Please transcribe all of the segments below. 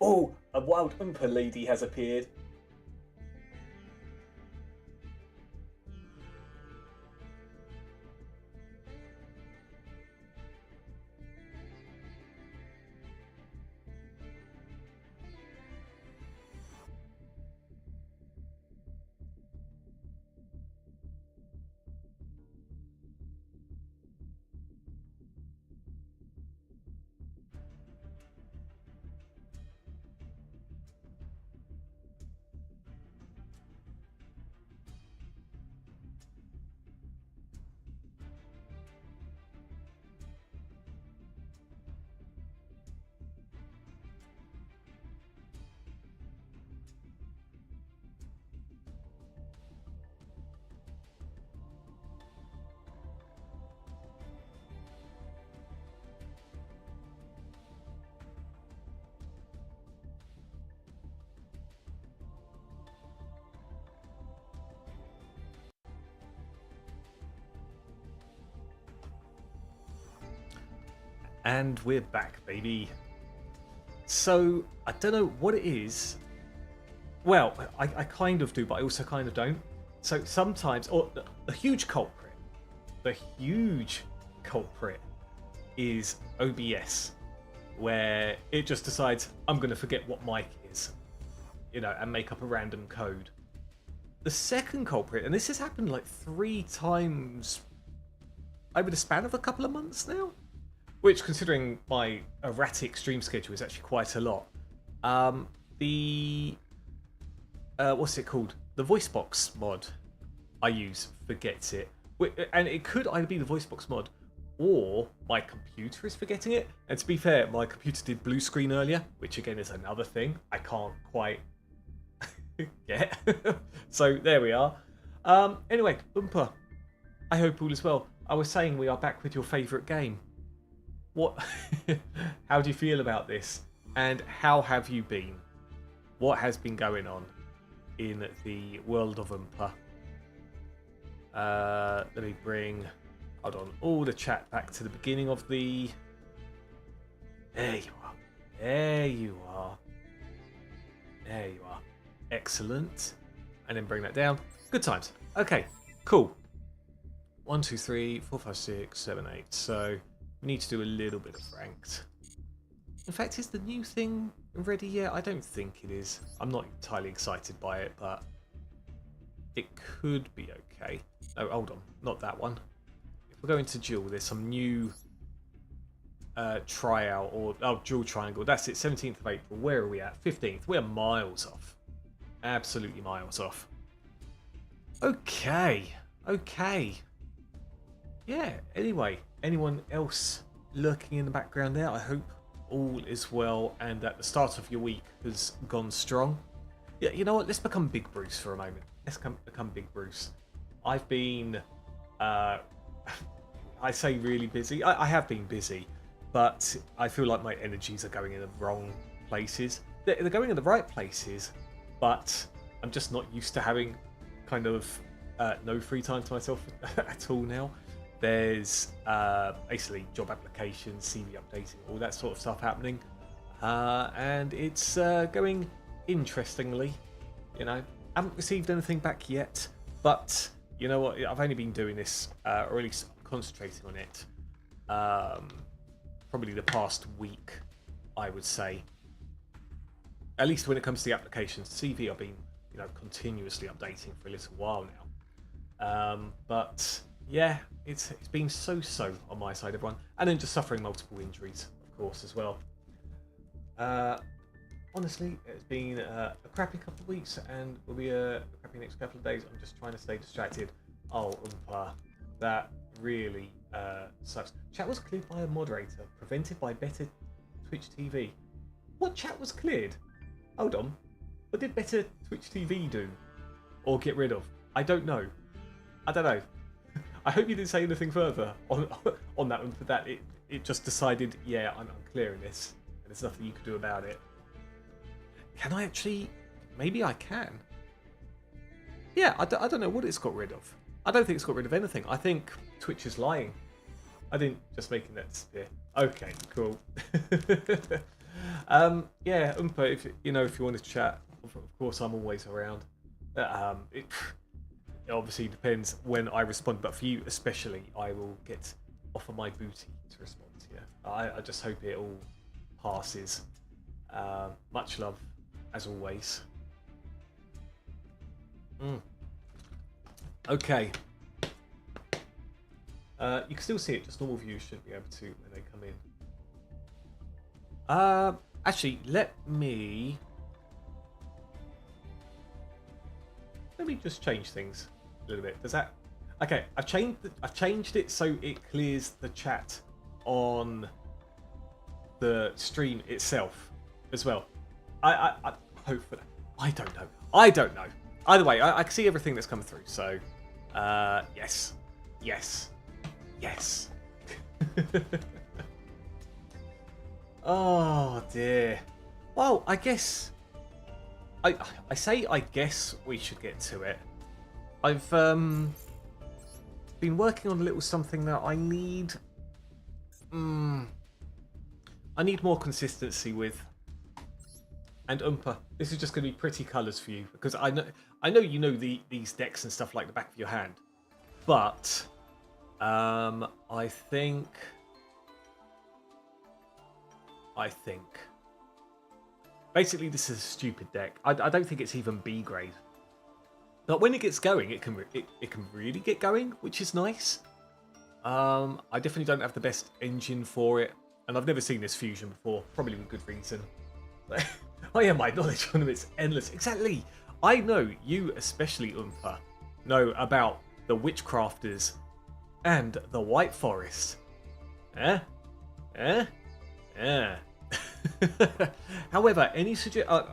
Oh, a wild Oompa lady has appeared. And we're back, baby. So, I don't know what it is. Well, I kind of do, but I also kind of don't. So sometimes, or the huge culprit, is OBS, where it just decides, I'm going to forget what mic is, and make up a random code. The second culprit, and this has happened like 3 times over the span of a couple of months now, which, considering my erratic stream schedule, is actually quite a lot. What's it called? The VoiceBox mod I use forgets it. And it could either be the VoiceBox mod or my computer is forgetting it. And to be fair, my computer did blue screen earlier, which again is another thing I can't quite get. So there we are. Anyway, Oompa, I hope all is well. I was saying we are back with your favourite game. What? How do you feel about this? And how have you been? What has been going on in the world of Oompa? Let me bring, hold on, all the chat back to the beginning of the... There you are. There you are. There you are. Excellent. And then bring that down. Good times. Okay, cool. 1, 2, 3, 4, 5, 6, 7, 8. So we need to do a little bit of ranked. In fact, is the new thing ready yet? I don't think it is. I'm not entirely excited by it, but it could be okay. Oh, hold on. Not that one. If we're going to Duel, there's some new tryout, or Dual Triangle. That's it, 17th of April. Where are we at? 15th. We're miles off. Absolutely miles off. Okay. Okay. Yeah, anyway. Anyone else lurking in the background there? I hope all is well and that the start of your week has gone strong. Yeah, you know what? Let's become Big Bruce for a moment. Let's become Big Bruce. I've been, I say really busy. I have been busy, but I feel like my energies are going in the wrong places. They're going in the right places, but I'm just not used to having kind of no free time to myself at all now. There's basically job applications, CV updating, all that sort of stuff happening. And it's going interestingly. I haven't received anything back yet, but you know what? I've only been doing this, or at least concentrating on it, probably the past week, I would say. At least when it comes to the applications. CV I've been, continuously updating for a little while now. But yeah, it's been so on my side, everyone. And then just suffering multiple injuries, of course, as well. Honestly, it's been a crappy couple of weeks and will be a crappy next couple of days. I'm just trying to stay distracted. Oh, Oompa, that really sucks. Chat was cleared by a moderator, prevented by better Twitch TV. What chat was cleared? Hold on. What did better Twitch TV do? Or get rid of? I don't know. I don't know. I hope you didn't say anything further on that one, for that it just decided, yeah, I'm clearing this, and there's nothing you can do about it. Can I actually? Maybe I can. Yeah, I don't know what it's got rid of. I don't think it's got rid of anything. I think Twitch is lying. I didn't just making that disappear. Okay, cool. Yeah, Umpa, if if you want to chat, of course I'm always around. It obviously depends when I respond, but for you especially, I will get off of my booty to respond to you. I just hope it all passes. Much love, as always. Okay. You can still see it, just normal viewers should be able to when they come in. Actually, let me just change things a little bit. Does that? Okay, I've changed it so it clears the chat on the stream itself as well. I hope for that. I don't know. Either way, I can see everything that's coming through. So, yes. Oh dear. Well, I guess I guess we should get to it. I've been working on a little something that I need. I need more consistency with. And Umpa, this is just going to be pretty colours for you because I know you know these decks and stuff like the back of your hand, but I think basically this is a stupid deck. I don't think it's even B grade, but when it gets going, it can really get going, which is nice. I definitely don't have the best engine for it, and I've never seen this fusion before, probably with good reason. Oh yeah, my knowledge on them is endless. Exactly. I know you, especially Umpa, know about the Witchcrafters and the White Forest. However, any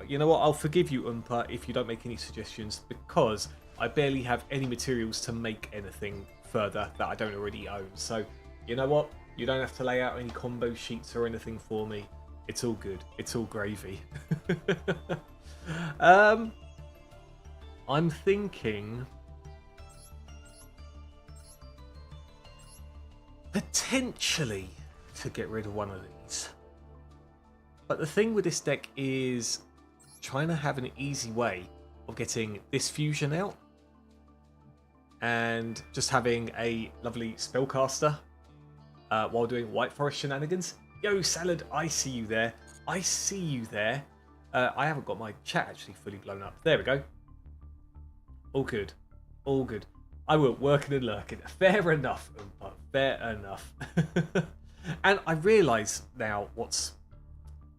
you know what? I'll forgive you, Umpa, if you don't make any suggestions because I barely have any materials to make anything further that I don't already own. So, you know what? You don't have to lay out any combo sheets or anything for me. It's all good. It's all gravy. I'm thinking potentially to get rid of one of these. But the thing with this deck is trying to have an easy way of getting this fusion out and just having a lovely spellcaster while doing White Forest shenanigans. Yo, Salad, I see you there. I haven't got my chat actually fully blown up. There we go. All good. I will working and lurking. Fair enough, Umpa. Fair enough. And I realise now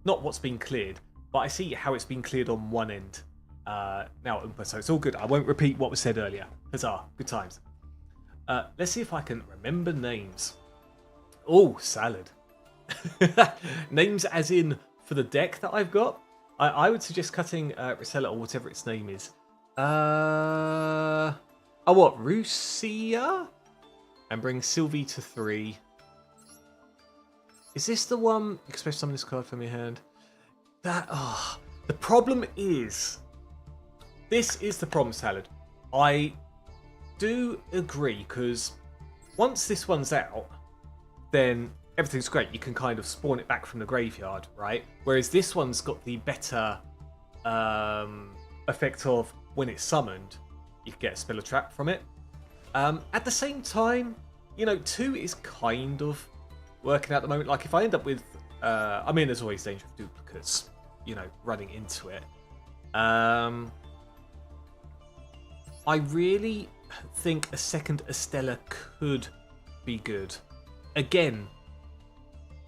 not what's been cleared, but I see how it's been cleared on one end now, Umpa. So it's all good. I won't repeat what was said earlier. Huzzah. Good times. Let's see if I can remember names. Oh, Salad. Names as in for the deck that I've got. I would suggest cutting Rosella or whatever its name is. Rusia? And bring Sylvie to 3. Is this the one? Especially summon this card from your hand. The problem is, this is the problem, Salad. I do agree because once this one's out, then everything's great. You can kind of spawn it back from the graveyard, right? Whereas this one's got the better effect of when it's summoned, you can get a spell or trap from it. At the same time, 2 is kind of working at the moment. Like if I end up with, there's always danger of duplicates, running into it. I really think a second Estella could be good. Again,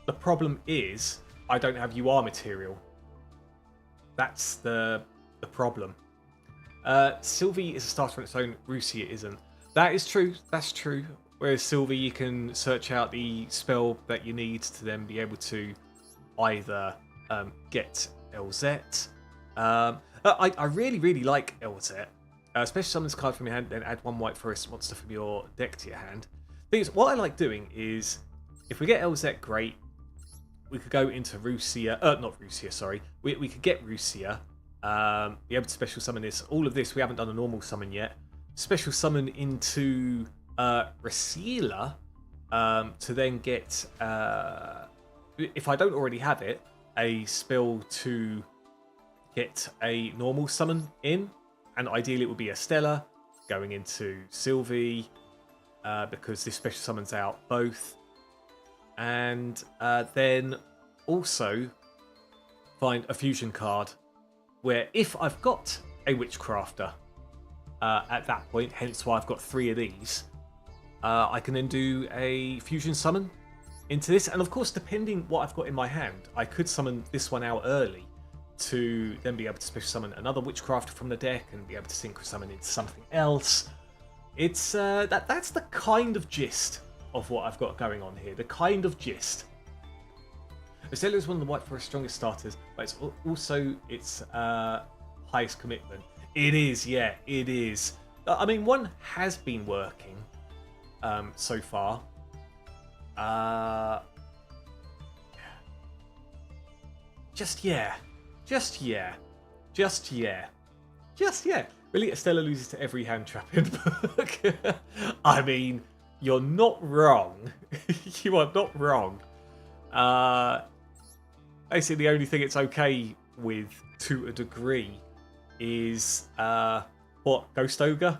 the problem is I don't have UR material. That's the problem. Sylvie is a starter on its own. Rusia isn't. That is true. That's true. Whereas Sylvie, you can search out the spell that you need to then be able to either get LZ. I really like LZ. Especially summon this card from your hand, then add 1 White Forest monster from your deck to your hand. Thing is, what I like doing is, if we get LZ, great. We could go into Rusia. Not Rusia, sorry. We could get Rusia. Be able to special summon this. All of this, we haven't done a normal summon yet. Special summon into Rasila to then get... if I don't already have it, a spell to get a normal summon in, and ideally it would be a Stella going into Sylvie, because this special summons out both. And then also find a fusion card where if I've got a Witchcrafter at that point, hence why I've got 3 of these, I can then do a fusion summon into this. And of course, depending what I've got in my hand, I could summon this one out early to then be able to special summon another Witchcrafter from the deck and be able to synchro summon into something else. It's that's the kind of gist of what I've got going on here. The kind of gist. Estella is one of the White Forest strongest starters, but it's also its highest commitment. It is, yeah, it is. I mean, one has been working so far. Just yeah. Really, Estella loses to every hand trap in the book. I mean, you're not wrong. You are not wrong. Basically, the only thing it's okay with, to a degree, is Ghost Ogre,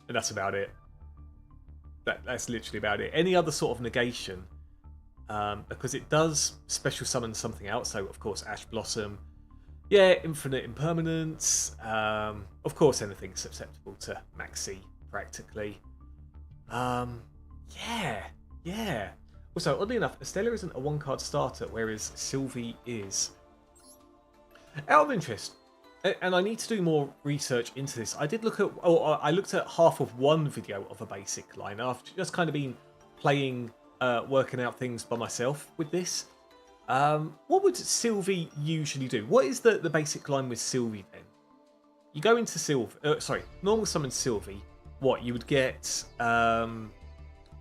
and that's about it. That's literally about it. Any other sort of negation, because it does special summon something else. So, of course, Ash Blossom. Yeah, Infinite Impermanence. Of course, anything susceptible to Maxi, practically. Yeah. Also, oddly enough, Estella isn't a one-card starter, whereas Sylvie is. Out of interest, and I need to do more research into this, I did look at... Oh, I looked at half of one video of a basic line. I've just kind of been playing, working out things by myself with this. What would Sylvie usually do? What is the basic line with Sylvie then? You go into normal summon Sylvie. What, you would get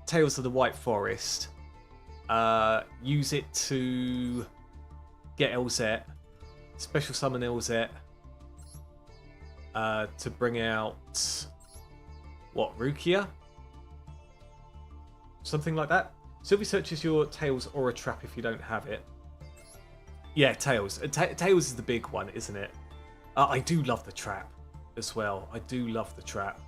Tales of the White Forest, use it to get Elzette, special summon Elzette, to bring out, what, Rukia? Something like that. Sylvie searches your Tails or a trap if you don't have it. Yeah, Tails. Tails is the big one, isn't it? I do love the trap as well. I do love the trap.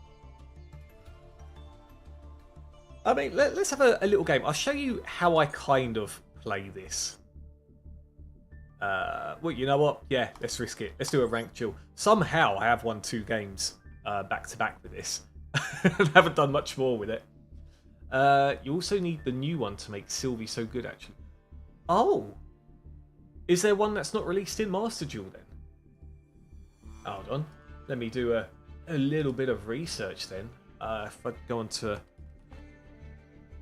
I mean, let's have a little game. I'll show you how I kind of play this. Well, you know what? Yeah, let's risk it. Let's do a ranked duel. Somehow I have won 2 games back to back with this. I haven't done much more with it. You also need the new one to make Sylvie so good, actually. Oh! Is there one that's not released in Master Duel, then? Hold on. Let me do a little bit of research, then. If I go on to...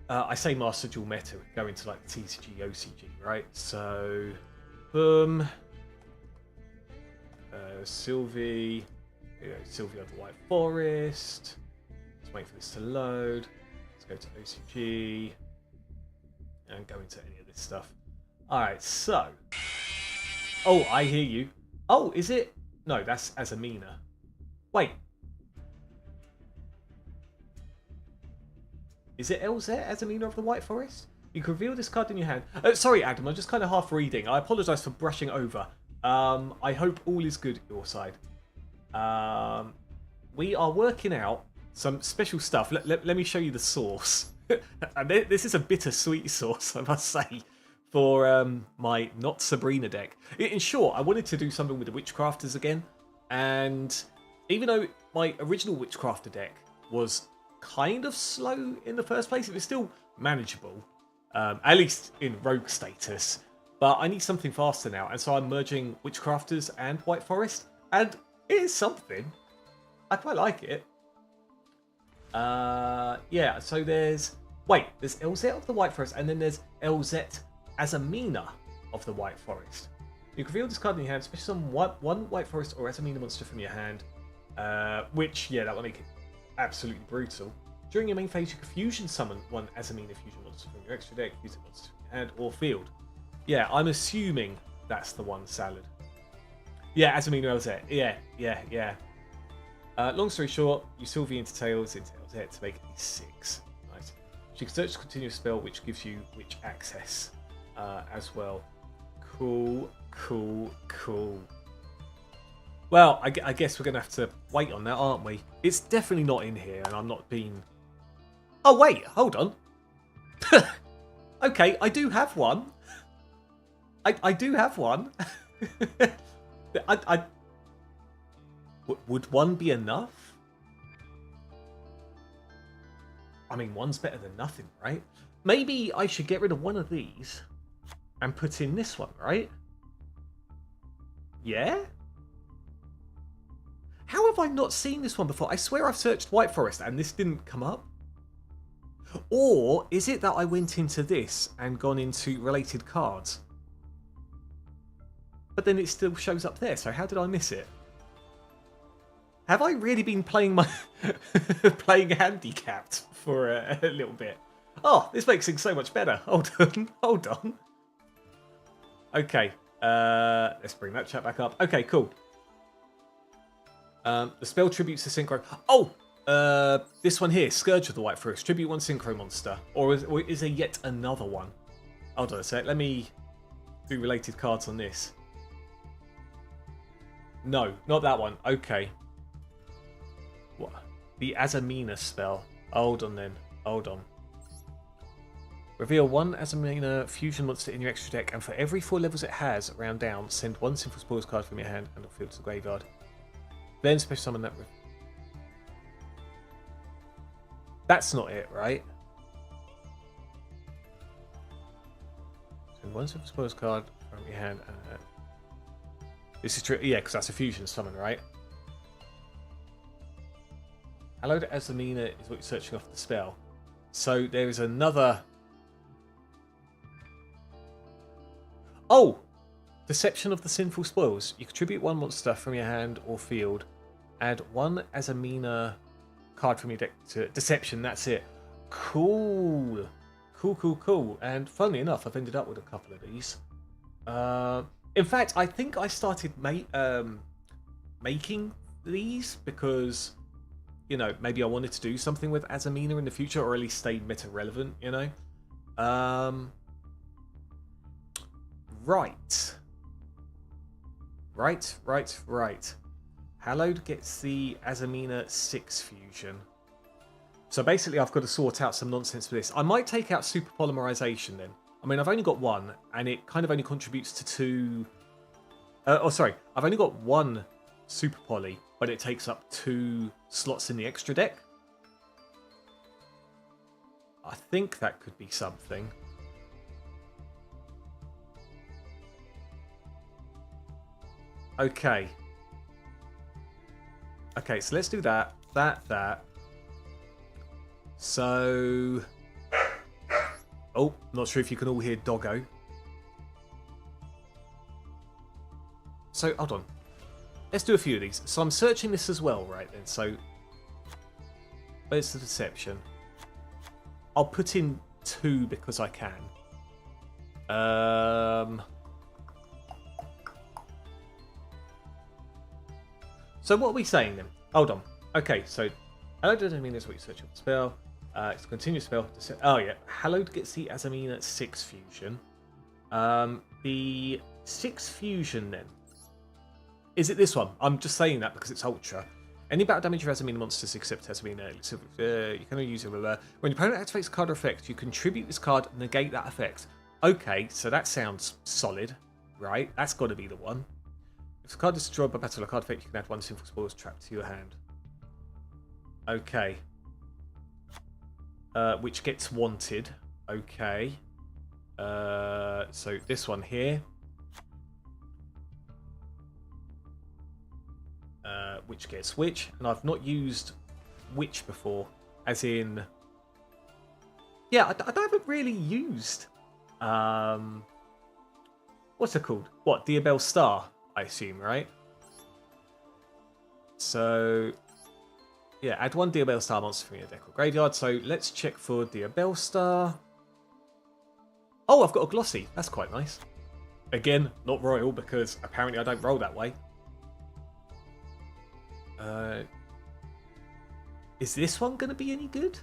I say Master Duel meta, go into, like, the TCG, OCG, right? So... Boom. Sylvie. Here we go. Sylvie of the White Forest. Let's wait for this to load. Let's go to OCG and go into any of this stuff. Alright, so. Oh, I hear you. Oh, is it? No, that's Azamina. Wait. Is it Elzette, Azamina of the White Forest? You can reveal this card in your hand. Sorry, Adam, I'm just kind of half reading. I apologise for brushing over. I hope all is good at your side. We are working out some special stuff. Let me show you the sauce. And this is a bittersweet sauce, I must say, for my Not Sabrina deck. In short, I wanted to do something with the Witchcrafters again. And even though my original Witchcrafter deck was kind of slow in the first place, it was still manageable. At least in rogue status. But I need something faster now. And so I'm merging Witchcrafters and White Forest. And it is something. I quite like it. Yeah, so there's... Wait, there's Elzette of the White Forest, and then there's Elzette Azamina of the White Forest. You can reveal this card in your hand, especially one White Forest or Azamina monster from your hand. Which, yeah, that will make it absolutely brutal. During your main phase, you can fusion summon one Azamina fusion monster from your extra deck, use it monster from your hand or field. Yeah, I'm assuming that's the one, Salad. Yeah, Azamina Elzette. Yeah. Long story short, you Sylvie into Tails into Elzette to make a 6. Nice. She can search the continuous spell, which gives you witch access as well. Cool. Cool. Well, I guess we're going to have to wait on that, aren't we? It's definitely not in here, and I'm not being... Oh, wait, hold on. Okay, I do have one. I do have one. Would one be enough? I mean, one's better than nothing, right? Maybe I should get rid of one of these and put in this one, right? Yeah? How have I not seen this one before? I swear I've searched White Forest and this didn't come up. Or is it that I went into this and gone into related cards? But then it still shows up there, so how did I miss it? Have I really been playing my playing handicapped for a little bit? Oh, this makes things so much better. Hold on. Okay, let's bring that chat back up. Okay, cool. The spell tributes to synchro. Oh, this one here, Scourge of the White Forest. Tribute one synchro monster. Or is there yet another one? Hold on a sec. Let me do related cards on this. No, not that one. Okay. What? The Azamina spell. Hold on then. Hold on. Reveal one Azamina fusion monster in your extra deck, and for every 4 levels it has, round down, send one Sinful Spoils card from your hand and field to the graveyard. Then special summon that. That's not it, right? Send one Sinful Spoils card from your hand. This is true. Yeah, because that's a fusion summon, right? Hallowed Azamina is what you're searching off the spell. So there is another. Oh! Deception of the Sinful Spoils. You contribute one monster from your hand or field. Add one Azamina card from your deck to Deception. That's it. Cool. Cool. And funnily enough, I've ended up with a couple of these. In fact, I think I started making these because, you know, maybe I wanted to do something with Azamina in the future, or at least stay meta relevant, you know? Right. Hallowed gets the Azamina 6 fusion. So basically I've got to sort out some nonsense for this. I might take out super polymerization then. I mean, I've only got one, and it kind of only contributes to 2... I've only got one super poly, but it takes up 2 slots in the extra deck. I think that could be something. Okay. Okay, so let's do that. That. So... Oh, not sure if you can all hear Doggo. So, hold on. Let's do a few of these. So I'm searching this as well, right then. So, where's the deception? I'll put in 2 because I can. So what are we saying then? Hold on. Okay, so Hallowed Azamina is what you search up the spell. It's a continuous spell. Oh yeah, Hallowed gets the Azamina 6 fusion. The 6 fusion then. Is it this one? I'm just saying that because it's Ultra. Any battle damage your Azamina monsters except Azamina. So, you can only use it with when your opponent activates a card or effect, you contribute this card and negate that effect. Okay, so that sounds solid, right? That's got to be the one. If the card is destroyed by battle or card effect, you can add one Sinful Spoils trap to your hand. Okay. Which gets wanted. Okay. So this one here. Which gets which. And I've not used which before. As in... Yeah, I haven't really used... what's it called? What, Diabell Star? I assume, right? So, yeah, add one Diabell Star monster from your deck or graveyard. So let's check for Diabell Star. Oh, I've got a Glossy. That's quite nice. Again, not royal because apparently I don't roll that way. Is this one going to be any good?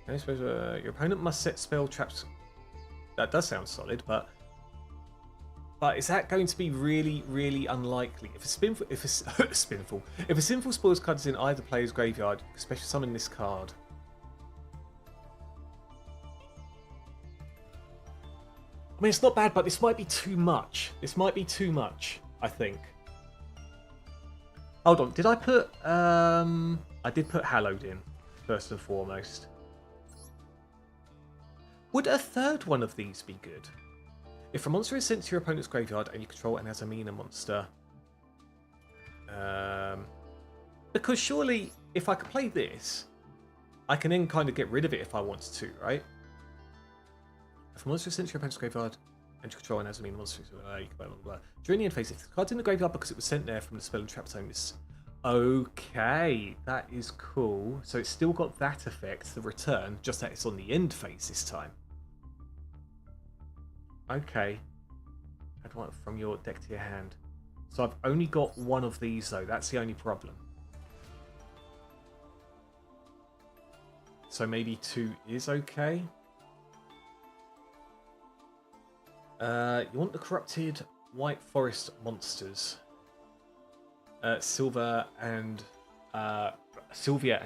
I suppose your opponent must set spell traps. That does sound solid, but is that going to be really, really unlikely? If a spinful, if a sinful spoils card is in either player's graveyard, especially summon this card. I mean, it's not bad, but this might be too much. This might be too much, I think. Hold on, did I put... I did put Hallowed in, first and foremost. Would a third one of these be good? If a monster is sent to your opponent's graveyard and you control and has a Mina monster... because surely, if I could play this, I can then kind of get rid of it if I wanted to, right? If a monster is sent to your opponent's graveyard and you control and has a Mina monster... blah, blah, blah. During the end phase, if the card's in the graveyard because it was sent there from the spell and trap zone, this... Okay, that is cool. So it's still got that effect, the return, just that it's on the end phase this time. Okay. Add one from your deck to your hand. So I've only got one of these though, that's the only problem. So maybe 2 is okay. You want the corrupted White Forest monsters. Sylvia and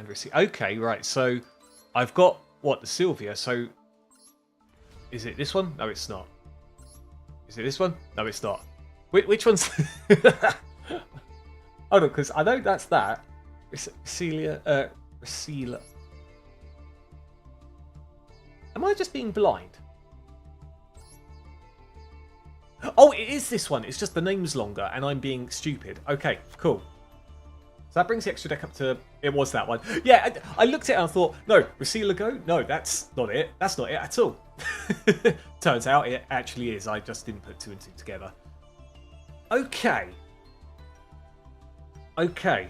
Ricci. Okay, right. So I've got the Sylvia. So is it this one? No, it's not. Is it this one? No, it's not. Which one's? Hold on, because I know that's that. Ricilla. Am I just being blind? Oh, it is this one. It's just the name's longer and I'm being stupid. Okay, cool. So that brings the extra deck up to... It was that one. Yeah, I looked at it and I thought, no, Ricilla Go? No, that's not it. That's not it at all. Turns out it actually is. I just didn't put 2 and 2 together. Okay. Okay.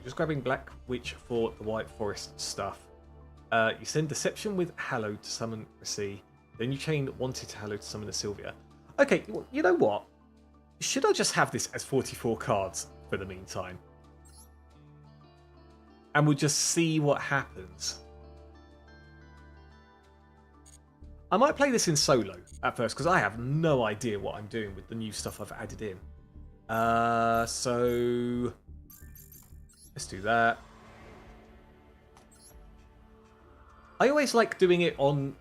Just grabbing Black Witch for the White Forest stuff. You send Deception with Hallowed to summon Ricci. Then you chain Wanted to Hallowed to summon the Sylvia. Okay, you know what? Should I just have this as 44 cards for the meantime? And we'll just see what happens. I might play this in solo at first, because I have no idea what I'm doing with the new stuff I've added in. So... let's do that. I always like doing it on...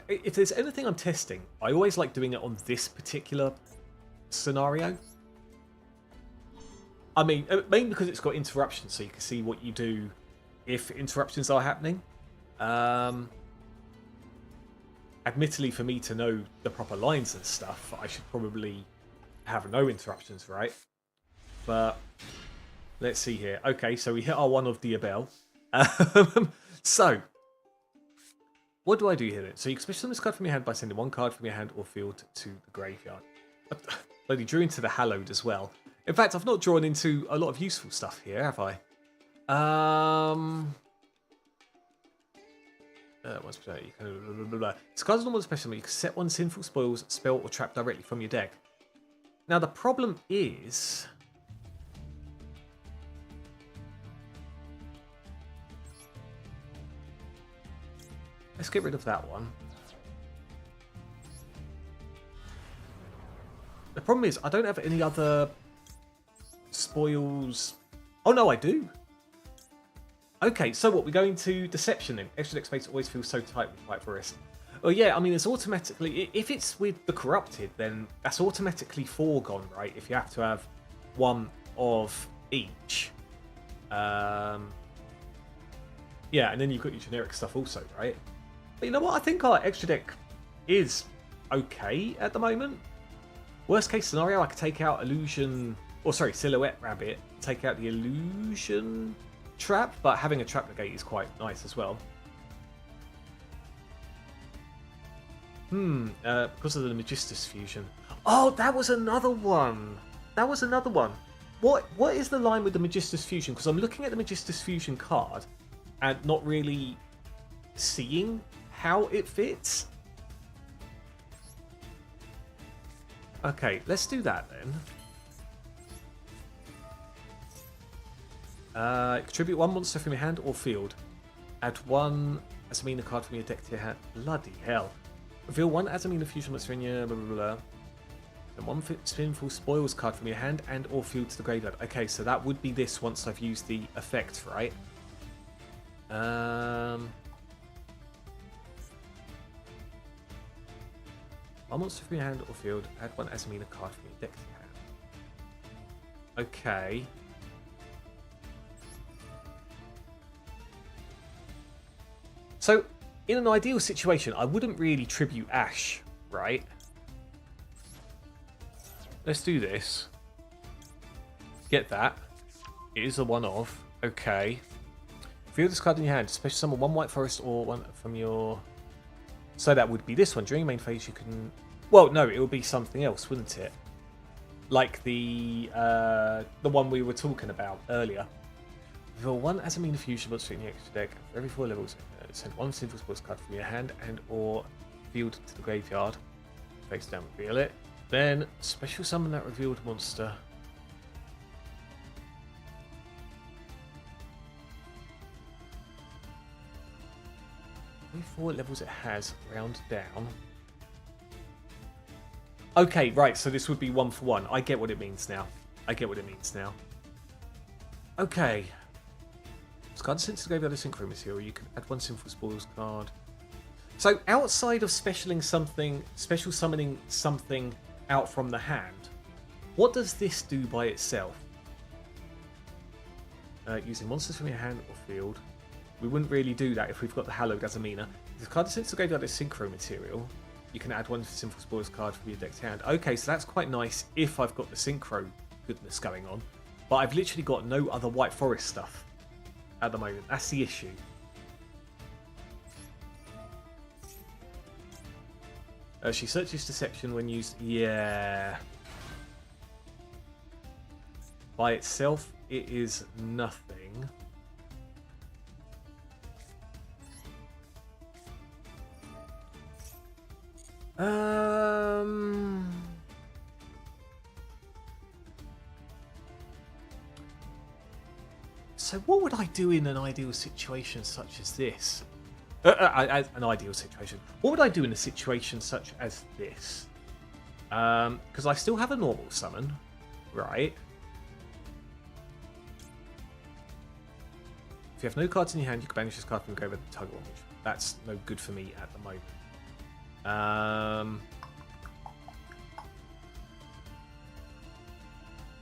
if there's anything I'm testing, I always like doing it on this particular scenario. I mean, mainly because it's got interruptions, so you can see what you do if interruptions are happening. Admittedly, for me to know the proper lines and stuff, I should probably have no interruptions, right? But let's see here. Okay, so we hit our one of Diabel. So... what do I do here then? So you can special summon this card from your hand by sending 1 card from your hand or field to the graveyard. Bloody drew into the Hallowed as well. In fact, I've not drawn into a lot of useful stuff here, have I? What's you can blah, blah, blah. This card's normal special, but you can set 1 sinful spoils, spell, or trap directly from your deck. Now the problem is... let's get rid of that one. The problem is I don't have any other spoils. Oh no, I do. Okay, so what, we're going to Deception then. Extra deck space always feels so tight with White Forest. Well, yeah, I mean, it's automatically... if it's with the Corrupted, then that's automatically foregone, right? If you have to have 1 of each. Yeah, and then you've got your generic stuff also, right? But you know what? I think our extra deck is okay at the moment. Worst case scenario, I could take out Illusion... or sorry, Silhouette Rabbit. Take out the Illusion Trap, but having a Trap Negate is quite nice as well. Because of the Magistus Fusion. Oh, that was another one. That was another one. What is the line with the Magistus Fusion? Because I'm looking at the Magistus Fusion card and not really seeing how it fits. Okay, let's do that then. Contribute 1 monster from your hand or field. Add 1 Azamina card from your deck to your hand. Bloody hell. Reveal one Azamina fusion monster in your blah blah blah. And one Spinful Spoils card from your hand and or field to the graveyard. Okay, so that would be this once I've used the effect, right? One monster from your hand or field, add one Azamina card from your deck to your hand. Okay. So, in an ideal situation, I wouldn't really tribute Ash, right? Let's do this. Get that. It is a one-off. Okay. Feel this card in your hand. Special summon one white forest or one from your... So that would be this one. During main phase, you can... Well, no, it would be something else, wouldn't it? Like the one we were talking about earlier. Reveal one Azamina fusion monster in the extra deck. For every 4 levels, send one Sinful Sports card from your hand and or field to the graveyard. Face down, reveal it. Then special summon that revealed monster. Every 4 levels it has, round down. Okay, right, so this would be 1 for 1. I get what it means now. Okay. Discard since the graveyard of Synchro Material, you can add one Sinful Spoils card. So outside of special summoning something out from the hand, what does this do by itself? Using monsters from your hand or field. We wouldn't really do that if we've got the Hallowed Azamina. Discard since the graveyard of Synchro Material, you can add one Sinful Spoils card from your deck to hand. Okay, so that's quite nice if I've got the Synchro goodness going on. But I've literally got no other White Forest stuff at the moment. That's the issue. She searches Deception when used... Yeah. By itself, it is nothing. So what would I do in an ideal situation such as this? An ideal situation. What would I do in a situation such as this? Because I still have a normal summon, right? If you have no cards in your hand, you can banish this card from the graveyard and tug on, which that's no good for me at the moment.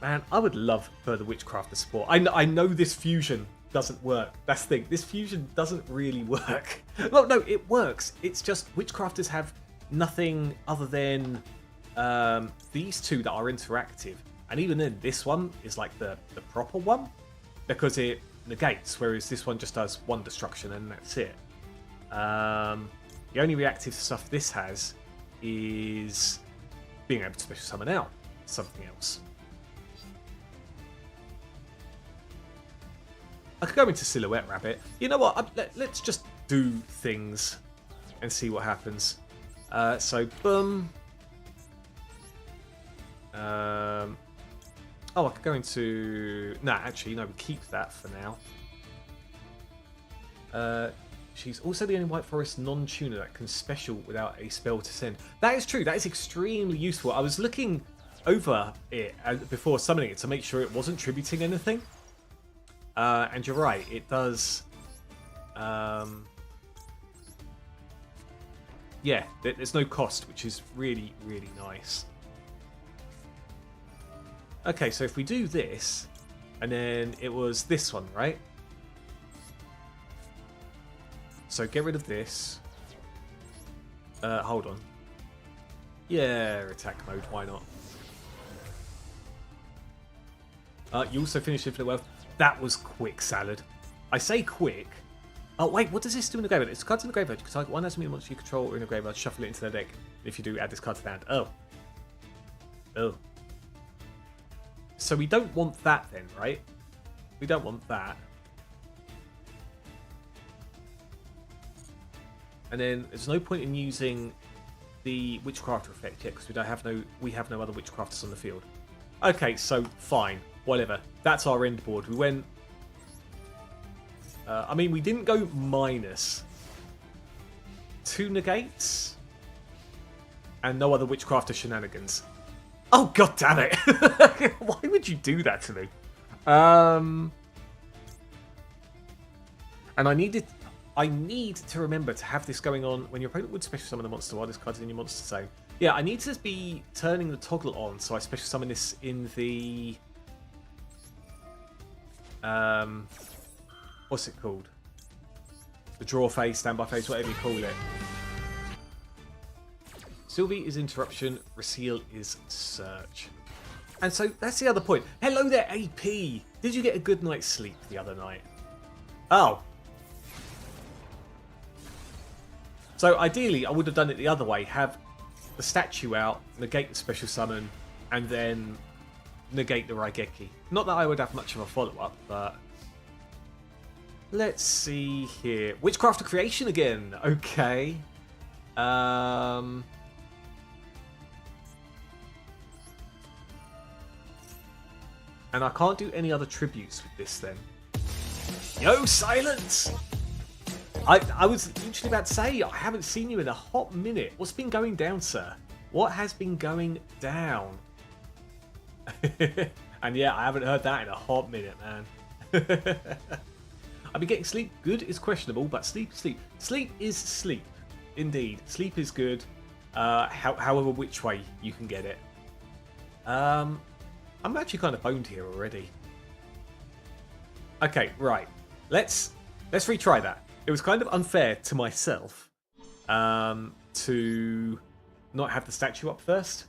Man, I would love further Witchcraft support. I know this fusion doesn't work. That's the thing. This fusion doesn't really work. No, it works. It's just Witchcrafters have nothing other than these two that are interactive. And even then, this one is like the proper one because it negates, whereas this one just does one destruction and that's it. The only reactive stuff this has is being able to special summon out something else. I could go into Silhouette Rabbit. You know what? Let's just do things and see what happens. So, boom. Oh, I could go into... Nah, actually, no, we keep that for now. She's also the only White Forest non-tuner that can special without a spell to send. That is true. That is extremely useful. I was looking over it before summoning it to make sure it wasn't tributing anything. And you're right, it does... yeah, there's no cost, which is really, really nice. Okay, so if we do this, and then it was this one, right? So get rid of this. Hold on. Yeah, attack mode, why not? You also finished Infinite Wealth. That was quick, Salad. I say quick. Oh, wait, what does this do in the graveyard? It's cards in the graveyard. You can target one Azamina monster you control or in a graveyard, shuffle it into the deck. If you do, add this card to the hand. Oh. Oh. So we don't want that then, right? We don't want that. And then there's no point in using the Witchcrafter effect yet because we have no other Witchcrafters on the field. Okay, so fine, whatever. That's our end board. We went. I mean, we didn't go minus 2 negates and no other Witchcrafter shenanigans. Oh, god damn it! Why would you do that to me? And I need to remember to have this going on when your opponent would special summon a monster while this card's in your monster zone. Yeah, I need to be turning the toggle on so I special summon this in the... what's it called? The draw phase, standby phase, whatever you call it. Sylvie is interruption, Reseal is search. And so that's the other point. Hello there, AP! Did you get a good night's sleep the other night? Oh. So ideally, I would have done it the other way. Have the statue out, negate the special summon, and then negate the Raigeki. Not that I would have much of a follow-up, but... Let's see here. Witchcraft of Creation again. Okay. And I can't do any other tributes with this then. Yo, silence! I was literally about to say, I haven't seen you in a hot minute. What's been going down, sir? What has been going down? And yeah, I haven't heard that in a hot minute, man. I've been getting sleep. Good is questionable, but sleep. Sleep is sleep. Indeed. Sleep is good, however which way you can get it. I'm actually kind of boned here already. Okay, right. Let's retry that. It was kind of unfair to myself to not have the statue up first.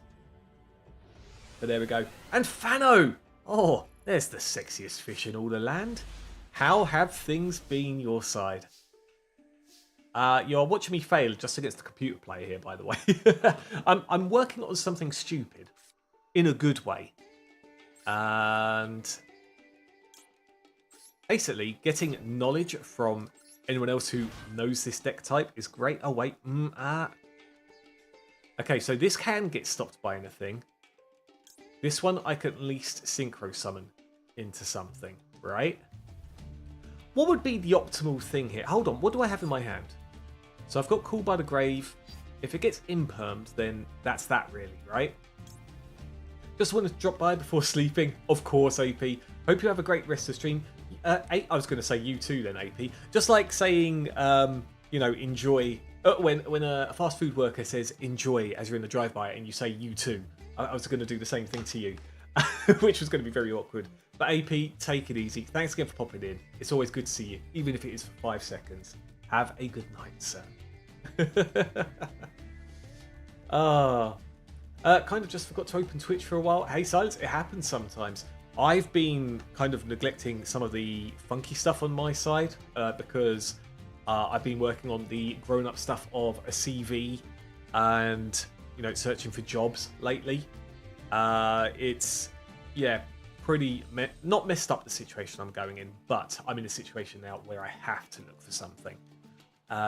But there we go. And Fano! Oh, there's the sexiest fish in all the land. How have things been your side? You're watching me fail just against the computer player here, by the way. I'm working on something stupid in a good way. And basically, getting knowledge from anyone else who knows this deck type is great. Oh, wait. Okay, so this can get stopped by anything. This one I can at least synchro summon into something, right? What would be the optimal thing here? Hold on, what do I have in my hand? So I've got Call by the Grave. If it gets impermed, then that's that really, right? Just wanted to drop by before sleeping. Of course, AP. Hope you have a great rest of the stream. I was going to say you too then, AP. Just like saying, you know, enjoy. When a fast food worker says enjoy as you're in the drive-by and you say you too. I was going to do the same thing to you, which was going to be very awkward. But AP, take it easy. Thanks again for popping in. It's always good to see you, even if it is for 5 seconds. Have a good night, sir. Kind of just forgot to open Twitch for a while. Hey, Silence, it happens sometimes. I've been kind of neglecting some of the funky stuff on my side because I've been working on the grown-up stuff of a CV and, you know, searching for jobs lately. It's, yeah, pretty not messed up the situation I'm going in, but I'm in a situation now where I have to look for something.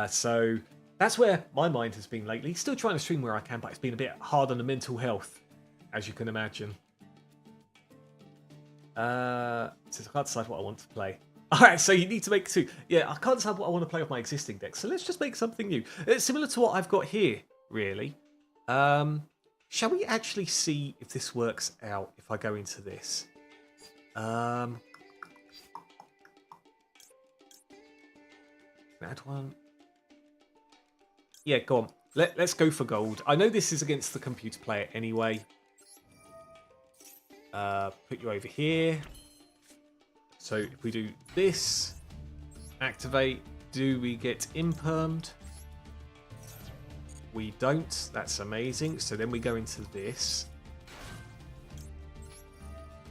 So that's where my mind has been lately. Still trying to stream where I can, but it's been a bit hard on the mental health, as you can imagine. So I can't decide what I want to play. Alright, so you need to make 2. Yeah, I can't decide what I want to play with my existing deck, so let's just make something new. It's similar to what I've got here, really. Shall we actually see if this works out if I go into this? Add one. Yeah, go on. Let's go for gold. I know this is against the computer player anyway. Put you over here. So if we do this, activate, do we get impermed? We don't. That's amazing. So then we go into this,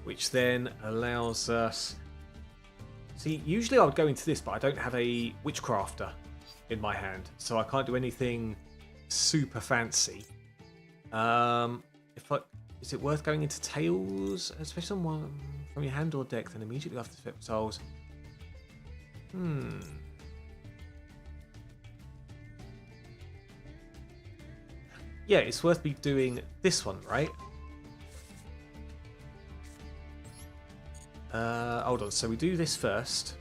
which then allows us... See, usually I would go into this, but I don't have a Witchcrafter in my hand, so I can't do anything super fancy. Is it worth going into Tails, especially on one from your hand or deck, then immediately after flip tiles? Yeah, it's worth me doing this one, right? Hold on, so we do this first.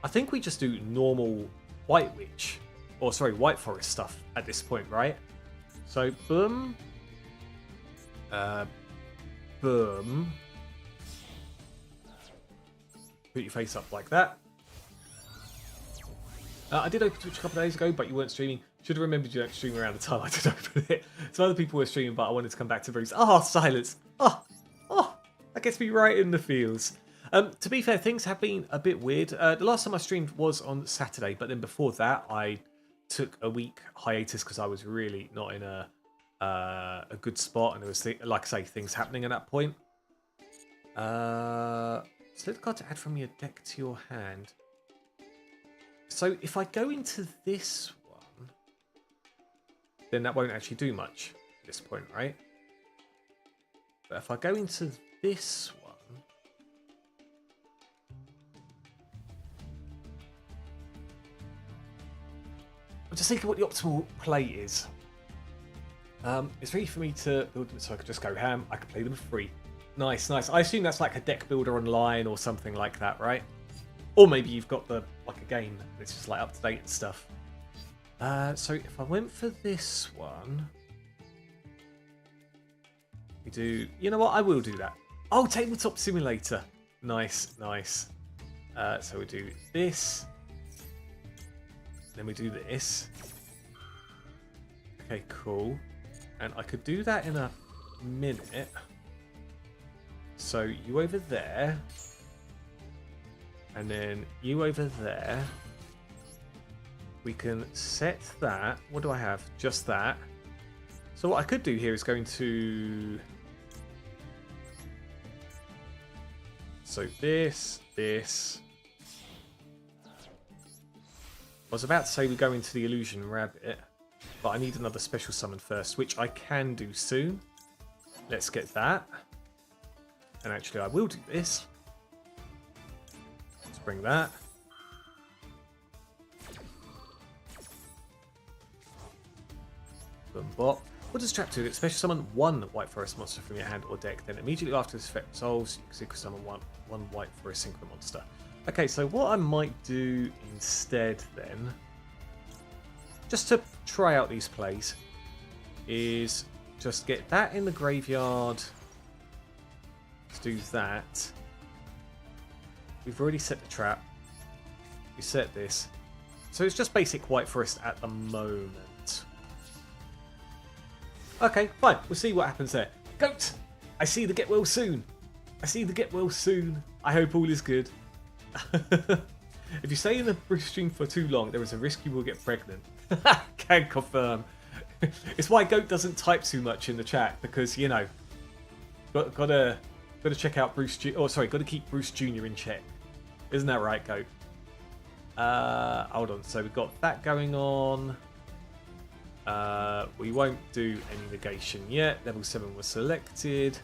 I think we just do normal White Witch or sorry, White Forest stuff at this point, right? So, boom. Boom. Put your face up like that. I did open Twitch a couple of days ago, but you weren't streaming. Should have remembered you don't stream around the time I did open it. Some other people were streaming, but I wanted to come back to Bruce. Oh, silence. Oh, that gets me right in the feels. To be fair, things have been a bit weird. The last time I streamed was on Saturday, but then before that, I took a week hiatus because I was really not in a good spot, and there was, like I say, things happening at that point. Select a card to add from your deck to your hand. So if I go into this one, then that won't actually do much at this point, right? But if I go into this one, I'm just thinking what the optimal play is. It's free for me to build them, so I could just go ham. I could play them free. Nice, nice. I assume that's like a deck builder online or something like that, right? Or maybe you've got a game that's just like up to date and stuff. So if I went for this one, we do. You know what? I will do that. Oh, Tabletop Simulator. Nice, nice. So we do this. Then we do this. Okay, cool. And I could do that in a minute. So you over there. And then you over there. We can set that. What do I have? Just that. So what I could do here is going to... So this. I was about to say we go into the Illusion Rabbit, but I need another special summon first, which I can do soon. Let's get that. And actually I will do this. Let's bring that. Boom bop. What does trap do? It special summon one White Forest monster from your hand or deck, then immediately after this effect resolves, you can secret summon one White Forest synchro monster. Okay, so what I might do instead then, just to try out these plays, is just get that in the graveyard. Let's do that. We've already set the trap. We set this. So it's just basic White Forest at the moment. Okay, fine. We'll see what happens there. Goat! I see the get well soon. I see the get well soon. I hope all is good. If you stay in the Bruce stream for too long, there is a risk you will get pregnant. Can confirm. It's why Goat doesn't type too much in the chat, because, you know, gotta check out Bruce. Gotta keep Bruce Jr. in check. Isn't that right, Goat? Hold on. So we've got that going on. We won't do any negation yet. Level 7 was selected.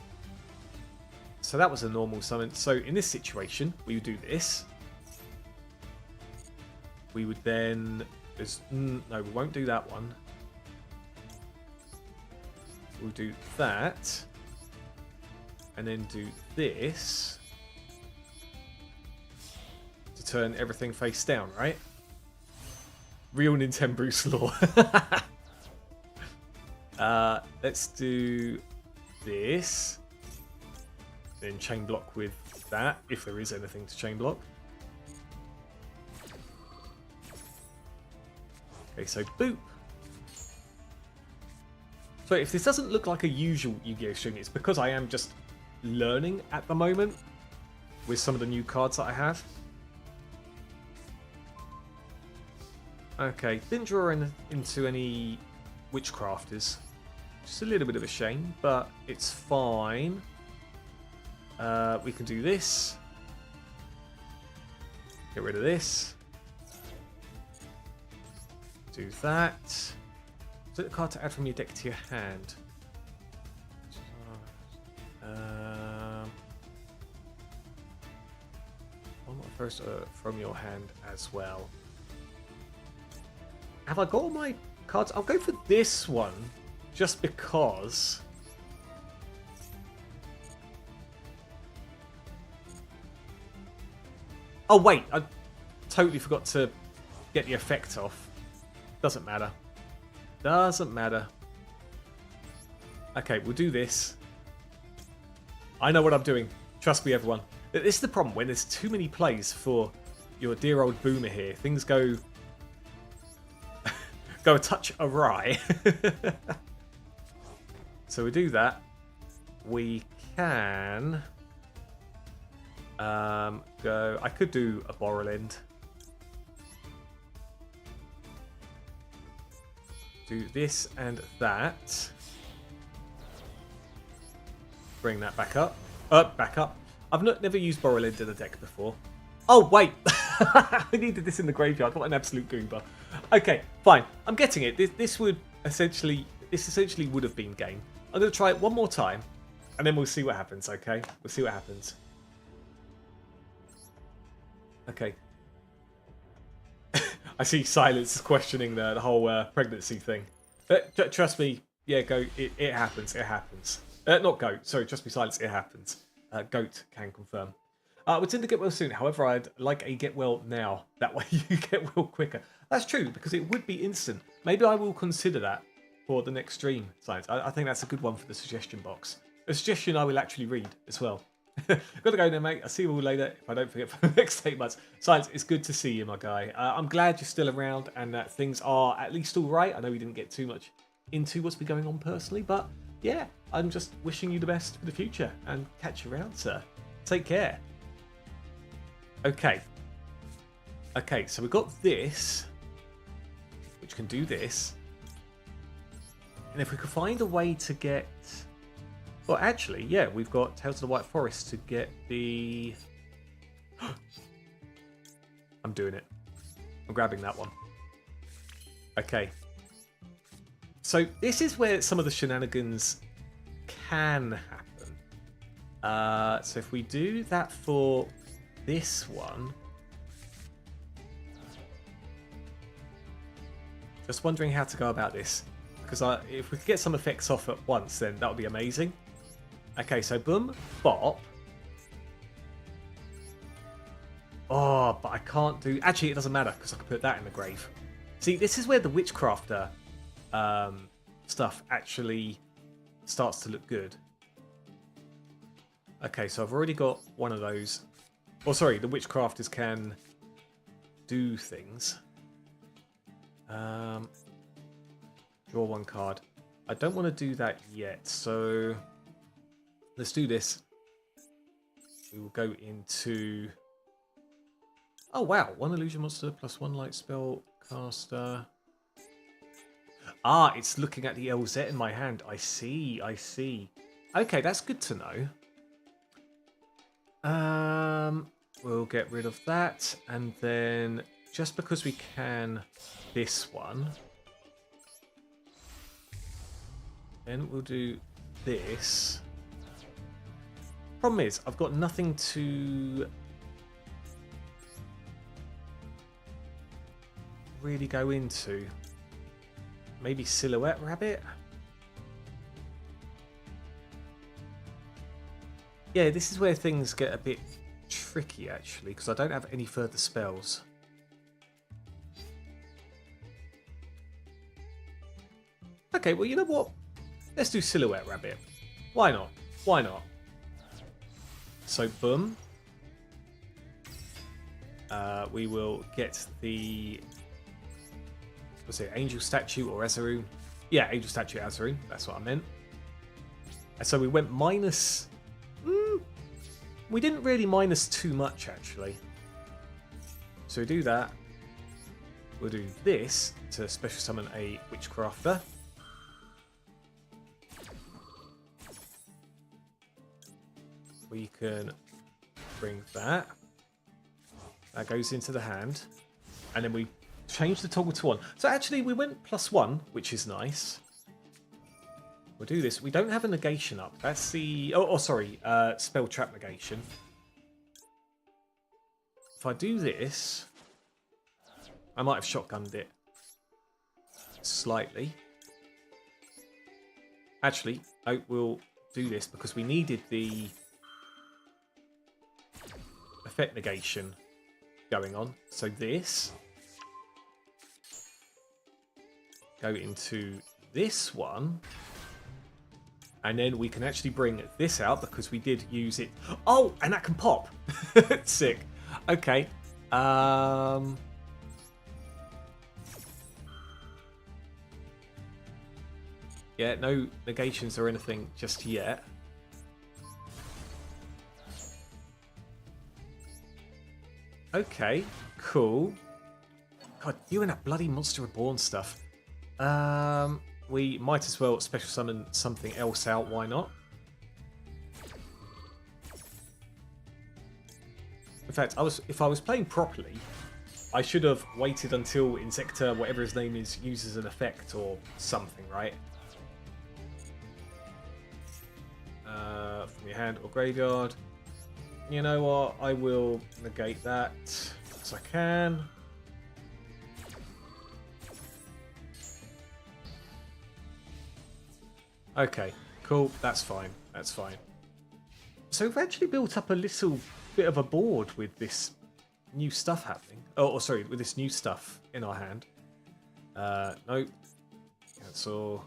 So that was a normal summon. So in this situation, we would do this. We would then... no, we won't do that one. We'll do that. And then do this. To turn everything face down, right? Real Nintendo Bruce lore. Let's do this. Then chain block with that, if there is anything to chain block. Okay, so boop. So if this doesn't look like a usual Yu-Gi-Oh stream, it's because I am just learning at the moment with some of the new cards that I have. Okay, didn't draw into any Witchcrafters. Just a little bit of a shame, but it's fine. We can do this. Get rid of this. Do that. Is it a card to add from your deck to your hand? One more first from your hand as well. Have I got all my cards? I'll go for this one, just because. Oh wait, I totally forgot to get the effect off. Doesn't matter. Doesn't matter. Okay, we'll do this. I know what I'm doing. Trust me, everyone. This is the problem. When there's too many plays for your dear old boomer here, things go a touch awry. So we do that. We can go. I could do a Borrowland. Do this and that. Bring that back up. Back up. I've never used Borrowland in a deck before. Oh, wait. I needed this in the graveyard. What an absolute goober. Okay, fine. I'm getting it. This essentially would have been game. I'm going to try it one more time, and then we'll see what happens, okay? We'll see what happens. Okay. I see Silence questioning the whole pregnancy thing. Trust me. Yeah, go. It happens. It happens. Not Goat. Sorry, trust me, Silence. It happens. Goat can confirm. We tend to get well soon. However, I'd like a get well now. That way you get well quicker. That's true, because it would be instant. Maybe I will consider that for the next stream, Science. I think that's a good one for the suggestion box. A suggestion I will actually read as well. Got to go now, mate. I'll see you all later, if I don't forget, for the next 8 months. Science, it's good to see you, my guy. I'm glad you're still around and that things are at least all right. I know we didn't get too much into what's been going on personally, but yeah, I'm just wishing you the best for the future and catch you around, sir. Take care. Okay. Okay, so we've got this, which can do this. And if we could find a way to get... Well, actually, yeah, we've got Tales of the White Forest to get the... I'm doing it. I'm grabbing that one. Okay. So this is where some of the shenanigans can happen. So if we do that for this one... Just wondering how to go about this. Because if we could get some effects off at once, then that would be amazing. Okay, so boom, bop. Oh, but I can't do... Actually, it doesn't matter, because I can put that in the grave. See, this is where the Witchcrafter stuff actually starts to look good. Okay, so I've already got one of those. Oh, sorry, the Witchcrafters can do things. Draw one card. I don't want to do that yet, so let's do this. We will go into... Oh, wow. One illusion monster plus one light spell caster. Ah, it's looking at the LZ in my hand. I see, I see. Okay, that's good to know. We'll get rid of that. And then, just because we can this one, then we'll do this. Problem is, I've got nothing to really go into. Maybe Silhouette Rabbit? Yeah, this is where things get a bit tricky, actually, because I don't have any further spells. Okay, well, you know what? Let's do Silhouette Rabbit. Why not? Why not? So, boom. We will get the... What's it? Angel Statue or Azaroon? Yeah, Angel Statue Azaroon. That's what I meant. And so we went minus... we didn't really minus too much, actually. So we do that. We'll do this to special summon a Witchcrafter. We can bring that. That goes into the hand. And then we change the toggle to 1. So actually we went +1, which is nice. We'll do this. We don't have a negation up. That's the... Oh, sorry. Spell trap negation. If I do this... I might have shotgunned it. Slightly. Actually, I will do this because we needed the... effect negation going on. So this. go into this one. And then we can actually bring this out because we did use it. Oh, and that can pop. Sick. Okay. Yeah, no negations or anything just yet. Okay, cool. God, you and that bloody Monster Reborn stuff. We might as well special summon something else out, why not? In fact, if I was playing properly, I should have waited until Insector, whatever his name is, uses an effect or something, right? From your hand or graveyard. You know what? I will negate that as I can. Okay, cool. That's fine. That's fine. So we've actually built up a little bit of a board with this new stuff happening. Oh, sorry, with this new stuff in our hand. Nope. Cancel.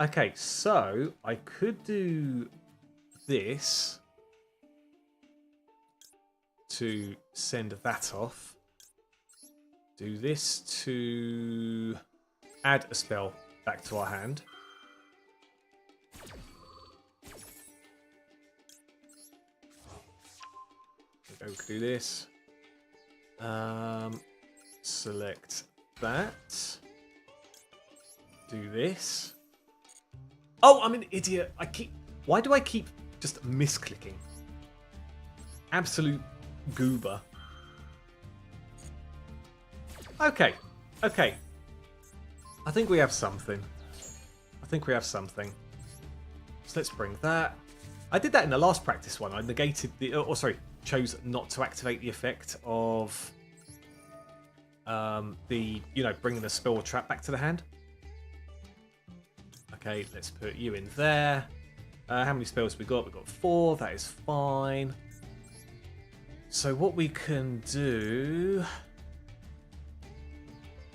Okay, so I could do this to send that off. Do this to add a spell back to our hand. We can do this. Select that. Do this. Oh, I'm an idiot. Why do I keep just misclicking? Absolute goober. Okay. Okay. I think we have something. So let's bring that. I did that in the last practice one. I negated the... Oh, sorry. Chose not to activate the effect of bringing the spell or trap back to the hand. Okay, let's put you in there. How many spells have we got? We've got 4. That is fine. So what we can do...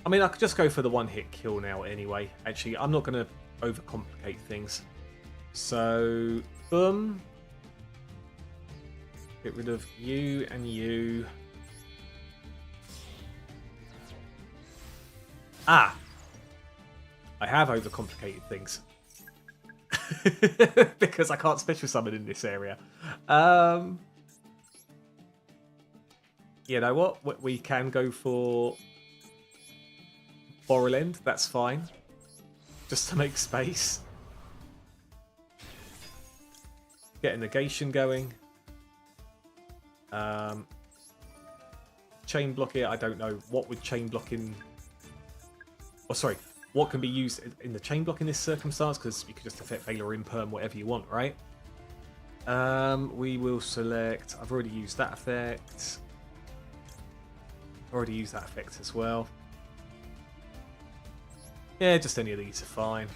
I mean, I could just go for the one-hit kill now anyway. Actually, I'm not going to overcomplicate things. So, boom. Get rid of you and you. Ah! I have overcomplicated things. Because I can't special summon in this area. You know what? We can go for Borrelend. That's fine. Just to make space. Get a negation going. Chain block here. I don't know what would chain block in. Oh, sorry. What can be used in the chain block in this circumstance? Because you could just effect failure or imperm, whatever you want, right? We will select. I've already used that effect. Already used that effect as well. Yeah, just any of these are fine.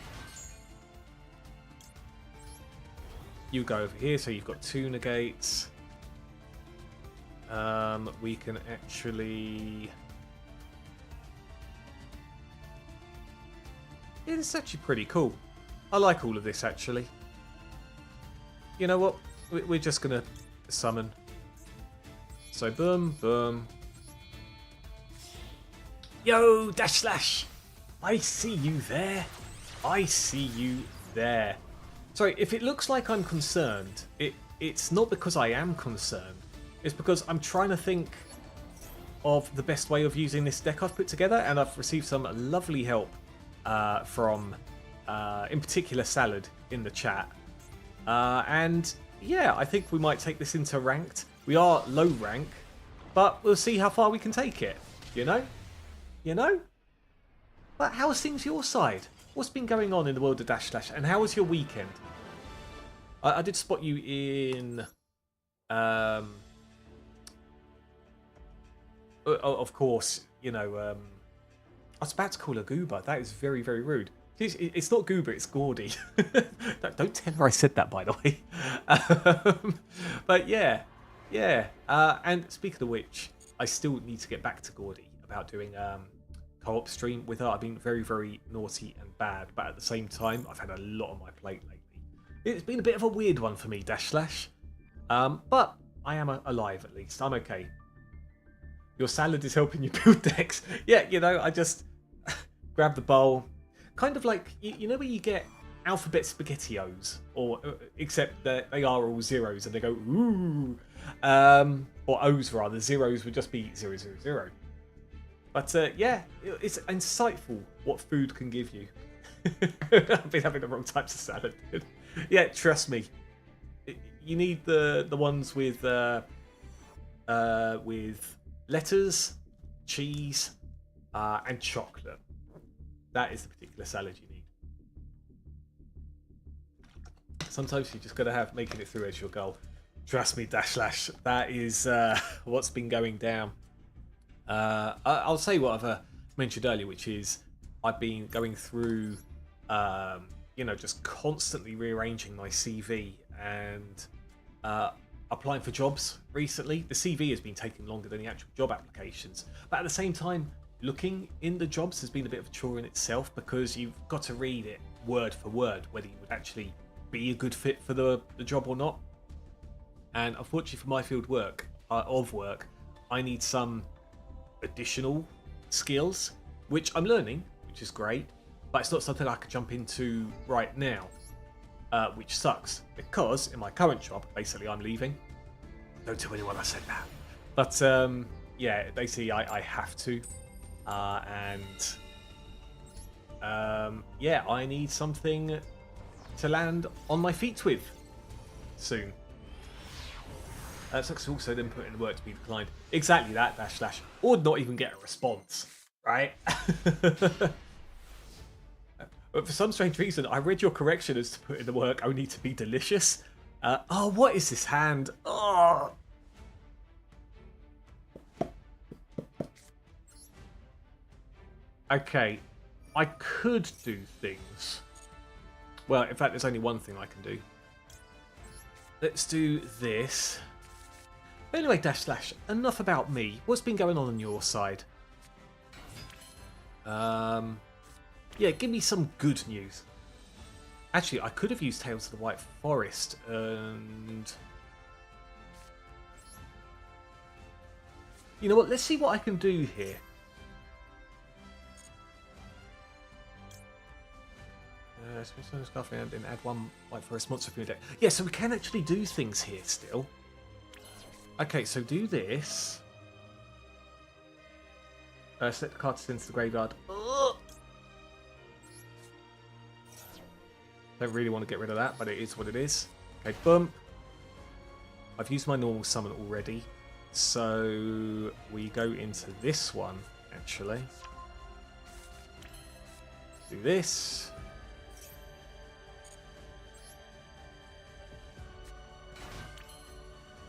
You go over here, so you've got 2 negates. We can actually... Yeah, it's actually pretty cool. I like all of this, actually. You know what? We're just going to summon. So, boom, boom. Yo, dash slash! I see you there. I see you there. Sorry, if it looks like I'm concerned, it's not because I am concerned. It's because I'm trying to think of the best way of using this deck I've put together, and I've received some lovely help from, in particular, Salad in the chat. And yeah, I think we might take this into ranked. We are low rank, but we'll see how far we can take it. You know? You know? But how are things your side? What's been going on in the world of Dash Slash, and how was your weekend? I did spot you in... of course, you know... I was about to call her Goober. That is very, very rude. It's not Goober, it's Gordy. Don't tell her I said that, by the way. But yeah. And speaking of which, I still need to get back to Gordy about doing co-op stream with her. I've been very, very naughty and bad, but at the same time, I've had a lot on my plate lately. It's been a bit of a weird one for me, Dash Slash. But I am alive at least. I'm okay. Your salad is helping you build decks. Yeah, I just grab the bowl. Kind of like, you know where you get alphabet SpaghettiOs, or except that they are all zeros and they go, ooh. Or O's rather. Zeros would just be 000. But yeah, it's insightful what food can give you. I've been having the wrong types of salad. Yeah, trust me. You need the ones with lettuce, cheese, and chocolate. That is the particular salad you need. Sometimes you just got to have making it through as your goal. Trust me, Dash Slash. That is what's been going down. I'll say what I've mentioned earlier, which is I've been going through, just constantly rearranging my CV and applying for jobs recently. The CV has been taking longer than the actual job applications. But at the same time, looking in the jobs has been a bit of a chore in itself because you've got to read it word for word, whether you would actually be a good fit for the job or not. And unfortunately for my field of work, I need some additional skills, which I'm learning, which is great, but it's not something I could jump into right now, which sucks because in my current job, basically I'm leaving. Don't tell anyone I said that. But yeah, basically I have to, yeah, I need something to land on my feet with soon. Sucks also then put in the work to be declined. Exactly that, Dash Slash. Or not even get a response, right? But for some strange reason, I read your correction as to put in the work only to be delicious. Oh, what is this hand? Oh. Okay, I could do things. Well, in fact, there's only one thing I can do. Let's do this. But anyway, Dash Slash, enough about me. What's been going on your side? Yeah, give me some good news. Actually, I could have used Tales of the White Forest and... You know what, let's see what I can do here. And then add one White Forest monster from your deck. Yeah, so we can actually do things here still. Okay, so do this. Select the card to send to the graveyard. Ugh. Don't really want to get rid of that, but it is what it is. Okay, boom. I've used my normal summon already. So we go into this one, actually. Do this.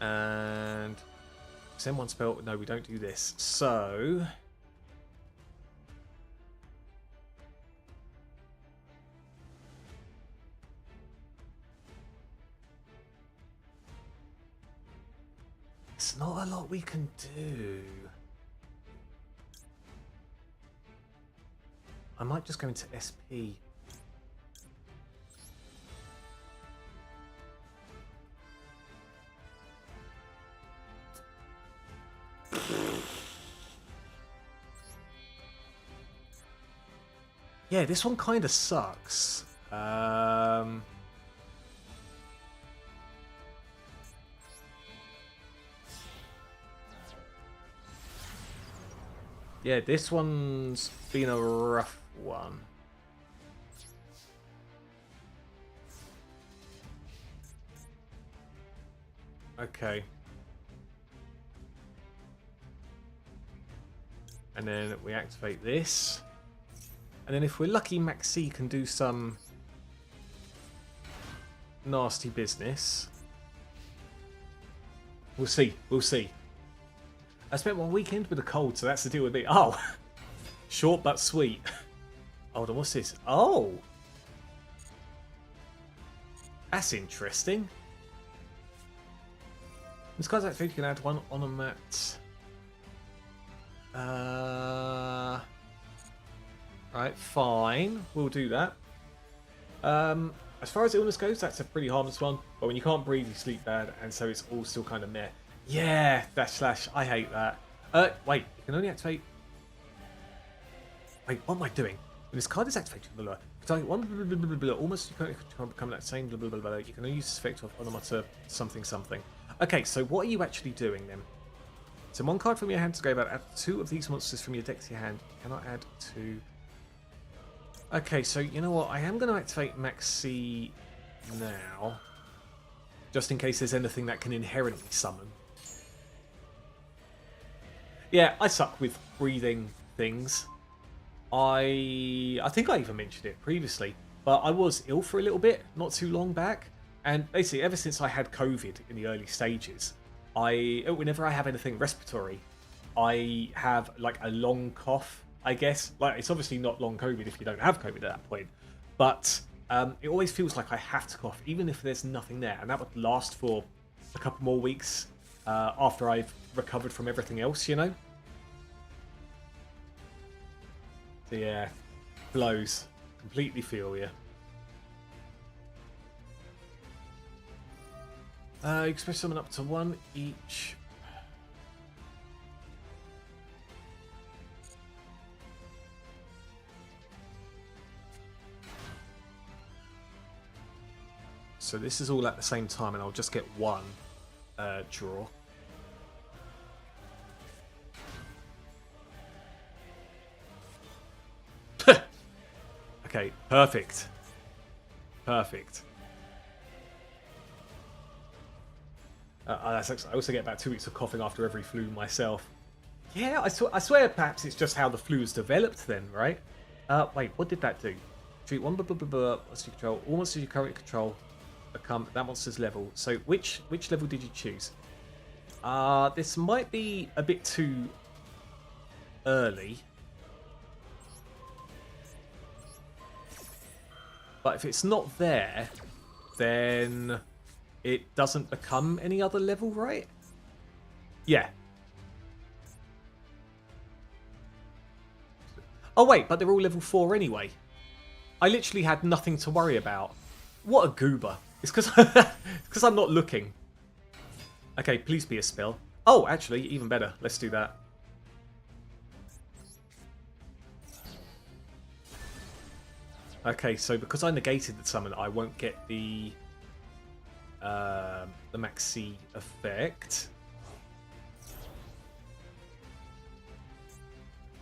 And send one spell. No, we don't do this. So it's not a lot we can do. I might just go into SP. Yeah, this one kind of sucks. Yeah, this one's been a rough one. Okay. And then we activate this. And then if we're lucky, Maxi can do some nasty business. We'll see. We'll see. I spent one weekend with a cold, so that's the deal with me. Oh! Short but sweet. Hold on, what's this? Oh! That's interesting. This guy's actually you can add one on a mat. Alright, fine. We'll do that. As far as illness goes, that's a pretty harmless one. But when you can't breathe, you sleep bad, and so it's all still kind of meh. Yeah, dash slash. I hate that. Wait, you can only activate... Wait, what am I doing? When this card is activated, blah, blah, blah, almost you can't become that same blah, blah, blah, blah. You can only use this effect of onomata something something. Okay, so what are you actually doing then? So one card from your hand to go about. Add 2 of these monsters from your deck to your hand. You cannot add 2. Okay, so you know what? I am going to activate Maxi now. Just in case there's anything that can inherently summon. Yeah, I suck with breathing things. I think I even mentioned it previously, but I was ill for a little bit not too long back. And basically, ever since I had COVID in the early stages, whenever I have anything respiratory, I have like a long cough, I guess. Like, it's obviously not long COVID if you don't have COVID at that point, but it always feels like I have to cough, even if there's nothing there. And that would last for a couple more weeks after I've recovered from everything else, you know? So yeah, blows. Completely feel you. You can special summon up to 1 each. So this is all at the same time, and I'll just get 1 draw. Okay, perfect. Perfect. I also get about 2 weeks of coughing after every flu myself. Yeah, I swear perhaps it's just how the flu is developed then, right? Wait, what did that do? Treat 1 monster you control. All monsters you currently control become that monster's level. So which level did you choose? This might be a bit too early. But if it's not there, then it doesn't become any other level, right? Yeah. Oh wait, but they're all level 4 anyway. I literally had nothing to worry about. What a goober. It's because I'm not looking. Okay, please be a spell. Oh, actually, even better. Let's do that. Okay, so because I negated the summon, I won't get the Maxi effect.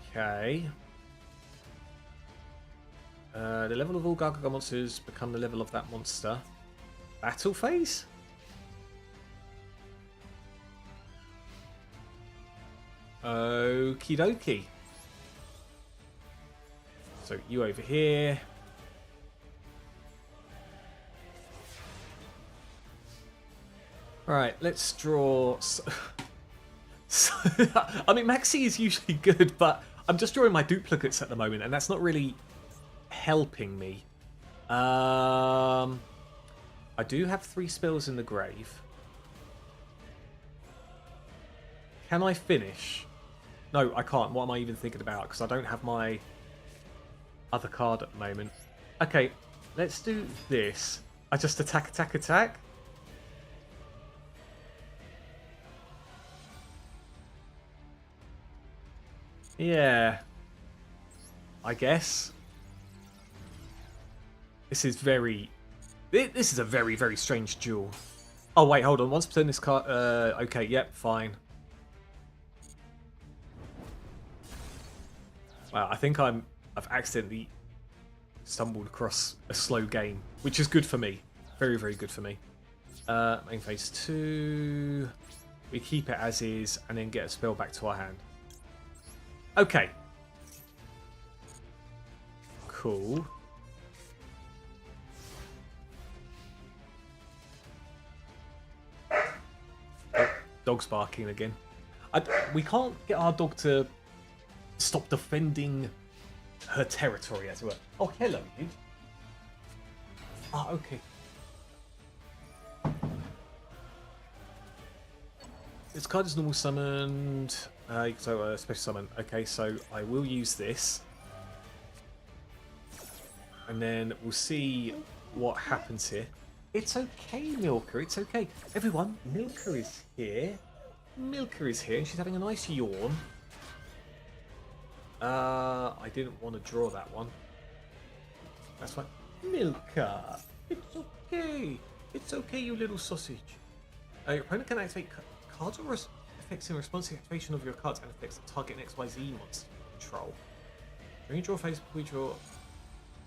Okay. The level of all Gargoyle monsters become the level of that monster. Battle phase? Okie dokie. So you over here. Right, let's draw... I mean, Maxi is usually good, but I'm just drawing my duplicates at the moment, and that's not really helping me. I do have 3 spells in the grave. Can I finish? No, I can't. What am I even thinking about? Because I don't have my other card at the moment. Okay, let's do this. I just attack, attack, attack. Yeah. I guess. This is very... This is a very, very strange duel. Oh, wait, hold on. Once per turn this card... okay, yep, fine. Wow, I think I've accidentally stumbled across a slow game, which is good for me. Very, very good for me. Main phase 2. We keep it as is, and then get a spell back to our hand. Okay. Cool. Oh, dog's barking again. We can't get our dog to stop defending her territory, as it were. Oh, hello, you. Ah, okay. This card is normal summoned. So special summon. Okay, so I will use this. And then we'll see what happens here. It's okay, Milka. It's okay. Everyone, Milka is here. Milka is here, and she's having a nice yawn. I didn't want to draw that one. That's fine. Milka, it's okay. It's okay, you little sausage. Your opponent can activate cards or effects in response to the activation of your cards and affects the target and XYZ monster you control. When you draw a phase before you draw...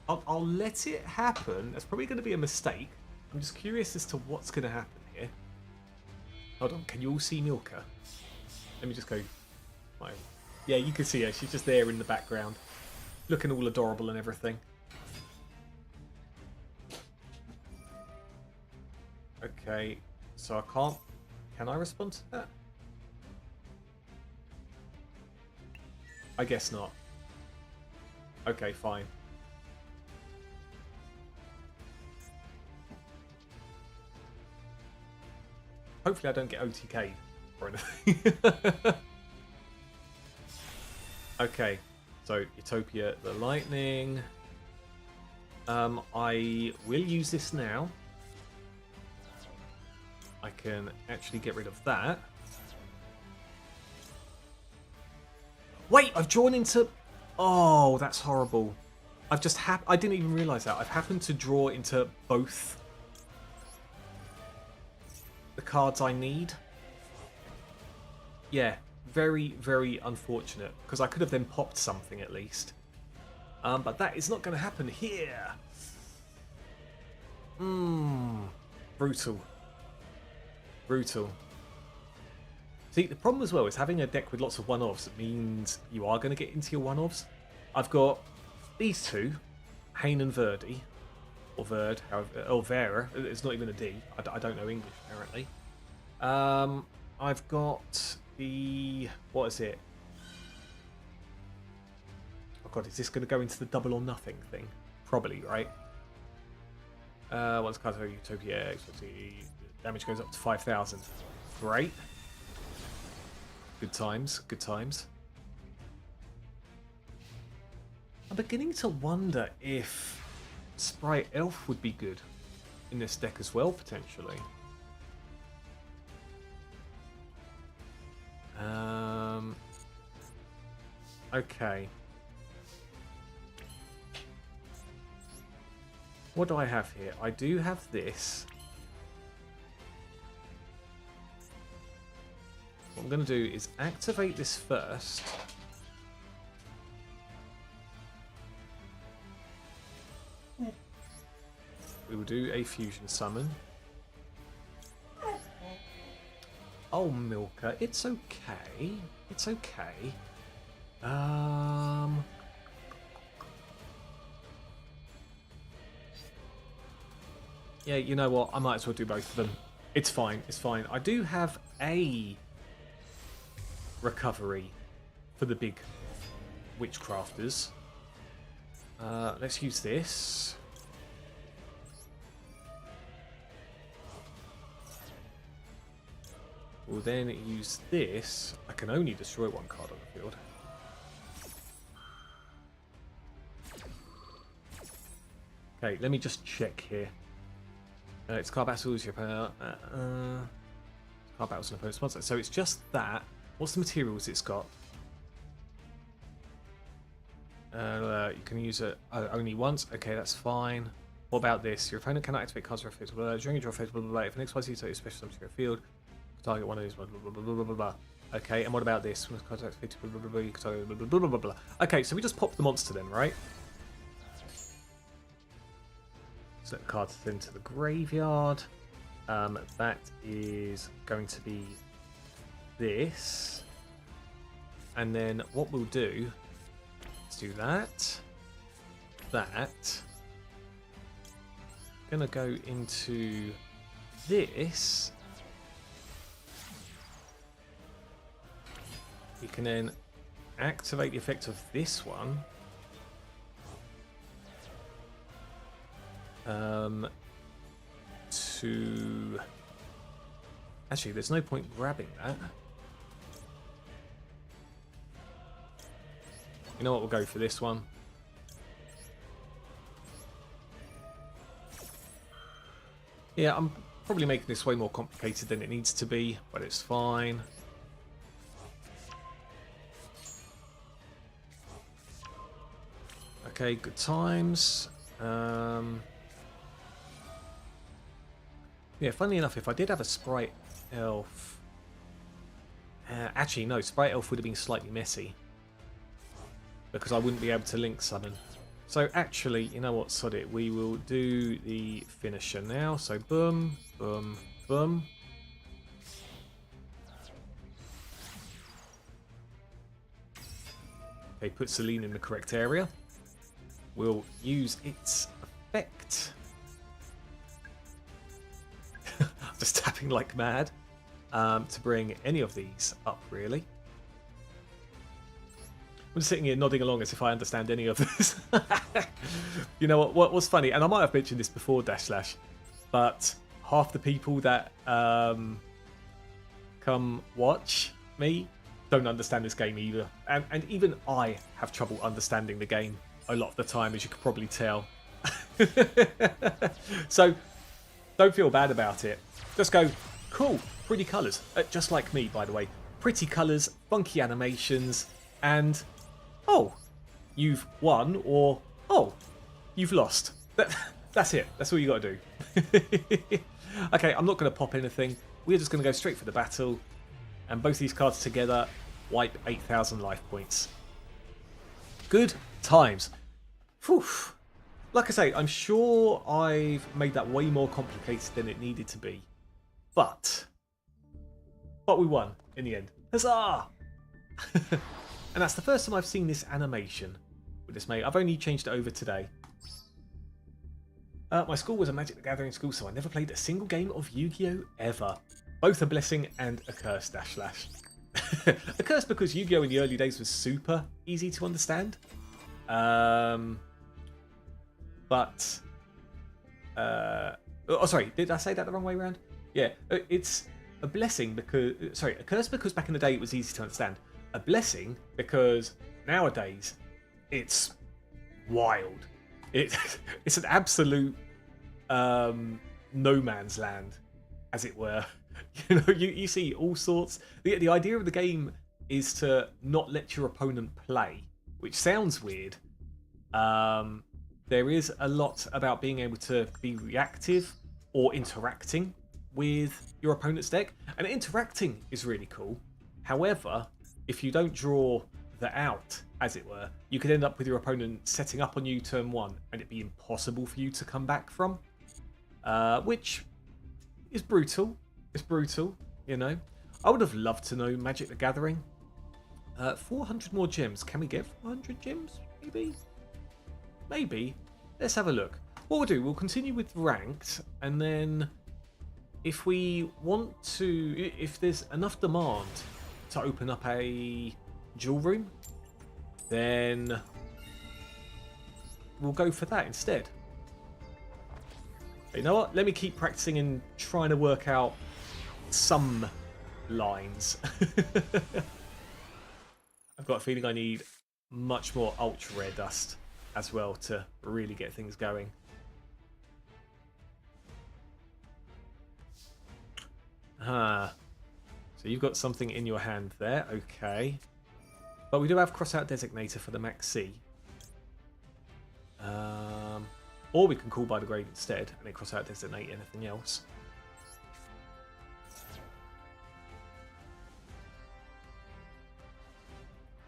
I'll let it happen. That's probably going to be a mistake. I'm just curious as to what's going to happen here. Hold on, can you all see Milka? Let me just go... Yeah, you can see her. She's just there in the background. Looking all adorable and everything. Okay, so I can't... Can I respond to that? I guess not. Okay, fine. Hopefully I don't get OTK'd or anything. Okay, so Utopia the Lightning. I will use this now. I can actually get rid of that. Wait, I've drawn into... Oh, that's horrible. I've just I didn't even realise that. I've happened to draw into both the cards I need. Yeah, very, very unfortunate. Because I could have then popped something at least. But that is not going to happen here. Brutal. Brutal. See, the problem as well is having a deck with lots of one-offs means you are going to get into your one-offs. I've got these two, Hain and Verdi, or Verd, however, or Vera. It's not even a D. I don't know English apparently. I've got the... What is it? Oh god, is this going to go into the double or nothing thing? Probably, right? What's card Utopia? Damage goes up to 5,000. Great. Good times, good times. I'm beginning to wonder if Sprite Elf would be good in this deck as well, potentially. Okay. What do I have here? I do have this. What I'm going to do is activate this first. We will do a fusion summon. Oh, Milka, it's okay. It's okay. Yeah, you know what? I might as well do both of them. It's fine. It's fine. I do have a recovery for the big witchcrafters. Let's use this. We'll then use this. I can only destroy one card on the field. Okay, let me just check here. It's card battles, your opponent. Card battles and opponent's sponsor. So it's just that. What's the materials it's got? You can use it only once. Okay, that's fine. What about this? Your opponent cannot activate cards or effects. During your draw phase, blah, blah, blah. If an XYZ so special summons to your field, target one of these. Blah, blah, blah, blah, blah, blah, blah. Okay, and what about this? When cards activate, blah, blah, blah, blah, you can target blah, blah, blah, blah, blah. Okay, so we just pop the monster then, right? Set the cards into the graveyard. That is going to be this. And then what we'll do is do that. That. Gonna go into this. You can then activate the effect of this one. To actually, there's no point grabbing that. You know what? We'll go for this one. Yeah, I'm probably making this way more complicated than it needs to be, but it's fine. Okay, good times. Yeah, funnily enough, if I did have a Sprite Elf... actually, no, Sprite Elf would have been slightly messy. Because I wouldn't be able to link summon. So actually, you know what, sod it. We will do the finisher now. So boom, boom, boom. Okay, put Celine in the correct area. We'll use its effect. Just tapping like mad. To bring any of these up, really. I'm just sitting here nodding along as if I understand any of this. You know what was funny, and I might have mentioned this before, Dashlash, but half the people that come watch me don't understand this game either. And even I have trouble understanding the game a lot of the time, as you could probably tell. So don't feel bad about it. Just go, cool, pretty colours. Just like me, by the way. Pretty colours, funky animations, and... oh, you've won, or oh, you've lost. That's it. That's all you got to do. Okay, I'm not going to pop anything. We're just going to go straight for the battle. And both these cards together wipe 8,000 life points. Good times. Whew. Like I say, I'm sure I've made that way more complicated than it needed to be. But we won in the end. Huzzah! And that's the first time I've seen this animation with this mate. I've only changed it over today. My school was a Magic the Gathering school, so I never played a single game of Yu-Gi-Oh! Ever. Both a blessing and a curse, Dashlash. A curse because Yu-Gi-Oh! In the early days was super easy to understand. Oh, sorry, did I say that the wrong way around? Yeah, it's a blessing because... sorry, a curse because back in the day it was easy to understand. A blessing because nowadays it's wild. It's an absolute no man's land, as it were. You know, you see all sorts. The idea of the game is to not let your opponent play, which sounds weird. There is a lot about being able to be reactive or interacting with your opponent's deck, and interacting is really cool. However, if you don't draw the out, as it were, you could end up with your opponent setting up on you turn one and it'd be impossible for you to come back from. Which is brutal. It's brutal, you know. I would have loved to know Magic the Gathering. 400 more gems. Can we get 400 gems? Maybe? Maybe. Let's have a look. What we'll do, we'll continue with ranked, and then if we want to, if there's enough demand to open up a duel room, then we'll go for that instead. You know what? Let me keep practicing and trying to work out some lines. I've got a feeling I need much more ultra rare dust as well to really get things going. Ah, so you've got something in your hand there, okay. But we do have Crossout Designator for the Max C. Or we can call by the grave instead and then Crossout Designate anything else.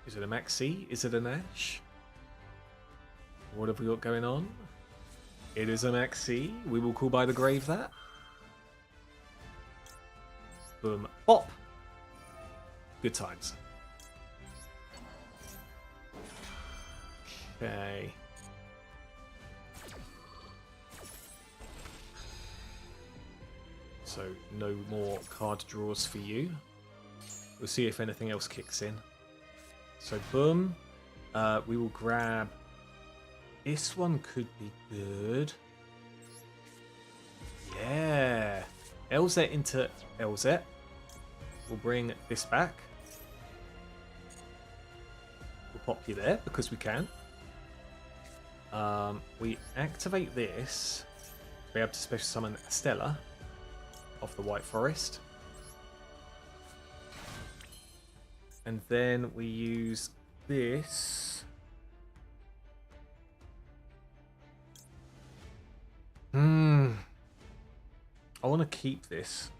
Is it a Max C? Is it a Nash? What have we got going on? It is a Max C. We will call by the grave that. Boom. Bop. Good times. Okay. So no more card draws for you. We'll see if anything else kicks in. So boom. We will grab... This one could be good. Yeah. LZ into LZ. We'll bring this back. We'll pop you there because we can. We activate this. be able to special summon Stella off the White Forest. And then we use this. I want to keep this.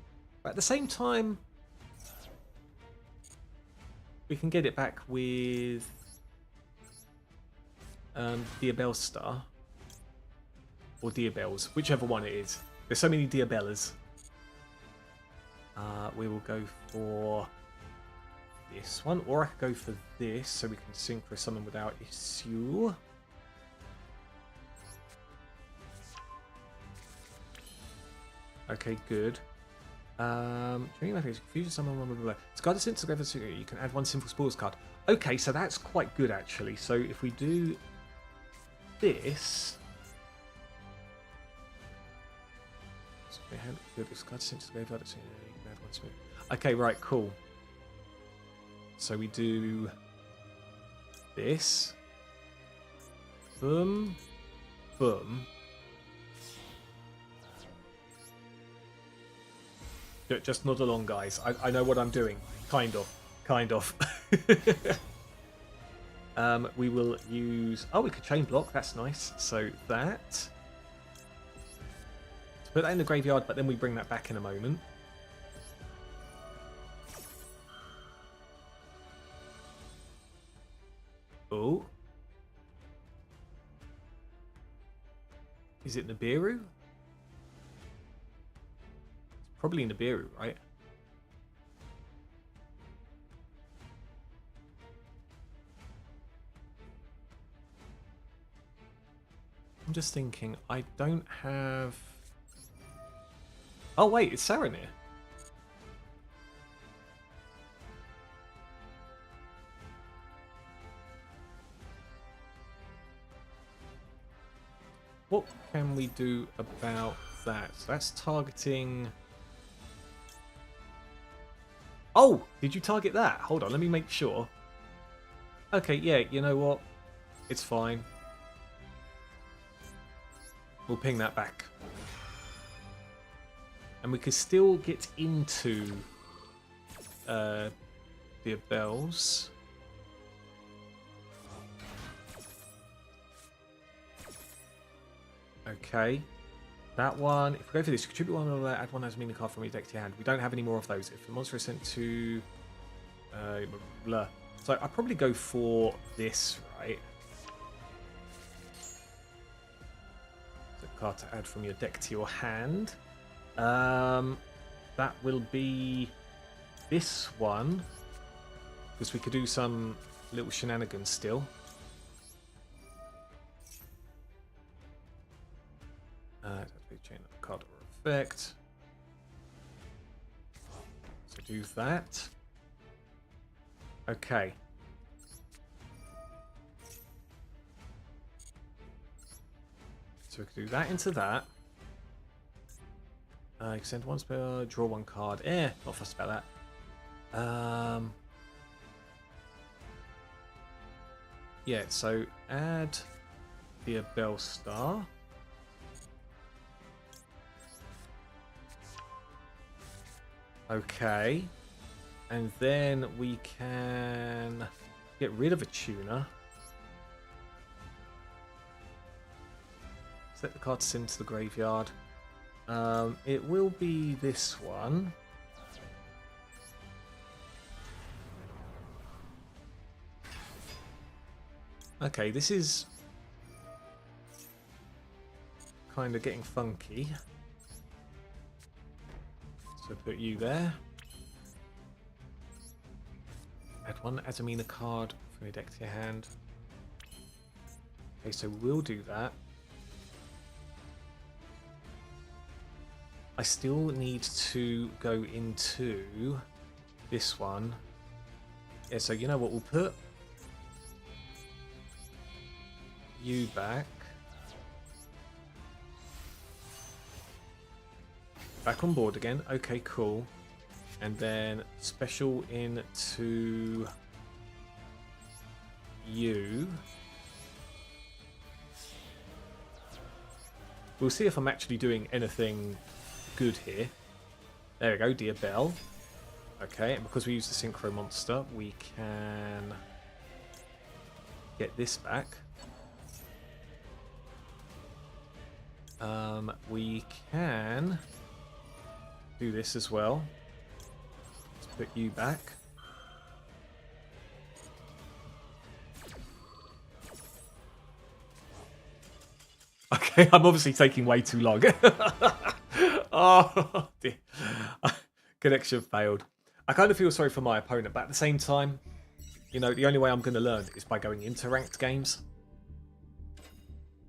But at the same time, we can get it back with Diabell Star. Or Diabells, whichever one it is. There's so many Diabellas. We will go for this one, or I could go for this so we can synchro summon without issue. Okay, good. Fusion summon one with Scarlet Sense together, you can add one simple spores card. Okay, so that's quite good actually. So if we do this. Okay, right, cool. So we do this. Boom. Boom. Just nod along, guys. I know what I'm doing. Kind of. Kind of. We will use... Oh, we could chain block. That's nice. So that... Let's put that in the graveyard, but then we bring that back in a moment. Oh. Is it Nibiru? It's probably Nibiru, right? I'm just thinking, I don't have... Oh wait, it's Saranir. What can we do about that? So that's targeting... Oh! Did you target that? Hold on, let me make sure. Okay, yeah, you know what? It's fine. We'll ping that back. And we could still get into the bells. Okay. That one, if we go for this, contribute one or add one as a meaning card from your deck to your hand. We don't have any more of those. If the monster is sent to... blah. So I'd probably go for this, right? Card to add from your deck to your hand. That will be this one, because we could do some little shenanigans still. Chain of card or effect. So do that. Okay. So we can do that into that. Extend one spell, draw one card. Not fussed about that. Yeah, so add the Bell Star. Okay. And then we can get rid of a tuner. Set the card into the graveyard. It will be this one. Okay, this is kind of getting funky. So put you there. Add one Azamina card from your deck to your hand. Okay, so we'll do that. I still need to go into this one. Yeah, so you know what, we'll put you back. Back on board again. Okay, cool. And then special into you. We'll see if I'm actually doing anything good here. There we go, Dear Bell. Okay, and because we use the Synchro Monster, we can get this back. We can do this as well. Let's put you back. Okay, I'm obviously taking way too long. Oh, dear. Connection failed. I kind of feel sorry for my opponent, but at the same time, you know, the only way I'm going to learn is by going into ranked games.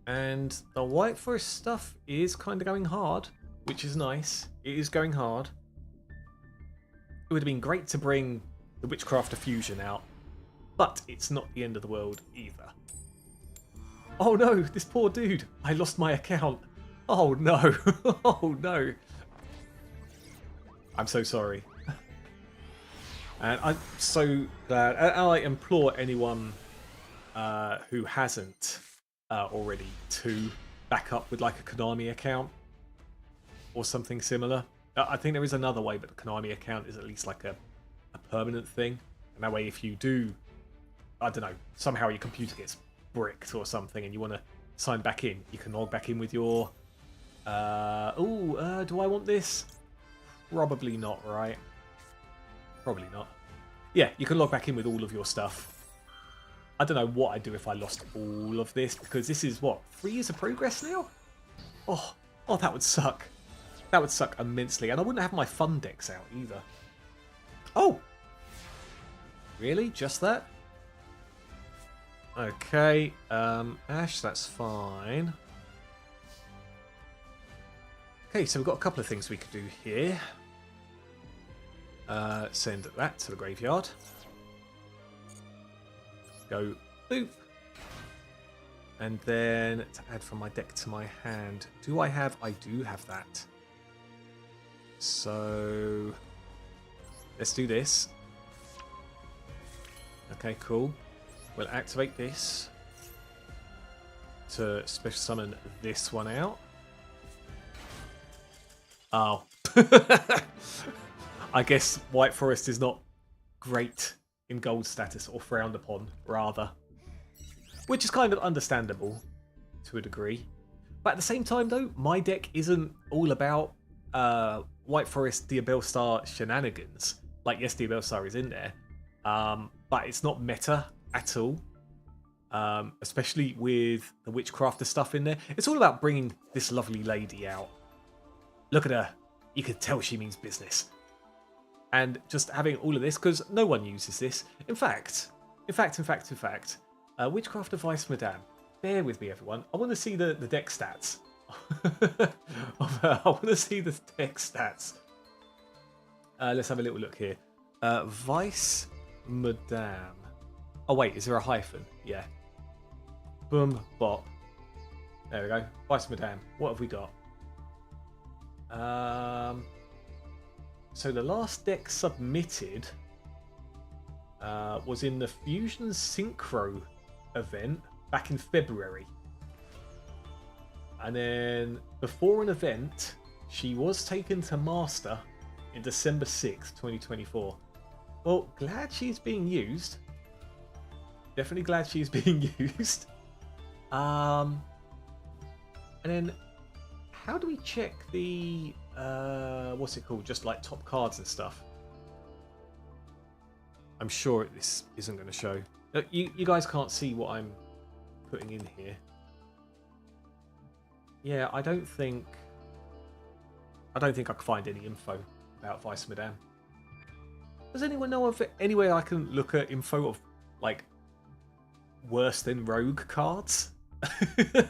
And the White Forest stuff is kind of going hard, which is nice. It is going hard. It would have been great to bring the Witchcrafter Fusion out, but it's not the end of the world either. Oh no, this poor dude. I lost my account. Oh no. Oh no. I'm so sorry. And I'm so glad. And I implore anyone who hasn't already to back up with like a Konami account or something similar. I think there is another way, but the Konami account is at least like a permanent thing. And that way if you do, I don't know, somehow your computer gets bricked or something and you want to sign back in, you can log back in with your... do I want this? Probably not, right? Probably not. Yeah, you can log back in with all of your stuff. I don't know what I'd do if I lost all of this, because this is, what, 3 years of progress now? Oh, that would suck. That would suck immensely. And I wouldn't have my fun decks out either. Oh! Really? Just that? Okay, Ash, that's fine. Okay, so we've got a couple of things we could do here. Send that to the graveyard. Go boop. And then to add from my deck to my hand. Do I have? I do have that. So let's do this. Okay, cool. We'll activate this to special summon this one out. Oh. I guess White Forest is not great in gold status, or frowned upon, rather. Which is kind of understandable, to a degree. But at the same time, though, my deck isn't all about White Forest Diabellstar shenanigans. Like, yes, Diabellstar is in there, but it's not meta at all. Especially with the Witchcrafter stuff in there. It's all about bringing this lovely lady out. Look at her. You can tell she means business. And just having all of this, because no one uses this. In fact, Witchcraft Vice Madame. Bear with me, everyone. I want to see the deck stats. I want to see the deck stats. Let's have a little look here. Vice Madame. Oh wait, is there a hyphen? Yeah. Boom, bop. There we go. Vice Madame. What have we got? So the last deck submitted was in the Fusion Synchro event back in February. And then before an event, she was taken to Master in December 6th, 2024. Well, glad she's being used. Definitely glad she's being used. And then how do we check the what's it called? Just like top cards and stuff. I'm sure this isn't going to show. You guys can't see what I'm putting in here. Yeah, I don't think I can find any info about Vice Madame. Does anyone know of any way I can look at info of like worse than rogue cards?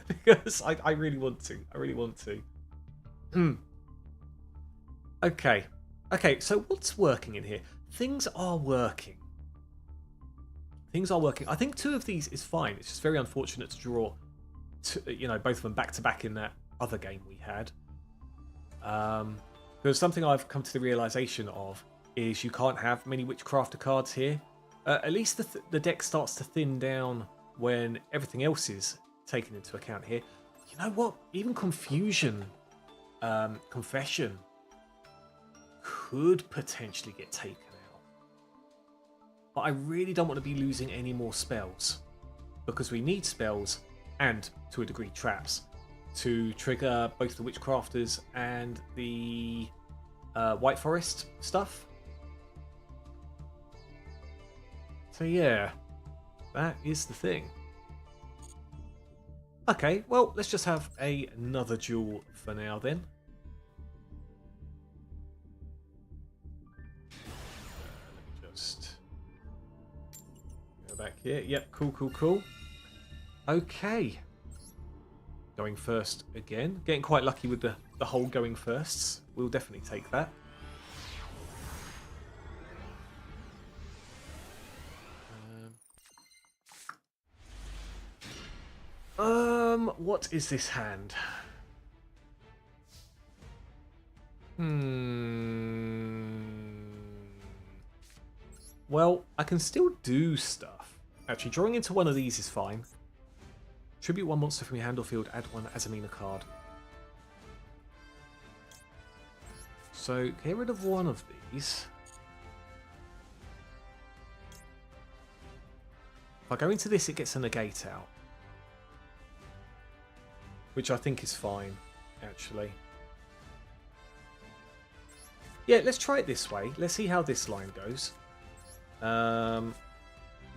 Because I really want to. I really want to. Okay. Okay, so what's working in here? Things are working. Things are working. I think 2 of these is fine. It's just very unfortunate to draw, both of them back to back in that other game we had. Because something I've come to the realization of is you can't have many Witchcrafter cards here. At least the deck starts to thin down when everything else is taken into account here. you know what? Even Confusion, Confession could potentially get taken out. But I really don't want to be losing any more spells, because we need spells and, to a degree, traps to trigger both the Witchcrafters and the White Forest stuff. So yeah, that is the thing. Okay, well, let's just have another duel for now then. Let me just go back here. Yep, cool. Okay. Going first again. Getting quite lucky with the whole going firsts. We'll definitely take that. What is this hand? Well, I can still do stuff. Actually, drawing into one of these is fine. Tribute one monster from your hand or field, add one as a Mina card. So, get rid of one of these. If I go into this, it gets a negate out. Which I think is fine, actually. Yeah, let's try it this way. Let's see how this line goes.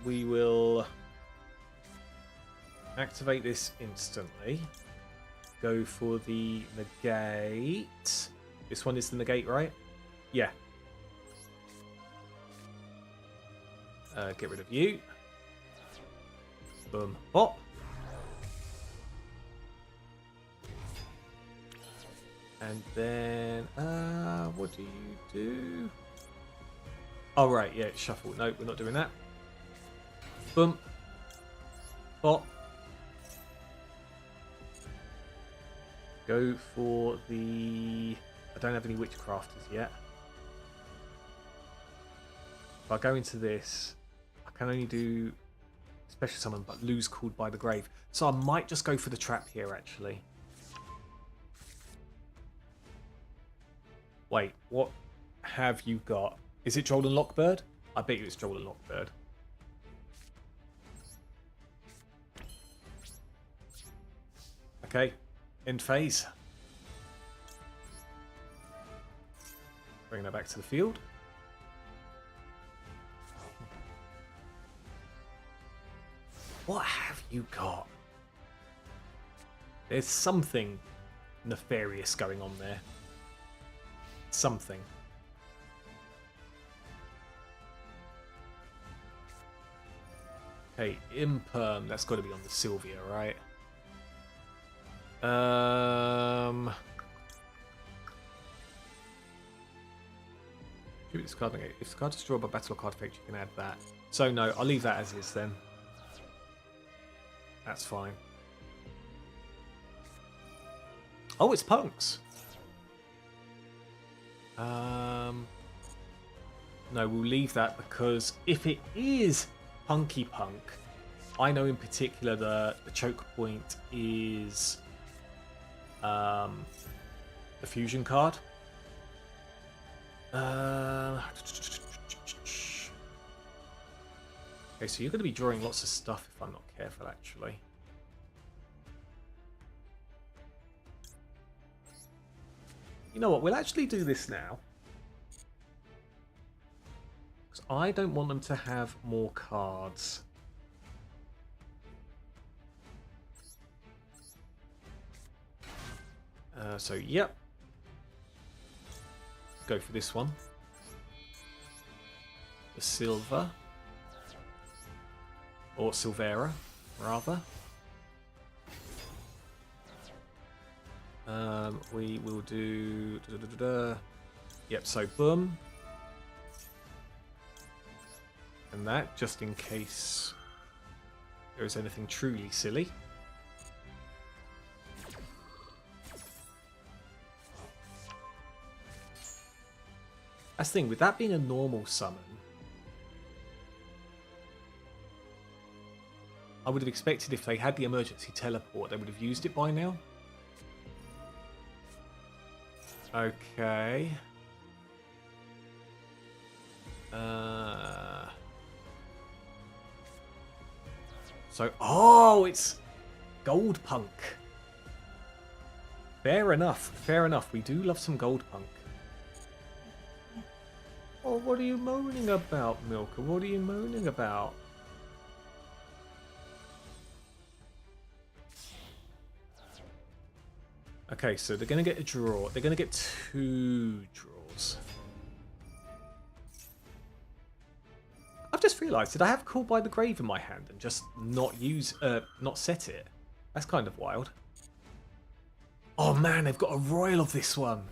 We will activate this instantly. Go for the negate. This one is the negate, right? Yeah. Get rid of you. Boom. Bop. And then, what do you do? Oh, right, yeah, shuffle. No, we're not doing that. Boom. Bop. Go for the... I don't have any Witchcrafters yet. If I go into this, I can only do Special Summon, but lose Called by the Grave. So I might just go for the trap here, actually. Wait, what have you got? Is it Droll and Lockbird? I bet you it's Droll and Lockbird. Okay, end phase. Bring that back to the field. What have you got? There's something nefarious going on there. Something. Okay, Imperm. That's got to be on the Sylvia, right? This card. If the card is destroyed by battle or card effect, you can add that. So no, I'll leave that as is then. That's fine. Oh, it's punks. No, we'll leave that because if it is Punky Punk, I know in particular the choke point is the fusion card. Okay, so you're going to be drawing lots of stuff if I'm not careful, actually. You know what? We'll actually do this now. Because I don't want them to have more cards. So, yep. Go for this one. The Silver. Or Silvera, rather. We will do... Yep, so boom. And that, just in case there is anything truly silly. That's the thing, with that being a normal summon, I would have expected if they had the emergency teleport, they would have used it by now. Okay. So, oh, it's Gold Punk. Fair enough. Fair enough. We do love some Gold Punk. Oh, what are you moaning about, Milka? What are you moaning about? Okay, so they're going to get a draw. They're going to get 2 draws. I've just realised, did I have Call by the Grave in my hand and just not set it? That's kind of wild. Oh man, they've got a royal of this one.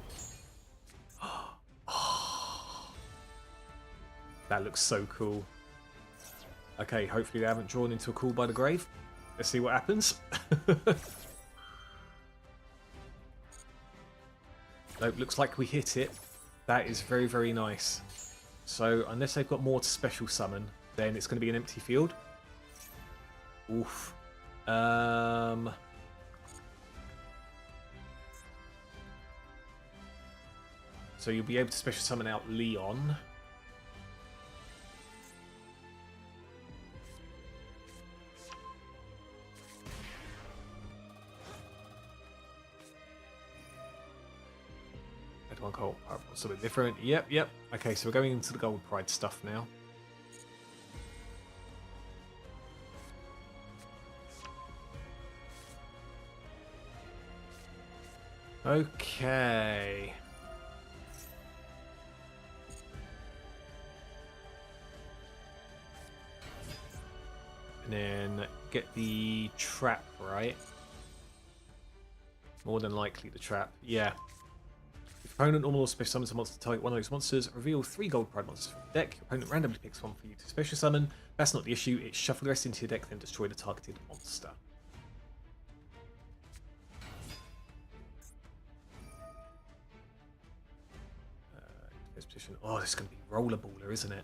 Oh, that looks so cool. Okay, hopefully they haven't drawn into a Call by the Grave. Let's see what happens. Nope, looks like we hit it. That is very, very nice. So, unless they've got more to special summon, then it's going to be an empty field. Oof. So you'll be able to special summon out Leon. One call, something different. Yep. Okay, so we're going into the Gold Pride stuff now. Okay. And then get the trap, right? More than likely the trap. Yeah. If your opponent normal or special summons a monster to target one of those monsters, reveal 3 Gold Pride monsters from your deck. Your opponent randomly picks one for you to special summon. That's not the issue. It's shuffle the rest into your deck, then destroy the targeted monster. Position. Oh, this is going to be rollerballer, isn't it?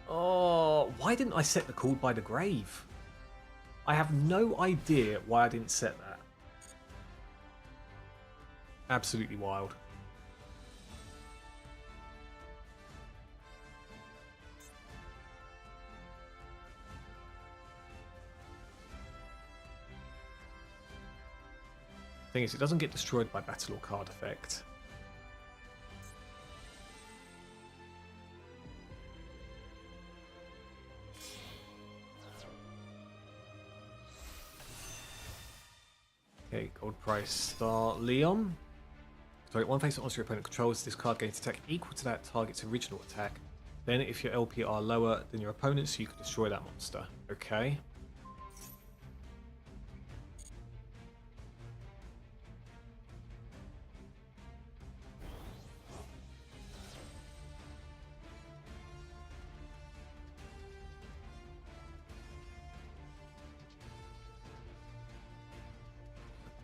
Oh, why didn't I set the Call by the Grave? I have no idea why I didn't set that. Absolutely wild. Thing is, it doesn't get destroyed by battle or card effect. Okay, gold price star Leon. Sorry, one face monster your opponent controls. This card gains attack equal to that target's original attack. Then, if your LP are lower than your opponent's, you can destroy that monster. Okay.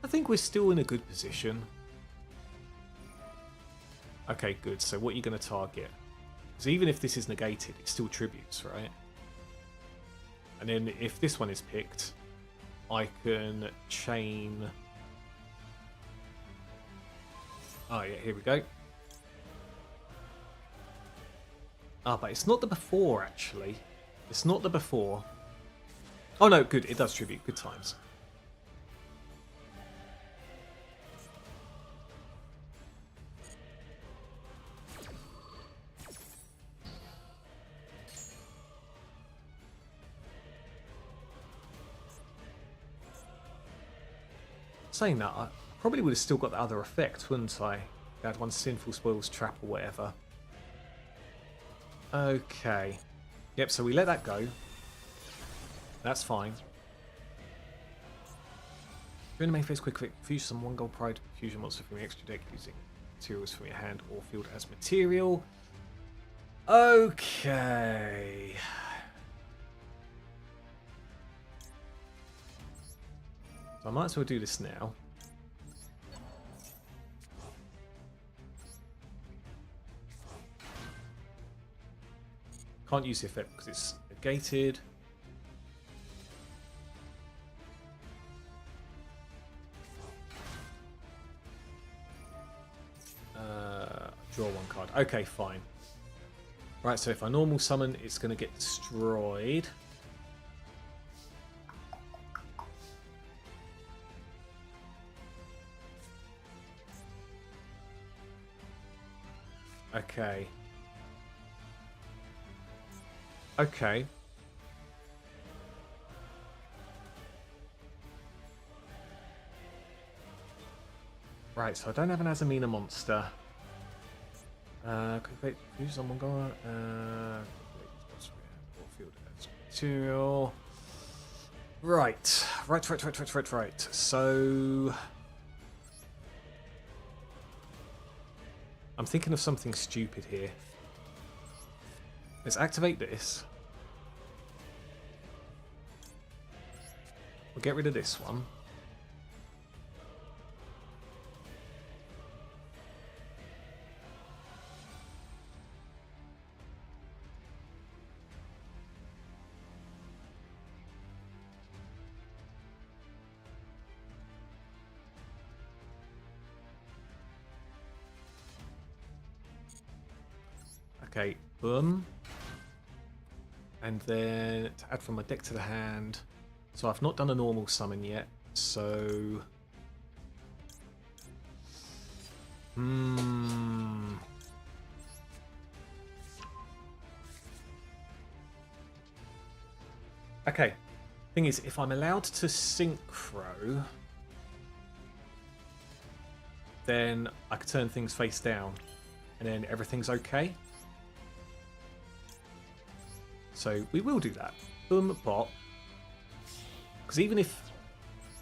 I think we're still in a good position. Okay, good. So what are you going to target? Because even if this is negated, it still tributes, right? And then if this one is picked, I can chain... Oh yeah, here we go. Ah, but it's not the before, actually. It's not the before. Oh no, good. It does tribute. Good times. Saying that, I probably would have still got the other effect, wouldn't I? I had one Sinful Spoils Trap or whatever. Okay. Yep, so we let that go. That's fine. During the main phase, quick fuse some 1 gold pride fusion monster from your extra deck using materials from your hand or field as material. Okay. So I might as well do this now. Can't use the effect because it's negated. Draw one card. Okay, fine. Right, so if I normal summon, it's going to get destroyed. Okay. Okay. Right, so I don't have an Azamina monster. Use someone go. Material. Right. So I'm thinking of something stupid here. Let's activate this. We'll get rid of this one. Okay, boom. And then to add from my deck to the hand. So I've not done a normal summon yet, so... Okay. Thing is, if I'm allowed to synchro, then I could turn things face down, and then everything's okay. So we will do that. Boom, bot. Because even if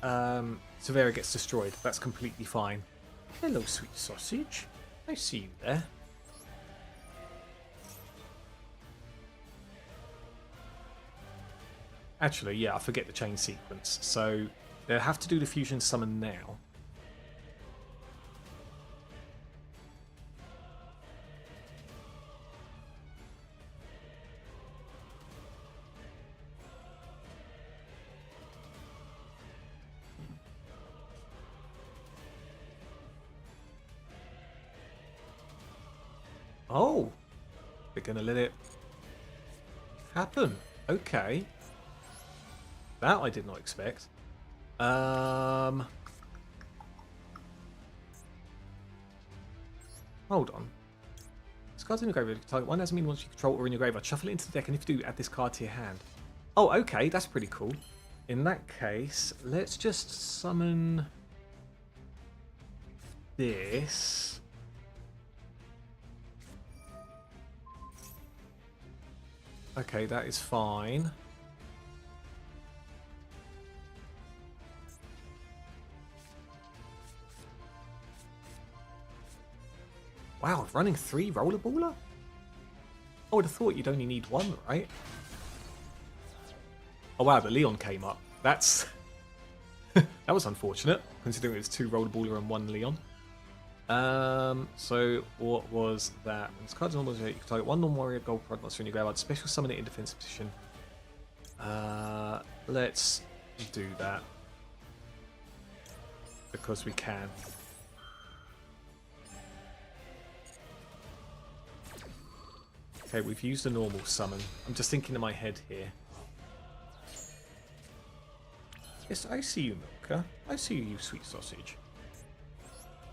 Severa gets destroyed, that's completely fine. Hello, sweet sausage. I see you there. Actually, yeah, I forget the chain sequence. So they'll have to do the fusion summon now. Oh, we're gonna let it happen. Okay, that I did not expect. Hold on. This card's in your graveyard. Target one doesn't mean once you control or in your graveyard. Shuffle it into the deck, and if you do, add this card to your hand. Oh, okay, that's pretty cool. In that case, let's just summon this. Okay, that is fine. Wow, running 3 Rollerballer? I would have thought you'd only need 1, right? Oh wow, the Leon came up. That's... that was unfortunate, considering it was 2 Rollerballer and 1 Leon. So what was that? This card's normal. You can target 1 non-warrior gold prod monster in your graveyard. Special summon it in defensive position. Let's do that because we can. Okay, we've used a normal summon. I'm just thinking in my head here. Yes, I see you, Milka. I see you, sweet sausage.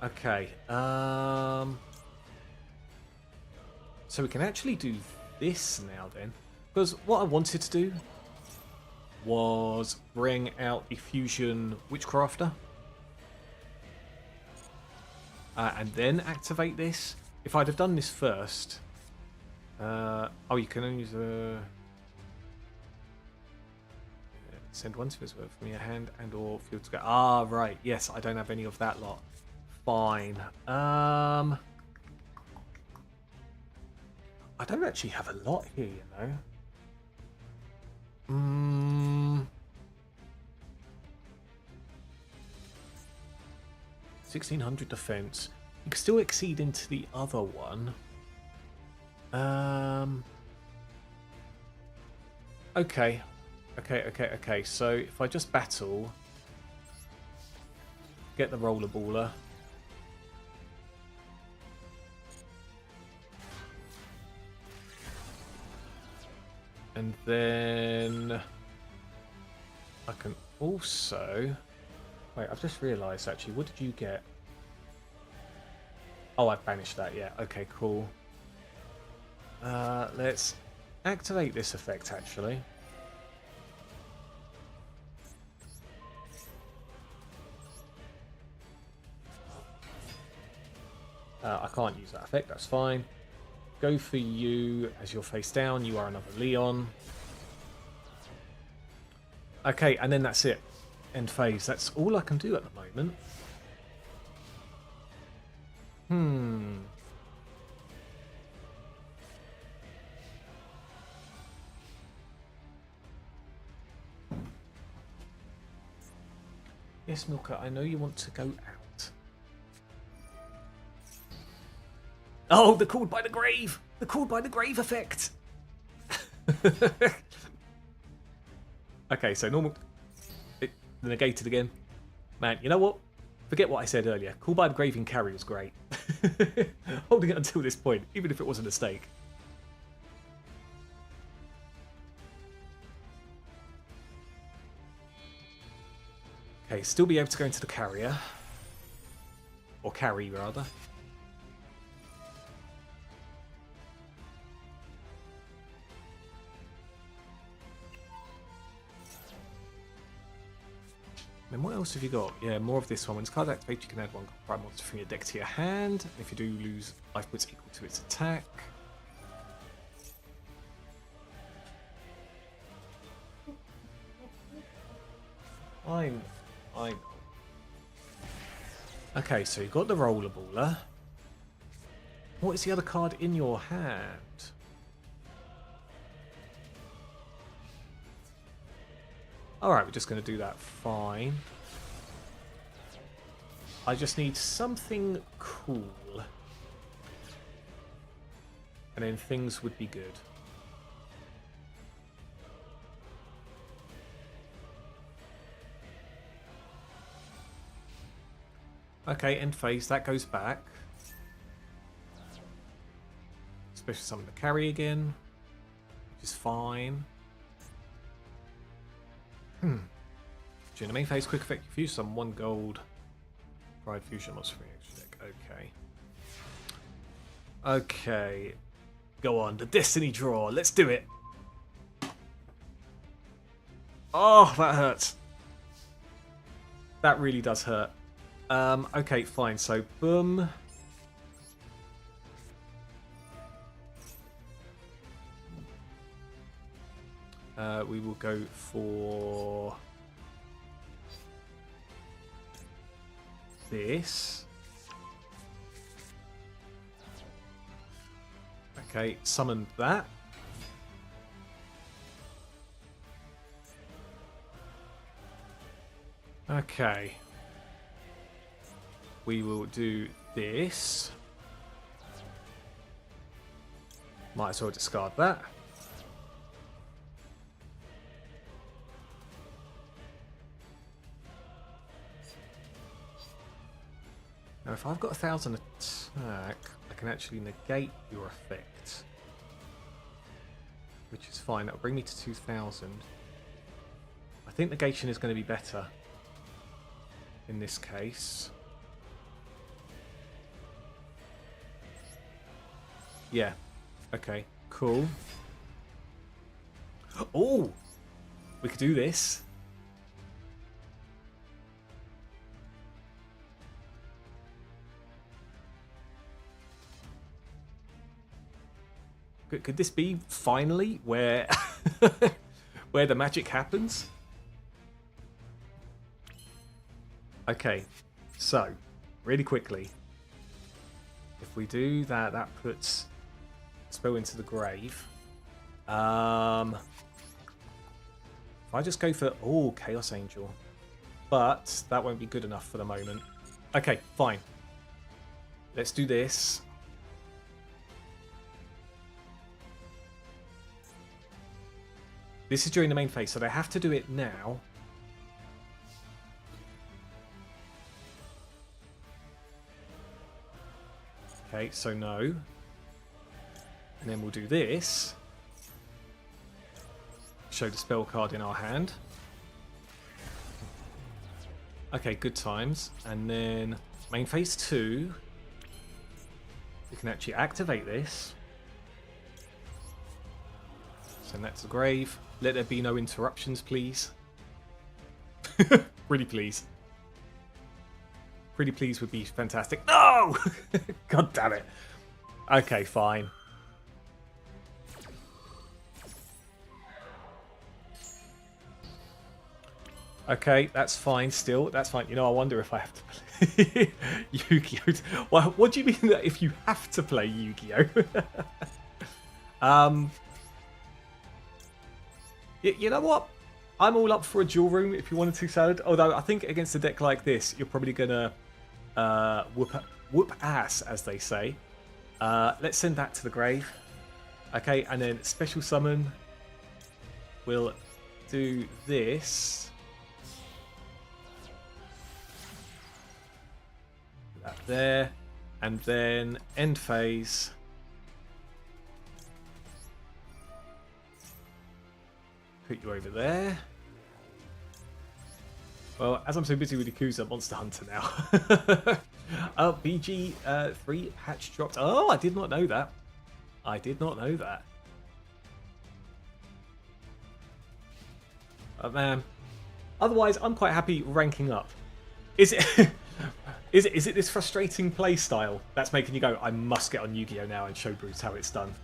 Okay, so we can actually do this now then. Because what I wanted to do was bring out the Fusion Witchcrafter. And then activate this. If I'd have done this first... oh, you can only use a... Send one to from your hand and or field to go. Ah, right. Yes, I don't have any of that lot. Fine. I don't actually have a lot here, you know. 1600 defense. You can still exceed into the other one. Okay. Okay. So if I just battle, get the Rollerballer. And then I can also... Wait, I've just realised actually, what did you get? Oh, I've banished that, yeah. Okay, cool. Let's activate this effect actually. I can't use that effect, that's fine. Go for you as you're face down. You are another Leon. Okay, and then that's it. End phase. That's all I can do at the moment. Yes, Milka, I know you want to go out. Oh, the called by the grave! The called by the grave effect! Okay, so normal... It negated again. Man, you know what? Forget what I said earlier. Call by the grave in carry was great. Holding it until this point, even if it was a mistake. Okay, still be able to go into the carrier. Or carry, rather. Then what else have you got? Yeah, more of this one. When this card activates, you can add one prime monster from your deck to your hand. If you do, lose life points equal to its attack. I'm... Okay, so you've got the rollerballer. What is the other card in your hand? Alright, we're just going to do that. Fine. I just need something cool. And then things would be good. Okay, end phase. That goes back. Especially something to carry again. Which is fine. During the main phase, quick effect, you fuse some 1 gold Pride Fusion monster from your extra deck. Okay. Okay. Go on, the Destiny draw. Let's do it. Oh, that hurts. That really does hurt. Okay, fine. So, boom. We will go for this. Okay, summon that. Okay. We will do this. Might as well discard that. Now, if I've got 1,000 attack, I can actually negate your effect. Which is fine. That'll bring me to 2,000. I think negation is going to be better in this case. Yeah. Okay. Cool. Oh! We could do this. Could this be finally where where the magic happens? Okay, so really quickly, if we do that, that puts spell into the grave. If I just go for Chaos Angel, but that won't be good enough for the moment. Okay, fine. Let's do this. This is during the main phase, so they have to do it now. Okay, so no. And then we'll do this. show the spell card in our hand. Okay, good times. And then main phase 2. We can actually activate this. Send that to the grave. Let there be no interruptions, please. Pretty please. Pretty please would be fantastic. No! God damn it. Okay, fine. Okay, that's fine still. That's fine. You know, I wonder if I have to play Yu-Gi-Oh! Well, what do you mean that if you have to play Yu-Gi-Oh? You know what? I'm all up for a duel room if you wanted to, Salad. Although I think against a deck like this, you're probably going to whoop ass, as they say. Let's send that to the grave. Okay, and then special summon. We'll do this. Put that there. And then end phase. Put you over there. Well, as I'm so busy with Yakuza, Monster Hunter now. BG3 patch dropped. Oh, I did not know that. I did not know that. Oh, man. Otherwise, I'm quite happy ranking up. Is it is it this frustrating play style that's making you go, I must get on Yu-Gi-Oh! Now and show Bruce how it's done?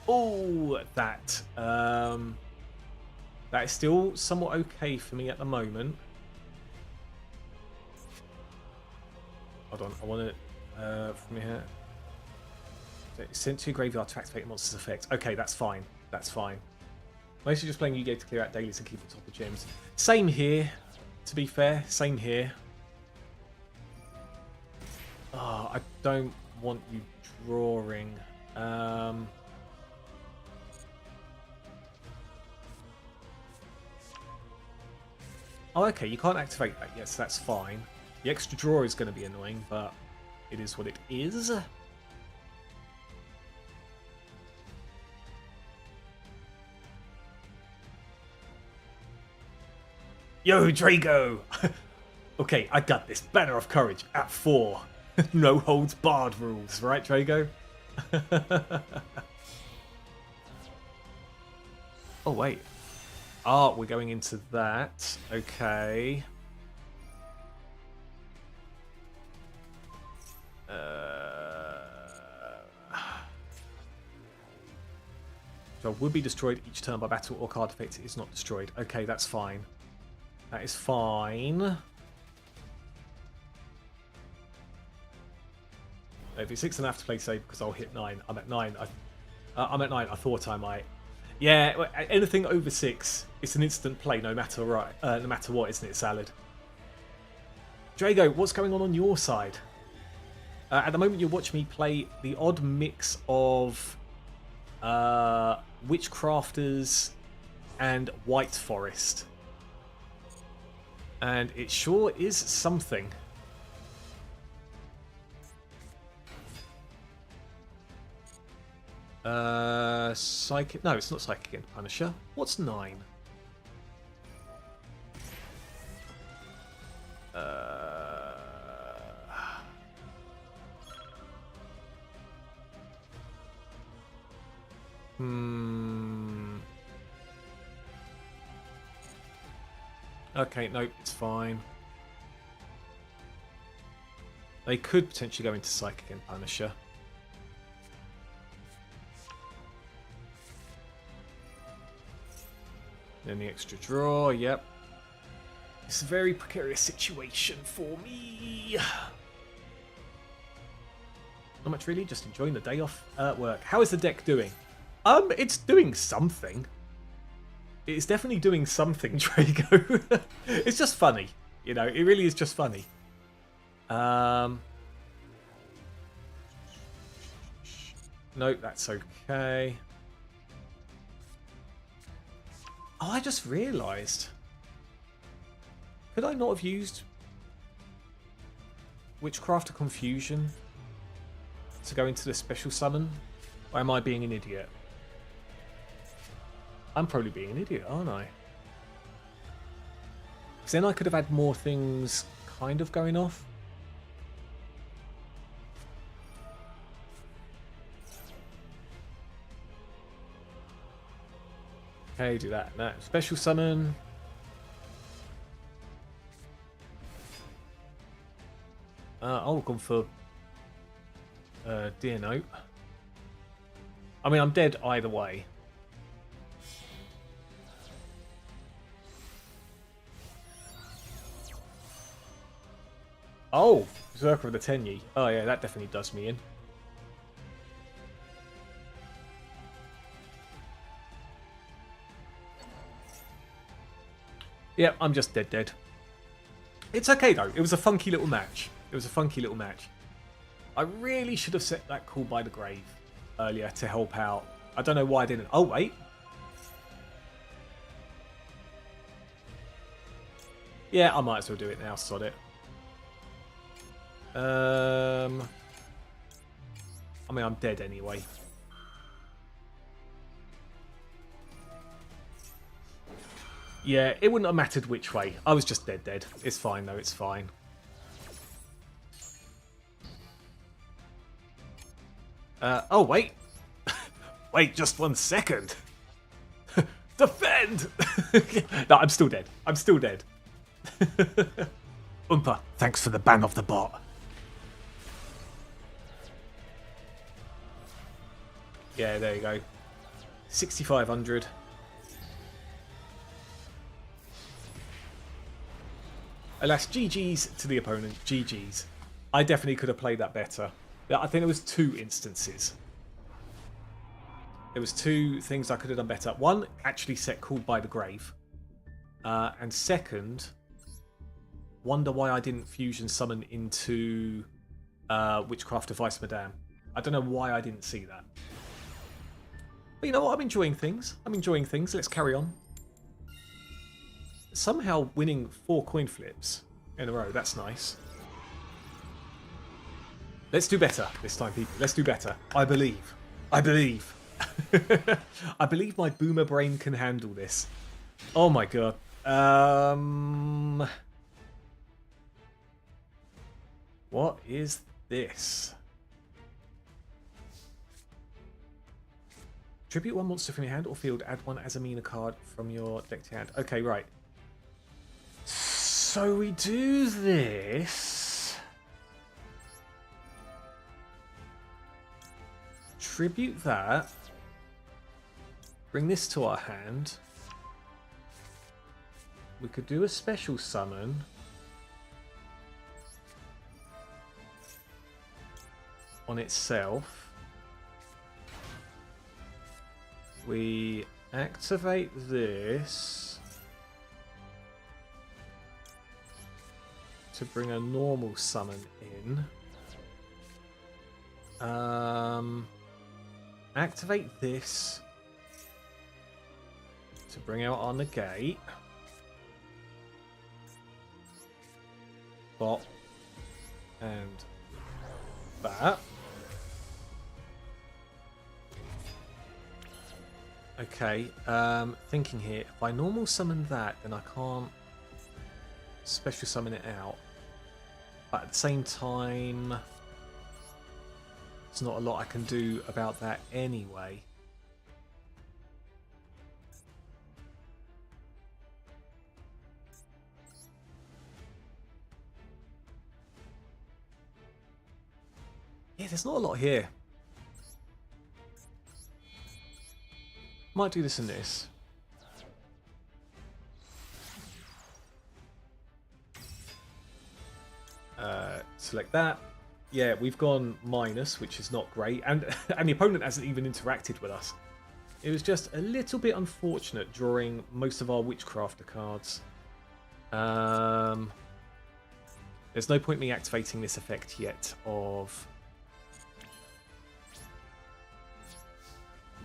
Oh, that is still somewhat okay for me at the moment. Hold on, I want to from here. Sent to your graveyard to activate the monster's effect. Okay, that's fine. That's fine. Mostly just playing Yu-Gi-Oh! To clear out dailies and keep on top of gems. Same here, to be fair. Same here. Oh, I don't want you drawing. Oh, okay, you can't activate that yet, so that's fine. The extra draw is going to be annoying, but it is what it is. Yo, Drago! Okay, I got this. Banner of Courage at 4. No holds barred rules, right, Drago? Oh, wait. Oh, we're going into that. Okay. So would be destroyed each turn by battle or card effect. It is not destroyed. Okay, that's fine. That is fine. If it's 6 and I have to play save because I'll hit 9. I'm at 9. I'm at 9. I thought I might. Yeah, anything over 6, it's an instant play no matter what, isn't it, Salad? Drago, what's going on your side? At the moment, you'll watch me play the odd mix of Witchcrafters and White Forest. And it sure is something. Psychic. No, it's not Psychic and Punisher. What's 9? Okay, nope, it's fine. They could potentially go into Psychic and Punisher. Then the extra draw, yep. It's a very precarious situation for me. Not much really, just enjoying the day off at work. How is the deck doing? It's doing something. It's definitely doing something, Drago. It's just funny. You know, it really is just funny. No, that's okay. Oh, I just realised. Could I not have used Witchcraft of Confusion to go into the special summon? Or am I being an idiot? I'm probably being an idiot, aren't I? Because then I could have had more things kind of going off. Okay, do that. No. Special summon. I'll go for Dear Note. I mean, I'm dead either way. Oh, Berserker of the Tenyi. Oh yeah, that definitely does me in. Yep, I'm just dead. It's okay though. It was a funky little match. I really should have set that Call by the Grave earlier to help out. I don't know why I didn't. Oh, wait. Yeah, I might as well do it now. Sod it. I mean, I'm dead anyway. Yeah, it wouldn't have mattered which way. I was just dead. It's fine, though. It's fine. Oh, wait. Wait, just 1 second. Defend! No, I'm still dead. Oompa, thanks for the ban of the bot. Yeah, there you go. 6,500. Alas, GG's to the opponent. GG's. I definitely could have played that better. I think there was 2 instances. There was 2 things I could have done better. One, actually set Called by the Grave. And second, wonder why I didn't fusion summon into Witchcraft of Vice Madame. I don't know why I didn't see that. But you know what? I'm enjoying things. Let's carry on. Somehow winning 4 coin flips in a row. That's nice. Let's do better this time, people. Let's do better. I believe. I believe my boomer brain can handle this. Oh my god. What is this? Tribute 1 monster from your hand or field. Add 1 as a Mina card from your deck to hand. Okay, right. So we do this. Tribute that. Bring this to our hand. We could do a special summon. On itself. We activate this to bring a normal summon in. Activate this to bring out our negate. Bot. And that. Okay, thinking here, if I normal summon that, then I can't special summon it out. But at the same time, there's not a lot I can do about that anyway. Yeah, there's not a lot here. Might do this and this. Select that. Yeah, we've gone minus, which is not great. And the opponent hasn't even interacted with us. It was just a little bit unfortunate drawing most of our Witchcrafter cards. There's no point me activating this effect yet of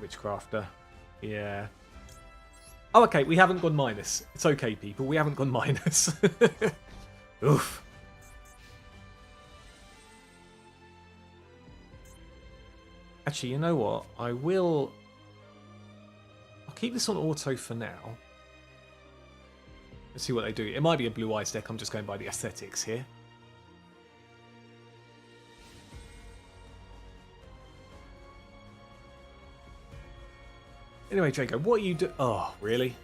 Witchcrafter. Yeah. Oh, okay, we haven't gone minus. It's okay, people. We haven't gone minus. Oof. Actually, you know what? I'll keep this on auto for now. Let's see what they do. It might be a Blue Eyes deck. I'm just going by the aesthetics here. Anyway, Draco, what are you do? Oh, really?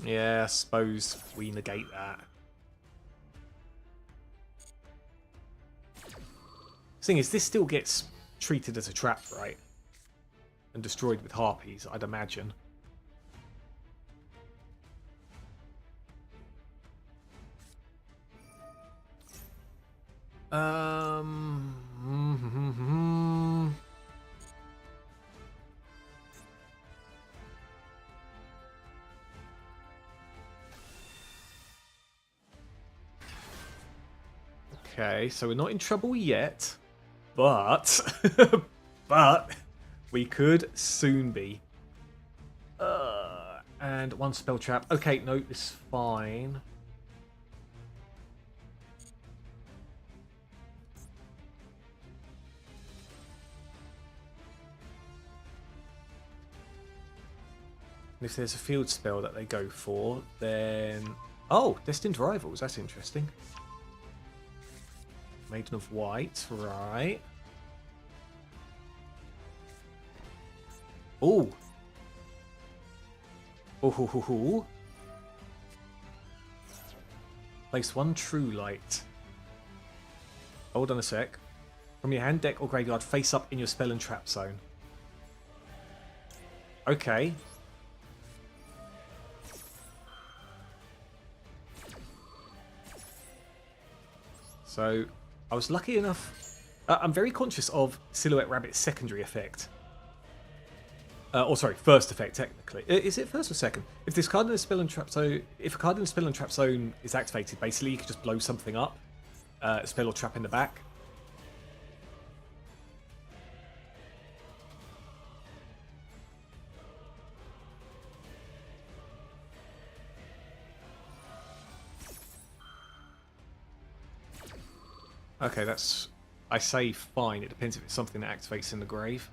Yeah, I suppose we negate that. Thing is, this still gets treated as a trap, right? And destroyed with harpies, I'd imagine. Okay, so we're not in trouble yet, but but we could soon be. And one spell trap. Okay, no, this is fine. And if there's a field spell that they go for, then... Oh, Destined Rivals, that's interesting. Maiden of White, right. Ooh. Ooh. Place one True Light. Hold on a sec. From your hand, deck, or graveyard, face up in your spell and trap zone. Okay. So, I was lucky enough... I'm very conscious of Silhouette Rabbit's secondary effect. Sorry, first effect, technically. Is it first or second? If this card in the spell and trap zone... If a card in the spell and trap zone is activated, basically you can just blow something up. Spell or trap in the back. Okay, that's... I say fine. It depends if it's something that activates in the grave.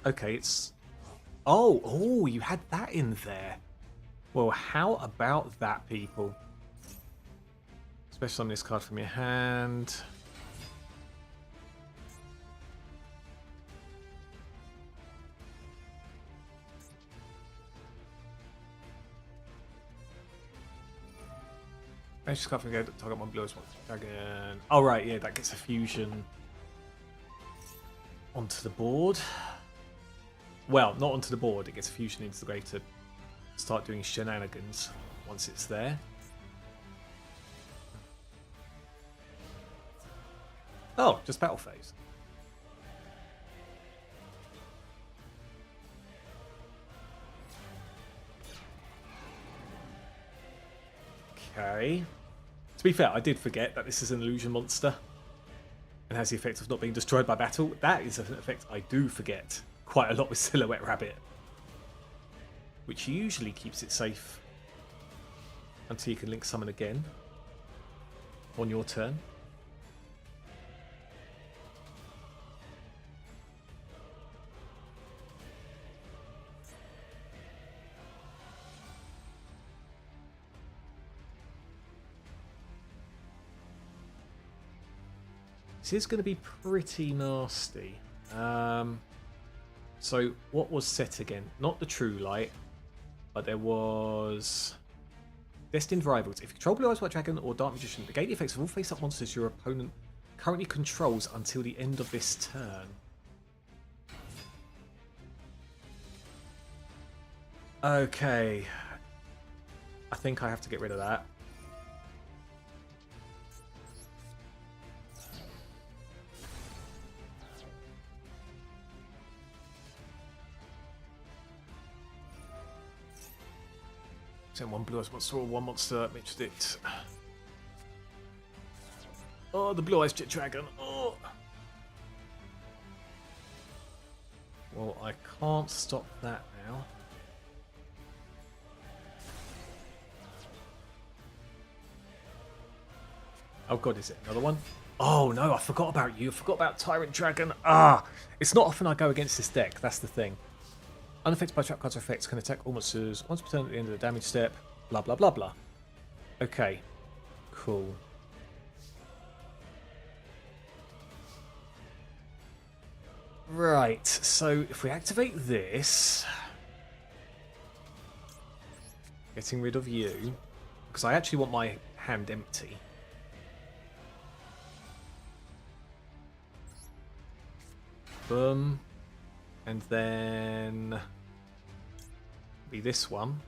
Okay, it's... Oh, you had that in there. Well, how about that, people? Special on this card from your hand. I just can't forget to target one blue as well. Dragon. Oh, right, yeah, that gets a fusion onto the board. Well, not onto the board, it gets a fusion into the grave to start doing shenanigans once it's there. Oh, just battle phase. Okay. To be fair, I did forget that this is an illusion monster and has the effect of not being destroyed by battle. That is an effect I do forget quite a lot with Silhouette Rabbit, which usually keeps it safe until you can link summon again on your turn. This is going to be pretty nasty. So what was set again? Not the True Light, but there was Destined Rivals. If you control Blue Eyes White Dragon or Dark Magician, negate the effects of all face-up monsters your opponent currently controls until the end of this turn. Okay. I think I have to get rid of that. Send one blue eyes monster or one monster, mixed it. Oh, the blue eyes jet dragon. Oh. Well, I can't stop that now. Oh god, is it another one? Oh no, I forgot about you. I forgot about Tyrant Dragon. Ah! It's not often I go against this deck, that's the thing. Unaffected by trap cards or effects, can attack all monsters once per turn at the end of the damage step. Blah blah blah blah. Okay. Cool. Right, so if we activate this... Getting rid of you. Because I actually want my hand empty. Boom. And then... be this one.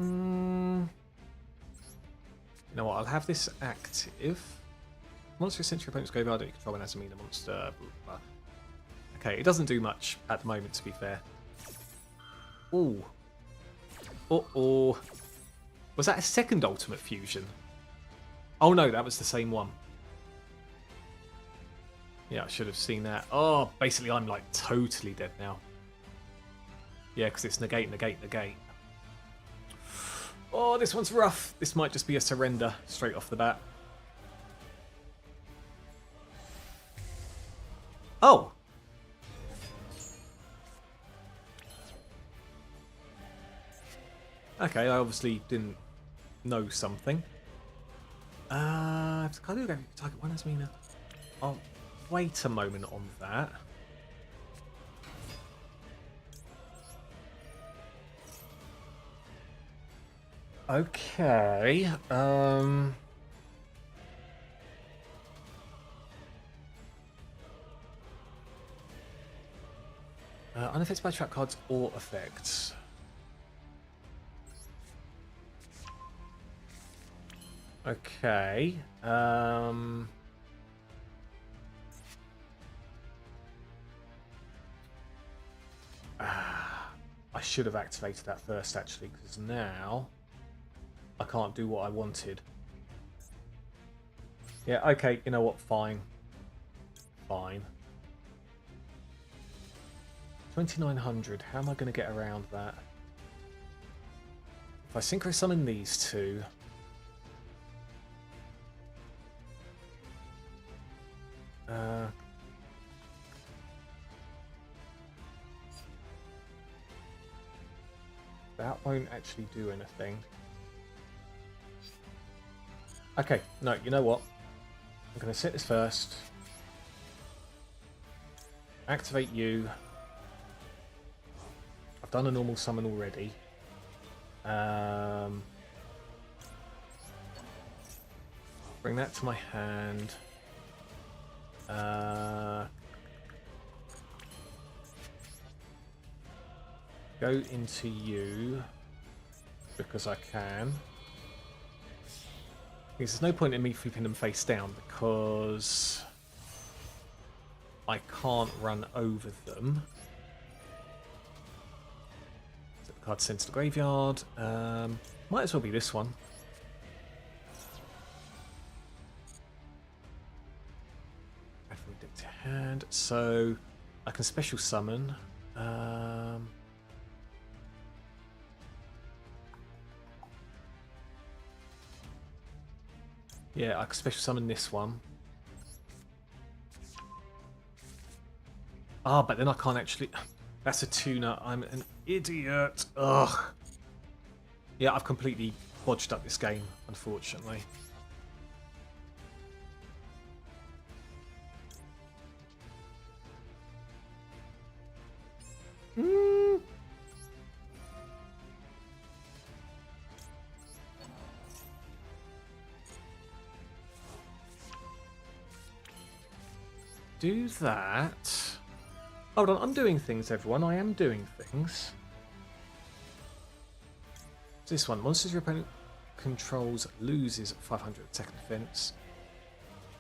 You know what, I'll have this active. Monster sent your opponent's graveyard that you control and has to mean a monster. Blah, blah. Okay, it doesn't do much at the moment, to be fair. Ooh. Uh-oh. Was that a second ultimate fusion? Oh no, that was the same one. Yeah, I should have seen that. Oh, basically I'm like totally dead now. Yeah, because it's negate, negate, negate. Oh, this one's rough. This might just be a surrender straight off the bat. Oh! Okay, I obviously didn't know something. Can't do that. Target one as Mina. I'll wait a moment on that. Okay. Unaffected by trap cards or effects. Okay. I should have activated that first, actually, because now I can't do what I wanted. Yeah, okay, you know what, fine. Fine. 2900, how am I going to get around that? If I synchro summon these two... that won't actually do anything. Okay, no, you know what? I'm going to set this first. Activate you. I've done a normal summon already. Bring that to my hand. Go into you because I can. There's no point in me flipping them face down because I can't run over them. So the card sent to the graveyard. Might as well be this one. Add from deck to hand. So I can special summon. Yeah, I can special summon this one. Ah, but then I can't actually... That's a tuner. I'm an idiot. Ugh. Yeah, I've completely bodged up this game, unfortunately. Do that. Hold on, I'm doing things, everyone. I am doing things. This one. Monsters your opponent controls loses 500 second defense.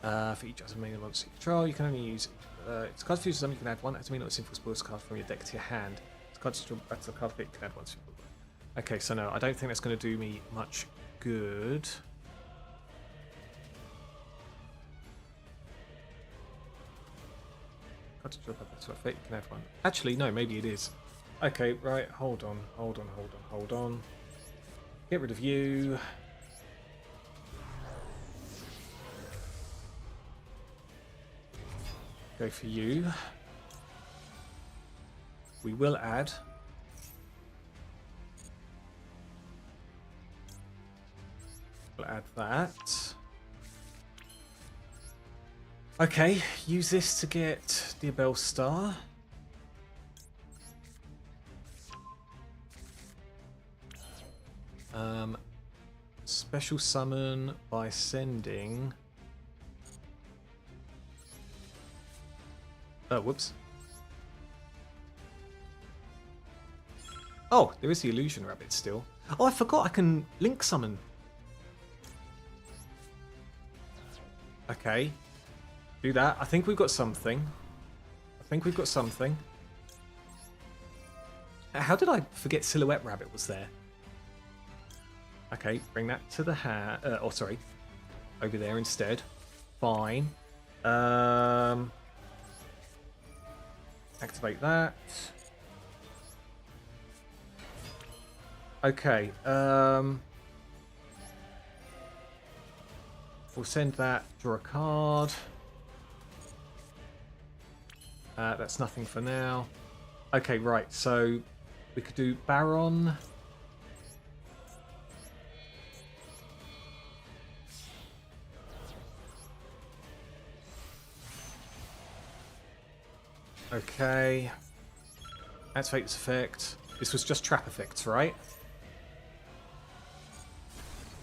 For each other main monster you control, you can only use it's cards fused you can add one enemy not simple spells card from your deck to your hand. It's cards to battle card fit, you can add one simple. Okay, so no, I don't think that's going to do me much good. Cards to battle fit, you can add one. Actually, no, maybe it is. Okay, right, hold on. Get rid of you. Go for you. We will add. We'll add that. Okay, use this to get the Abel Star. Special summon by sending. Oh, whoops. Oh, there is the illusion rabbit still. Oh, I forgot I can link summon. Okay. Do that. I think we've got something. How did I forget Silhouette Rabbit was there? Okay, bring that to the hand. Oh, sorry. Over there instead. Fine. Activate that. Okay. We'll send that. Draw a card. That's nothing for now. Okay, right. So we could do Baron. Okay. Activate this effect. This was just trap effects, right?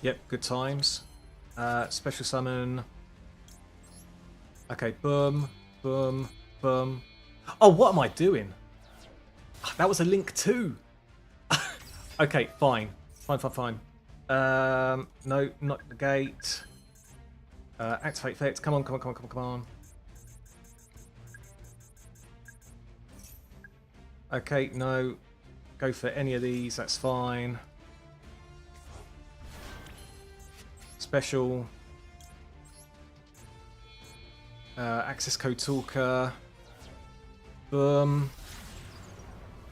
Yep, good times. Special summon. Okay, boom, boom, boom. Oh, what am I doing? That was a link too. Okay, fine. Fine. No, not the gate. Activate effects. Come on. Okay, no. Go for any of these, that's fine. Special. Access code talker. Boom.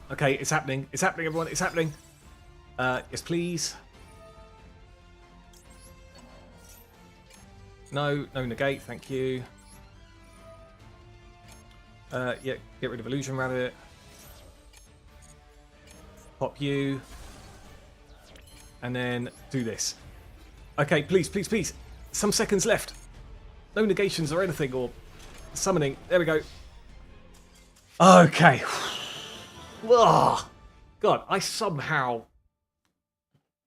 Okay, it's happening. It's happening, everyone. It's happening. Yes, please. No negate, thank you. Yeah, get rid of Illusion Rabbit. Pop you. And then do this. Okay, please. Some seconds left. No negations or anything, or summoning. There we go. Okay. Oh, God, I somehow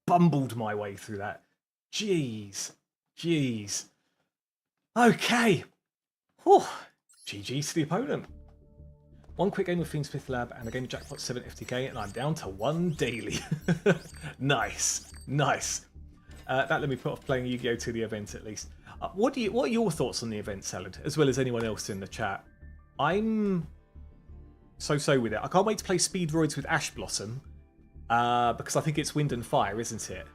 bumbled my way through that. Jeez. Okay. Whew. GG's to the opponent. One quick game of Fiend's Fifth Lab and a game of Jackpot 7 FTK, and I'm down to 1 daily. Nice. That let me put off playing Yu-Gi-Oh! To the event at least. What are your thoughts on the event, Salad, as well as anyone else in the chat? I'm so with it. I can't wait to play Speedroids with Ash Blossom, because I think it's Wind and Fire, isn't it?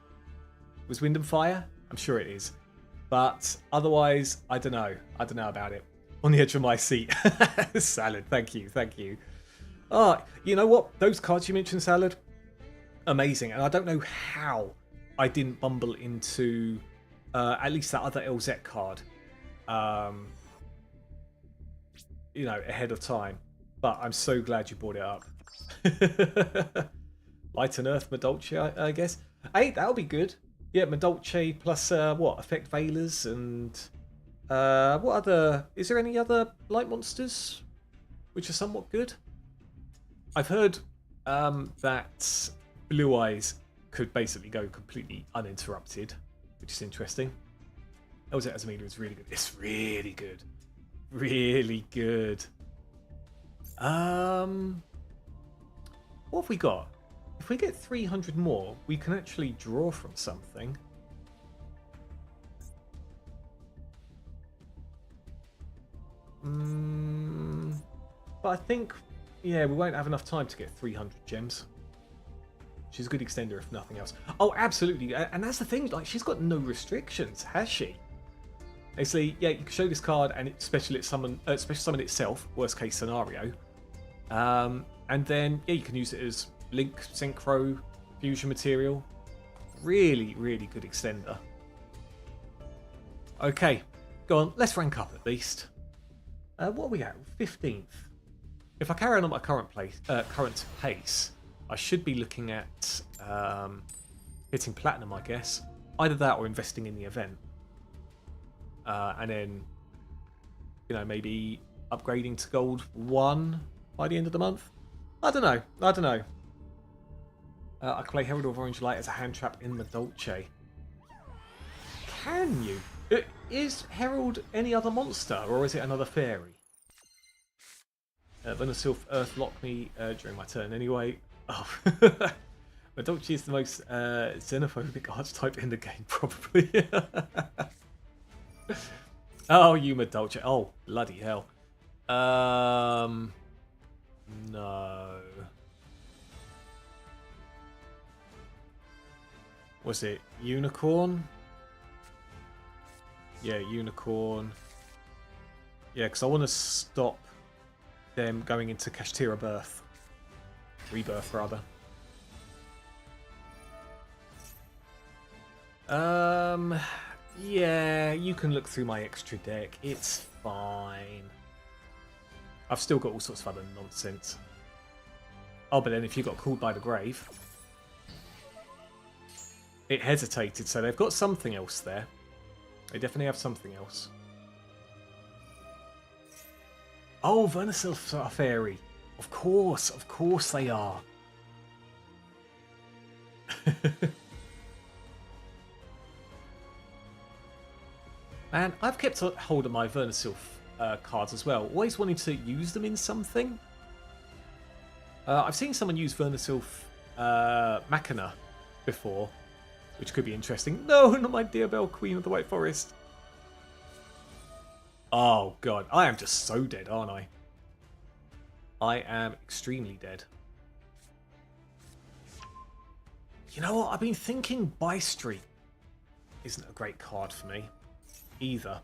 Was Wind and Fire? I'm sure it is. But otherwise, I don't know about it. On the edge of my seat. Salad, thank you. You know what? Those cards you mentioned, Salad, amazing. And I don't know how I didn't bumble into at least that other LZ card, ahead of time. But I'm so glad you brought it up. Light and Earth Madolche, I guess. Hey, that'll be good. Yeah, Madolche plus Effect Veilers and what other? Is there any other light monsters which are somewhat good? I've heard that Blue Eyes could basically go completely uninterrupted, which is interesting. LZ Azameda is really good. It's really good. What have we got? If we get 300 more, we can actually draw from something. But I think, yeah, we won't have enough time to get 300 gems. She's a good extender if nothing else. Oh, absolutely. And that's the thing, like, she's got no restrictions, has she? Basically, yeah, you can show this card and it special summon itself, worst case scenario. And then, yeah, you can use it as Link, Synchro, Fusion Material. Really, really good extender. Okay, go on, let's rank up at least. What are we at? 15th. If I carry on at my current pace, I should be looking at hitting platinum, I guess. Either that or investing in the event. And then, you know, maybe upgrading to gold 1 by the end of the month. I don't know. I can play Herald of Orange Light as a hand trap in the Dolce. Can you? Is Herald any other monster, or is it another fairy? Venusilf Earth lock me during my turn anyway. Oh. Madolche is the most xenophobic archetype in the game, probably. Oh, you Madolche. Oh, bloody hell. No. Was it Unicorn? Yeah, Unicorn. Yeah, because I want to stop them going into Kashtira Birth. Rebirth, rather. Yeah, you can look through my extra deck. It's fine. I've still got all sorts of other nonsense. Oh, but then if you got called by the grave... It hesitated, so they've got something else there. They definitely have something else. Oh, Venusilf's are fairy. Of course they are. Man, I've kept hold of my Venusilf cards as well. Always wanting to use them in something. I've seen someone use Venusilf Machina before, which could be interesting. No, not my dear Belle, Queen of the White Forest. Oh, God. I am just so dead, aren't I? I am extremely dead. You know what? I've been thinking Buy Street isn't a great card for me either.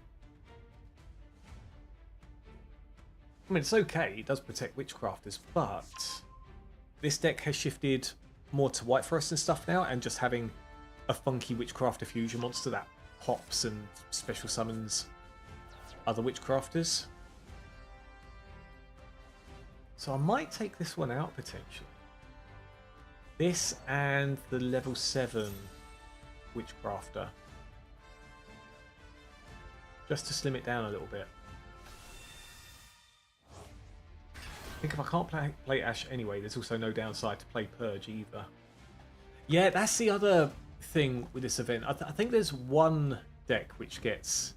I mean, it's okay. It does protect Witchcrafters, but this deck has shifted more to White Forest and stuff now, and just having a funky Witchcrafter fusion monster that pops and special summons other Witchcrafters. So I might take this one out potentially. This and the level 7 Witchcrafter. Just to slim it down a little bit. I think if I can't play Ash anyway, there's also no downside to play Purge either. Yeah, that's the other thing with this event. I think there's one deck which gets...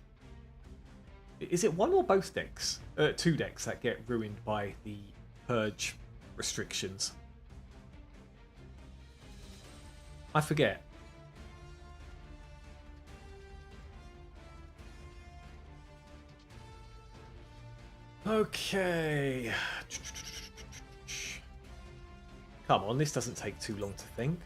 Is it one or both decks? 2 decks that get ruined by the Purge restrictions. I forget. Okay. Come on, this doesn't take too long to think.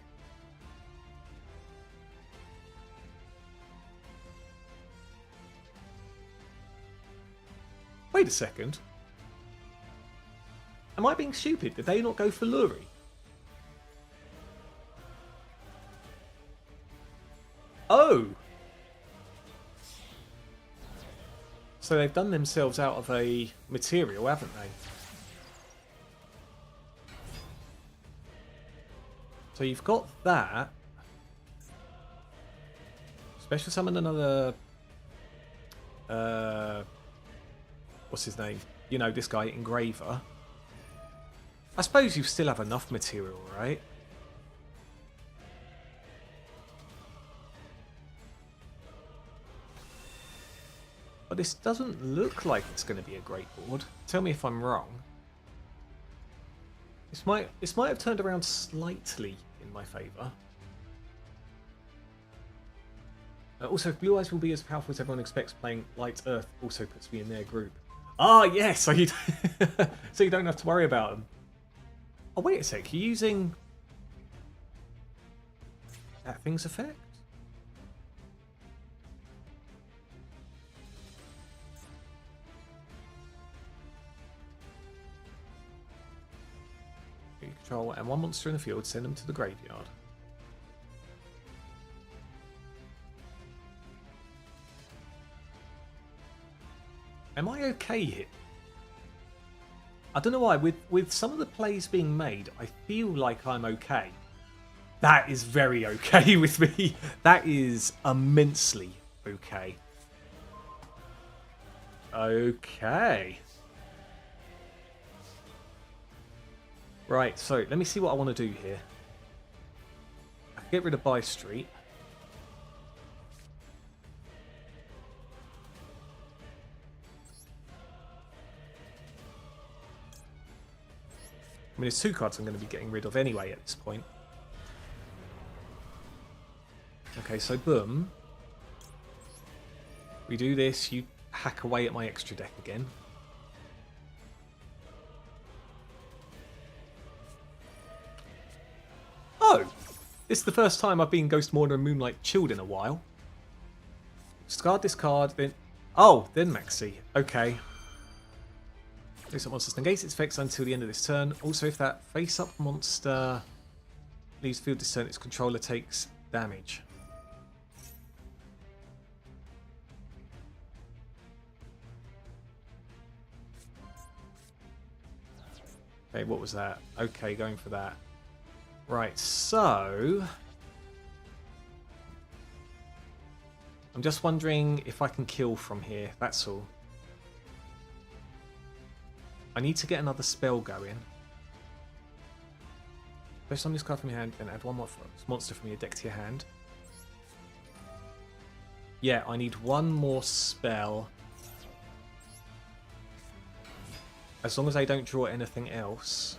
Wait a second. Am I being stupid? Did they not go for Luri? Oh! So they've done themselves out of a material, haven't they? So you've got that. Special summon another... what's his name? You know, this guy, Engraver. I suppose you still have enough material, right? But this doesn't look like it's going to be a great board. Tell me if I'm wrong. This might have turned around slightly in my favour. Also, Blue Eyes will be as powerful as everyone expects. Playing Light Earth also puts me in their group. Ah, yes. So you, so you don't have to worry about them. Oh, wait a sec. You're using that thing's effect? You control and one monster in the field, send them to the graveyard. Am I okay here? I don't know why. With some of the plays being made, I feel like I'm okay. That is very okay with me. That is immensely okay. Okay. Right, so let me see what I want to do here. I can get rid of Buy Street. I mean, there's two cards I'm going to be getting rid of anyway at this point. Okay, so boom. We do this, you hack away at my extra deck again. Oh! This is the first time I've been Ghost Mourner and Moonlight chilled in a while. Discard this card, then... Oh, then Maxi. Okay. Face-up monster negates its effects until the end of this turn. Also, if that face-up monster leaves field this turn, its controller takes damage. Okay, what was that? Okay, going for that. Right, so... I'm just wondering if I can kill from here, that's all. I need to get another spell going. First on this card from your hand, then add one more monster from your deck to your hand. Yeah, I need one more spell. As long as I don't draw anything else.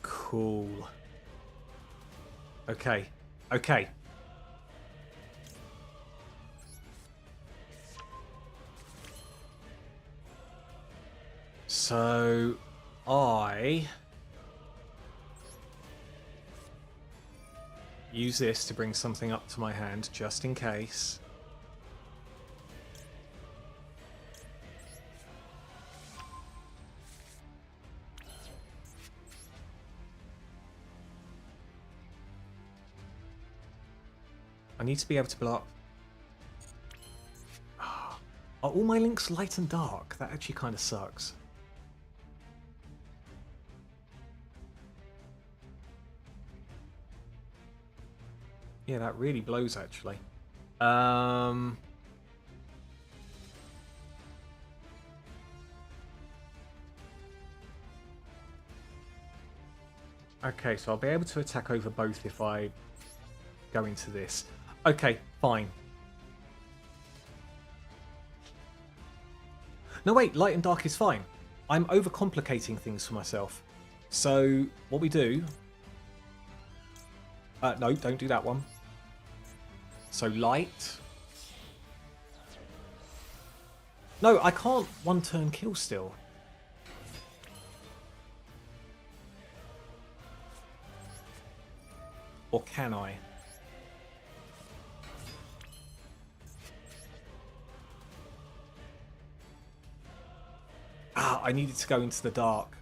Cool. Okay. Okay. So I use this to bring something up to my hand just in case. I need to be able to block. Are all my links light and dark? That actually kind of sucks. Yeah, that really blows actually. Okay, so I'll be able to attack over both if I go into this. Okay, fine. No, wait, light and dark is fine. I'm overcomplicating things for myself. So, what we do... no, don't do that one. So, light. No, I can't one-turn kill still. Or can I? Ah, I needed to go into the dark.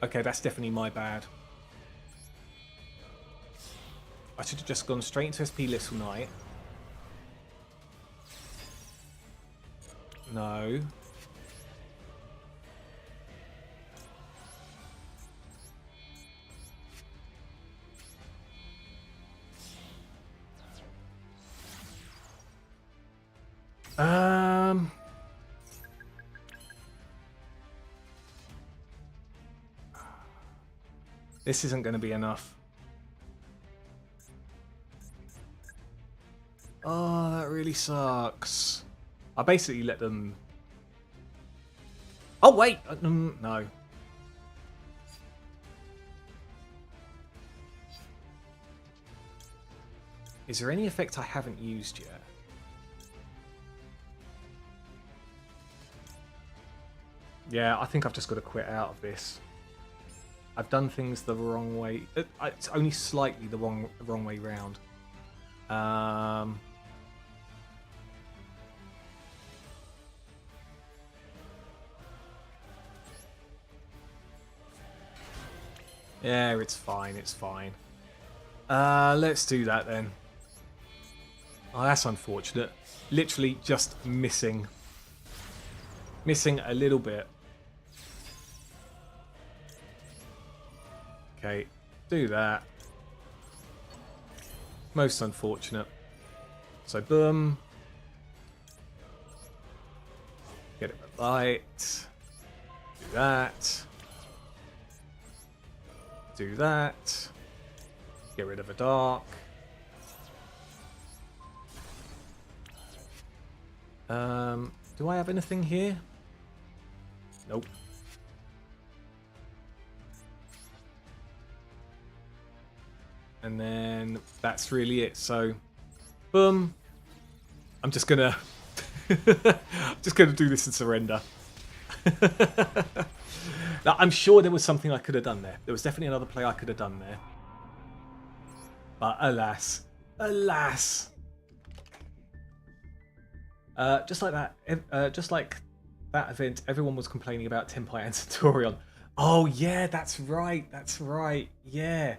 Okay, that's definitely my bad. I should have just gone straight into SP Little Knight. No. This isn't going to be enough. Oh, that really sucks. I basically let them Oh, wait! No. Is there any effect I haven't used yet? Yeah, I think I've just got to quit out of this. I've done things the wrong way. It's only slightly the wrong way round. Yeah, it's fine, it's fine. Let's do that then. Oh, that's unfortunate. Literally just missing. Missing a little bit. Okay, do that. Most unfortunate. So, boom. Get it right. Do that. Do that. Get rid of a dark. Do I have anything here? Nope. And then that's really it. So, boom. I'm just gonna do this and surrender. Now, I'm sure there was something I could have done there. There was definitely another play I could have done there. But alas. Alas. Just like that event, everyone was complaining about Tenpai and Centurion. Oh yeah, that's right. That's right. Yeah.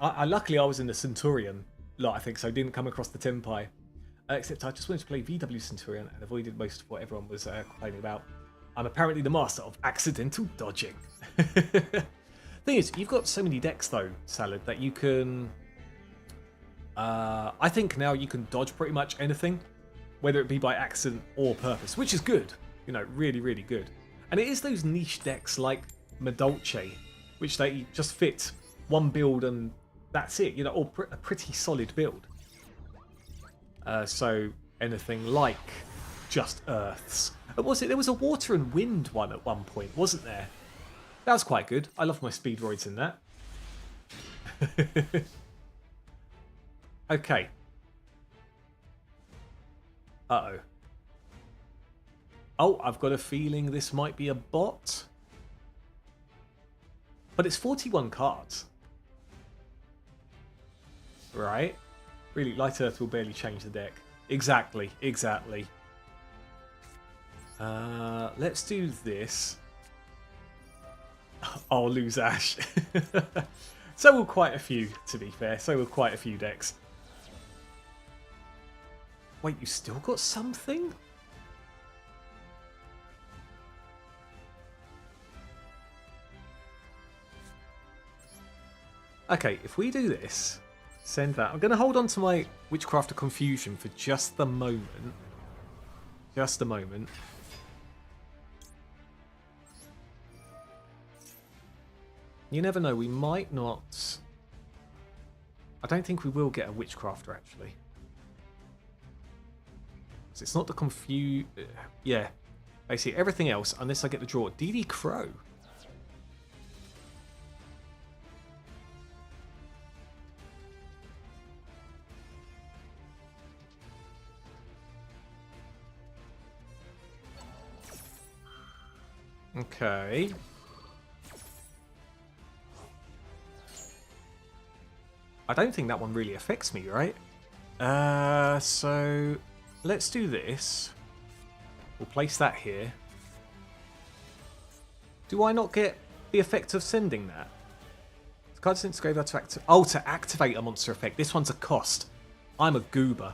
Luckily I was in the Centurion lot, I think, so I didn't come across the Tenpai. Except I just wanted to play VW Centurion and avoided most of what everyone was complaining about. I'm apparently the master of accidental dodging. Thing is, you've got so many decks though, Salad, that you can... I think now you can dodge pretty much anything, whether it be by accident or purpose, which is good. You know, really, really good. And it is those niche decks like Madolce, which they just fit one build and that's it, you know, or a pretty solid build. So anything like just Earths. Was it? There was a Water and Wind one at one point, wasn't there? That was quite good. I love my Speedroids in that. Okay. Uh-oh. Oh, I've got a feeling this might be a bot. But it's 41 cards. Right? Really, Light Earth will barely change the deck. Exactly, exactly. Let's do this. I'll lose Ash. So will quite a few, to be fair. So will quite a few decks. Wait, you still got something? Okay, if we do this, send that. I'm going to hold on to my Witchcraft of Confusion for just the moment. Just a moment. You never know, we might not... I don't think we will get a Witchcrafter, actually. So it's not the yeah. Basically, everything else, unless I get the draw. DD Crow. Okay. I don't think that one really affects me, right? So let's do this. We'll place that here. Do I not get the effect of sending that? The card sent to graveyard to activate. Oh, to activate a monster effect. This one's a cost. I'm a goober.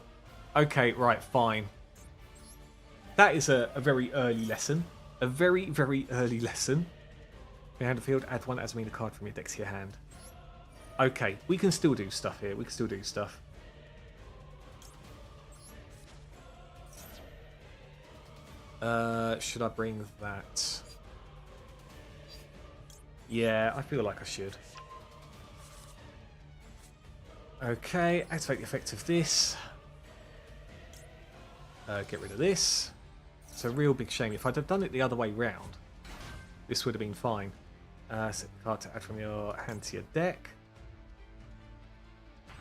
Okay, right, fine. That is a very early lesson. A very, very early lesson. Behind the field, add one Azamina card from your deck to your hand. Okay, we can still do stuff here. We can still do stuff. Should I bring that? Yeah, I feel like I should. Okay, activate the effect of this. Get rid of this. It's a real big shame. If I'd have done it the other way round, this would have been fine. Set the card to add from your hand to your deck.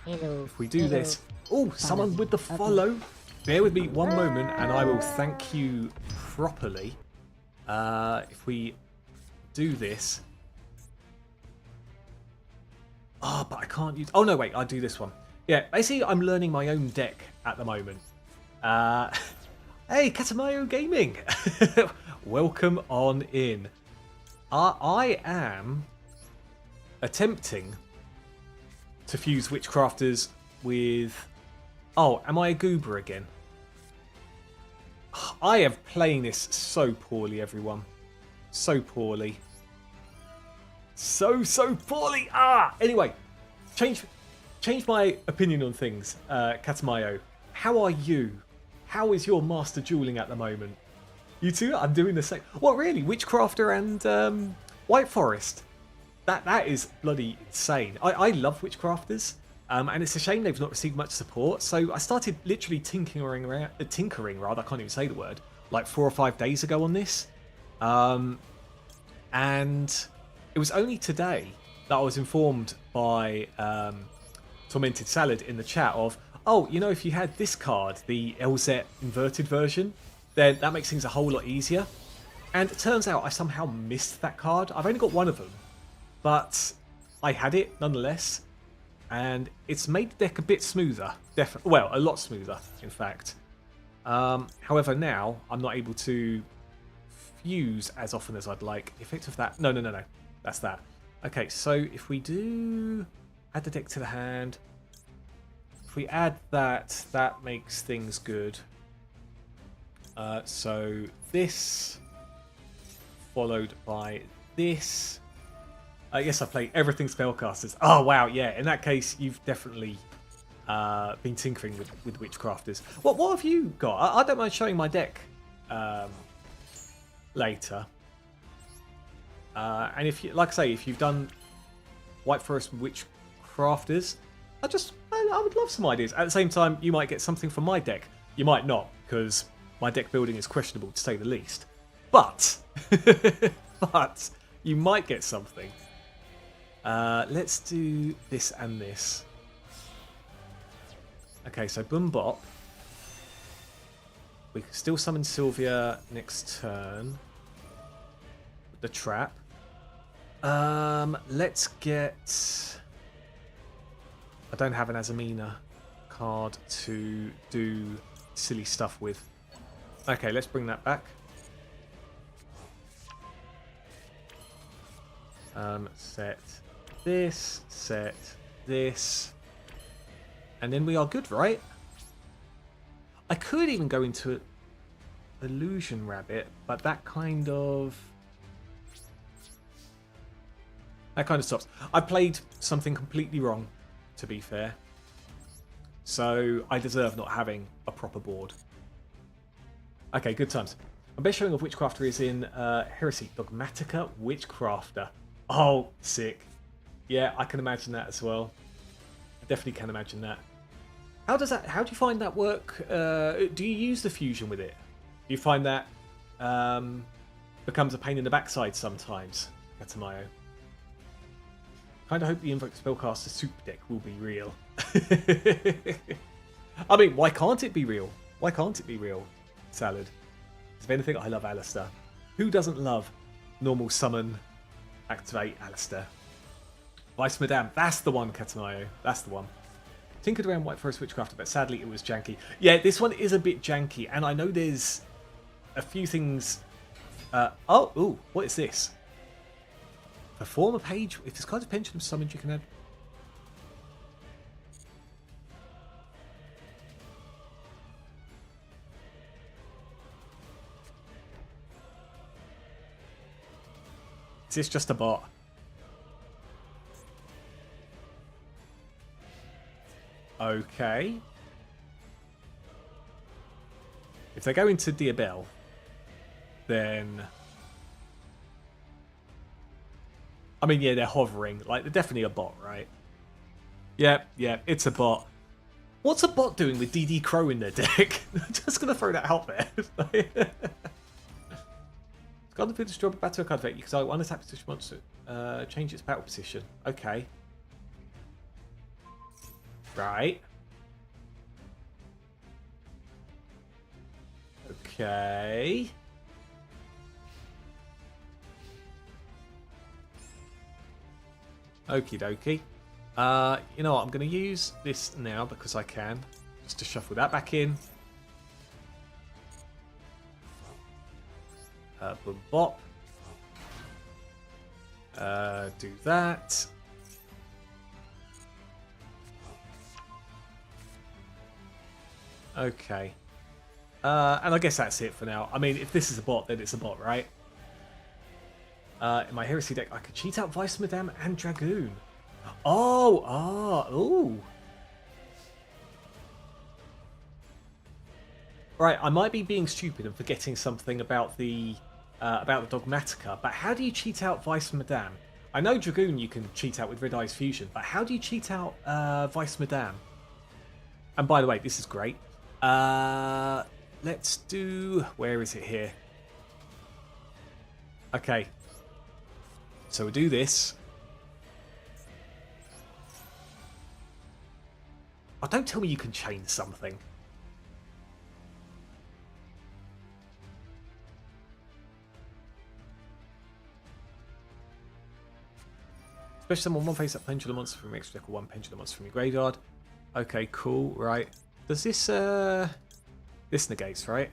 Hello. If we do this... Oh, someone with the follow. Bear with me one moment and I will thank you properly. If we do this... Oh, but I can't use... Oh, no, wait, I'll do this one. Yeah, basically, I'm learning my own deck at the moment. Hey, Catamayo Gaming! Welcome on in. I am attempting to fuse Witchcrafters with... Oh, am I a goober again? I am playing this so poorly, everyone. So poorly. So poorly. Anyway, change my opinion on things. Catamayo, how are you? How is your master dueling at the moment? You two? I'm doing the same. What, really? Witchcrafter and White Forest? That is bloody insane. I love Witchcrafters, and it's a shame they've not received much support. So I started literally tinkering around, I can't even say the word, like 4 or 5 days ago on this. And it was only today that I was informed by Tormented Salad in the chat of, oh, you know, if you had this card, the LZ inverted version, then that makes things a whole lot easier. And it turns out I somehow missed that card. I've only got one of them, but I had it nonetheless. And it's made the deck a bit smoother. Well, a lot smoother, in fact. However, now I'm not able to fuse as often as I'd like. The effect of that... No. That's that. Okay, so if we do add the deck to the hand... If we add that, that makes things good. So this followed by this. Yes, I play everything spellcasters. Oh wow, yeah. In that case, you've definitely been tinkering with Witchcrafters. What have you got? I don't mind showing my deck later. And if you, like I say, if you've done White Forest Witchcrafters, I would love some ideas. At the same time, you might get something from my deck. You might not, because my deck building is questionable, to say the least. But, but you might get something. Let's do this and this. Okay, so Boom Bop. We can still summon Sylvia next turn. The trap. Let's get... I don't have an Azamina card to do silly stuff with. Okay, let's bring that back. Set this. And then we are good, right? I could even go into Illusion Rabbit, but that kind of stops. I played something completely wrong, to be fair. So I deserve not having a proper board. Okay, good times. My best showing of Witchcrafter is in Heresy Dogmatica Witchcrafter. Oh, sick. Yeah, I can imagine that as well. I definitely can imagine that. How do you find that work? Do you use the fusion with it? Do you find that becomes a pain in the backside sometimes, Catamayo? Kind of hope the Invoke Spellcaster Super deck will be real. I mean, why can't it be real? Why can't it be real, Salad? If anything, I love Alistair. Who doesn't love normal summon, activate Alistair? Vice Madame, that's the one, Catamayo. That's the one. Tinkered around White Forest Witchcraft, but sadly it was janky. Yeah, this one is a bit janky, and I know there's a few things... Ooh, what is this? Perform a page. If this card is pendulum summoned, you can add... Is this just a bot? Okay. If they go into Diabel, then... I mean, yeah, they're hovering. Like, they're definitely a bot, right? Yeah, it's a bot. What's a bot doing with DD Crow in their deck? Just gonna throw that out there. Got the destroy battle card effect because I one attack position wants to change its battle position. Okay. Right. Okay. Okie dokie. You know what? I'm going to use this now because I can. Just to shuffle that back in. Boom bop. Do that. Okay. And I guess that's it for now. I mean, if this is a bot, then it's a bot, right? In my Heresy deck, I could cheat out Vice Madame and Dragoon. Ooh. Right, I might be being stupid and forgetting something about the Dogmatica, but how do you cheat out Vice Madame? I know Dragoon you can cheat out with Red Eyes Fusion, but how do you cheat out Vice Madame? And by the way, this is great. Let's do... Where is it here? Okay. So we'll do this. Oh, don't tell me you can chain something. Especially someone one face up pendulum monster from your extra deck or one pendulum monster from your graveyard. Okay, cool, right. Does this this negates, right?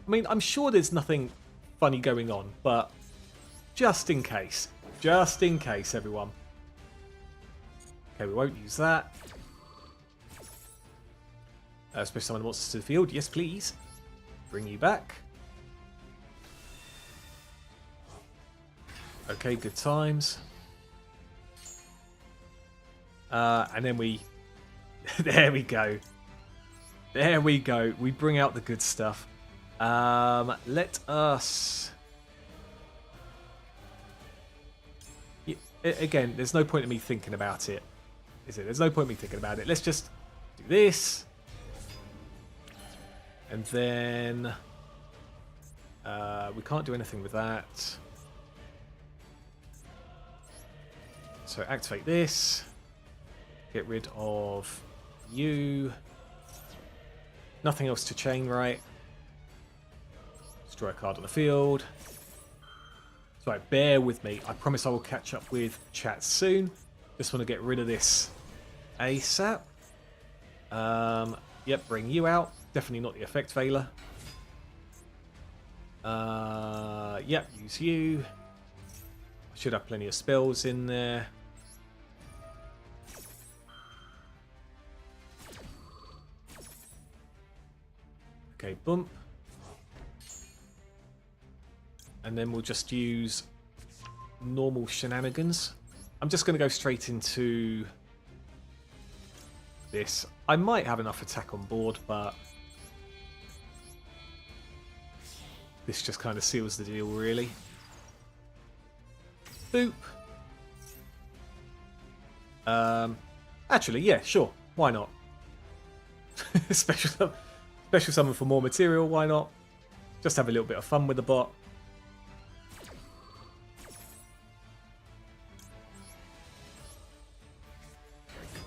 I mean, I'm sure there's nothing funny going on, but just in case. Just in case, everyone. Okay, we won't use that. Especially someone wants us to the field. Yes, please. Bring you back. Okay, good times. And then we... there we go. There we go. We bring out the good stuff. Let us... Again, there's no point in me thinking about it. Is it? There's no point in me thinking about it. Let's just do this. And then... we can't do anything with that. So activate this. Get rid of you. Nothing else to chain, right? Destroy a card on the field. So bear with me. I promise I will catch up with chat soon. Just want to get rid of this ASAP. Yep, bring you out. Definitely not the effect veiler. Yep, use you. I should have plenty of spells in there. Okay, bump. And then we'll just use normal shenanigans. I'm just going to go straight into this. I might have enough attack on board, but this just kind of seals the deal, really. Boop. Actually, yeah, sure. Why not? Special summon for more material, why not? Just have a little bit of fun with the bot.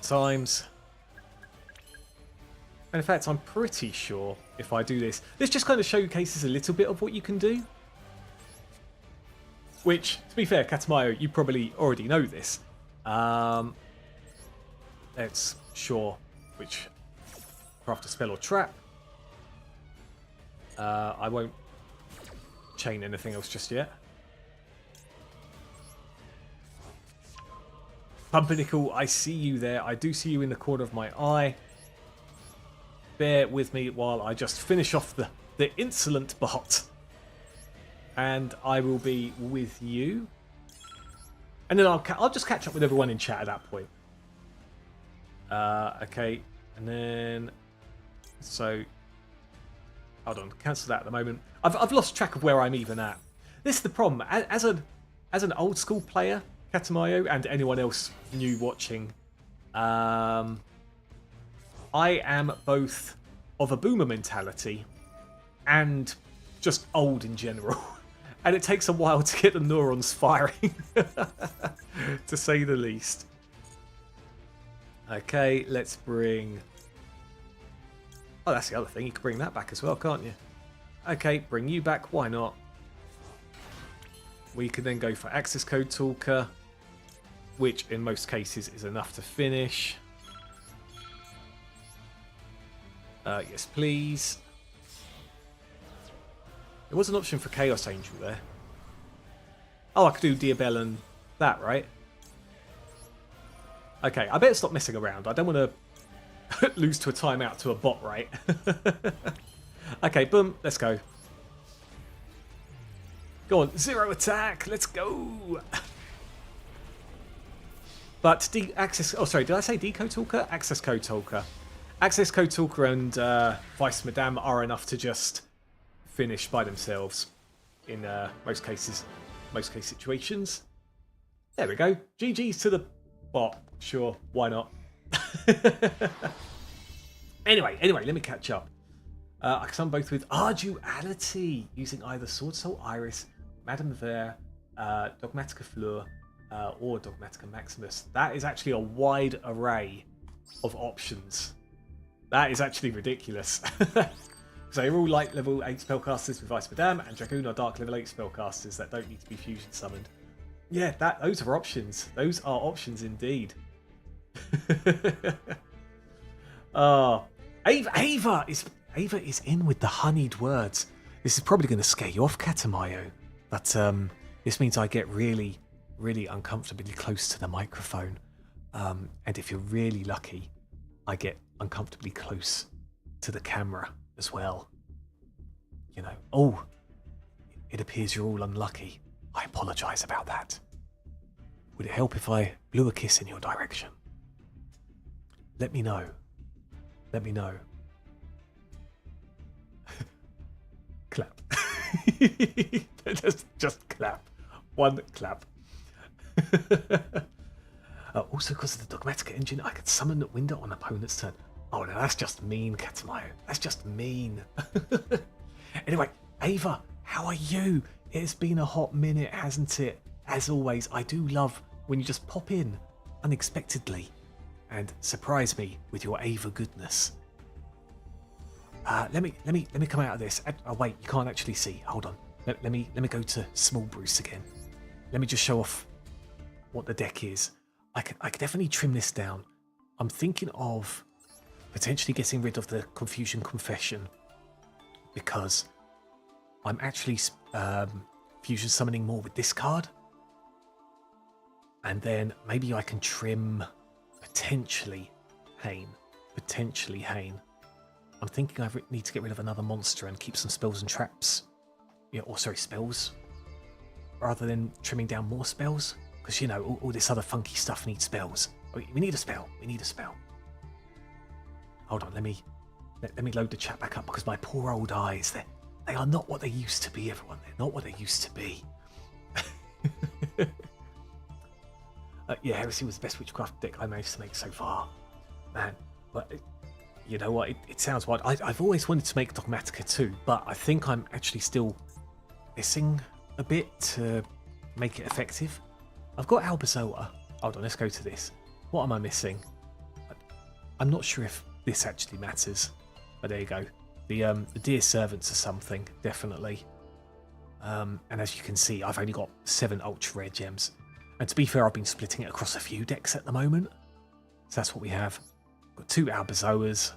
Times. And in fact, I'm pretty sure if I do this, this just kind of showcases a little bit of what you can do. Which, to be fair, Catamayo, you probably already know this. Let's sure which craft a spell or trap. I won't chain anything else just yet. Pumpernickel, I see you there. I do see you in the corner of my eye. Bear with me while I just finish off the insolent bot. And I will be with you. And then I'll just catch up with everyone in chat at that point. Okay, and then... So... Hold on, cancel that at the moment. I've lost track of where I'm even at. This is the problem. As an old school player, Catamayo, and anyone else new watching, I am both of a boomer mentality and just old in general. And it takes a while to get the neurons firing, to say the least. Okay, let's bring... Oh, that's the other thing. You can bring that back as well, can't you? Okay, bring you back. Why not? We can then go for access code talker, which in most cases is enough to finish. Yes, please. There was an option for Chaos Angel there. Oh, I could do Diabell and that, right? Okay, I better stop messing around. I don't want to lose to a timeout to a bot, right? Okay, boom, let's go. Go on, 0 attack, let's go! But access... Oh, sorry, did I say Decode Talker? Access Code Talker. Access Code Talker and Vice Madame are enough to just finish by themselves in most case situations. There we go. GG's to the bot. Sure, why not? Anyway, let me catch up. I can summon both with Arduality, using either Sword Soul Iris, Madame Vere, Dogmatica Fleur, or Dogmatica Maximus. That is actually a wide array of options. That is actually ridiculous. So you're all light level 8 spellcasters with Vice Madame, and Dragoon are dark level 8 spellcasters that don't need to be fusion summoned. Yeah, those are options. Those are options indeed. Ava is in with the honeyed words. This is probably going to scare you off, Catamayo, but this means I get really, really uncomfortably close to the microphone, and if you're really lucky, I get uncomfortably close to the camera as well. You know, oh, it appears you're all unlucky. I apologise about that. Would it help if I blew a kiss in your direction? Let me know. Let me know. Clap. just clap. One clap. Also, because of the Dogmatica engine, I could summon the window on opponent's turn. Oh no, that's just mean, Catamayo. That's just mean. Anyway, Ava, how are you? It's been a hot minute, hasn't it? As always, I do love when you just pop in unexpectedly and surprise me with your Ava goodness. Let me come out of this. Oh wait, you can't actually see. Hold on. Let me go to Small Bruce again. Let me just show off what the deck is. I could definitely trim this down. I'm thinking of potentially getting rid of the Confusion Confession because I'm actually fusion summoning more with this card. And then maybe I can trim potentially Hain. I'm thinking I need to get rid of another monster and keep some spells and traps. Yeah, or sorry, spells. Rather than trimming down more spells. Because, you know, all this other funky stuff needs spells. We need a spell. Hold on, let me load the chat back up because my poor old eyes, they are not what they used to be, everyone. They're not what they used to be. Yeah, Heresy was the best Witchcraft deck I managed to make so far. Man, but you know what? It sounds wild. I've always wanted to make Dogmatica too, but I think I'm actually still missing a bit to make it effective. I've got Albazoa. Hold on, let's go to this. What am I missing? I'm not sure if this actually matters, but there you go. The Dear Servants or something, definitely. And as you can see, I've only got 7 ultra rare gems. And to be fair, I've been splitting it across a few decks at the moment. So that's what we have. Got 2 Albazoas.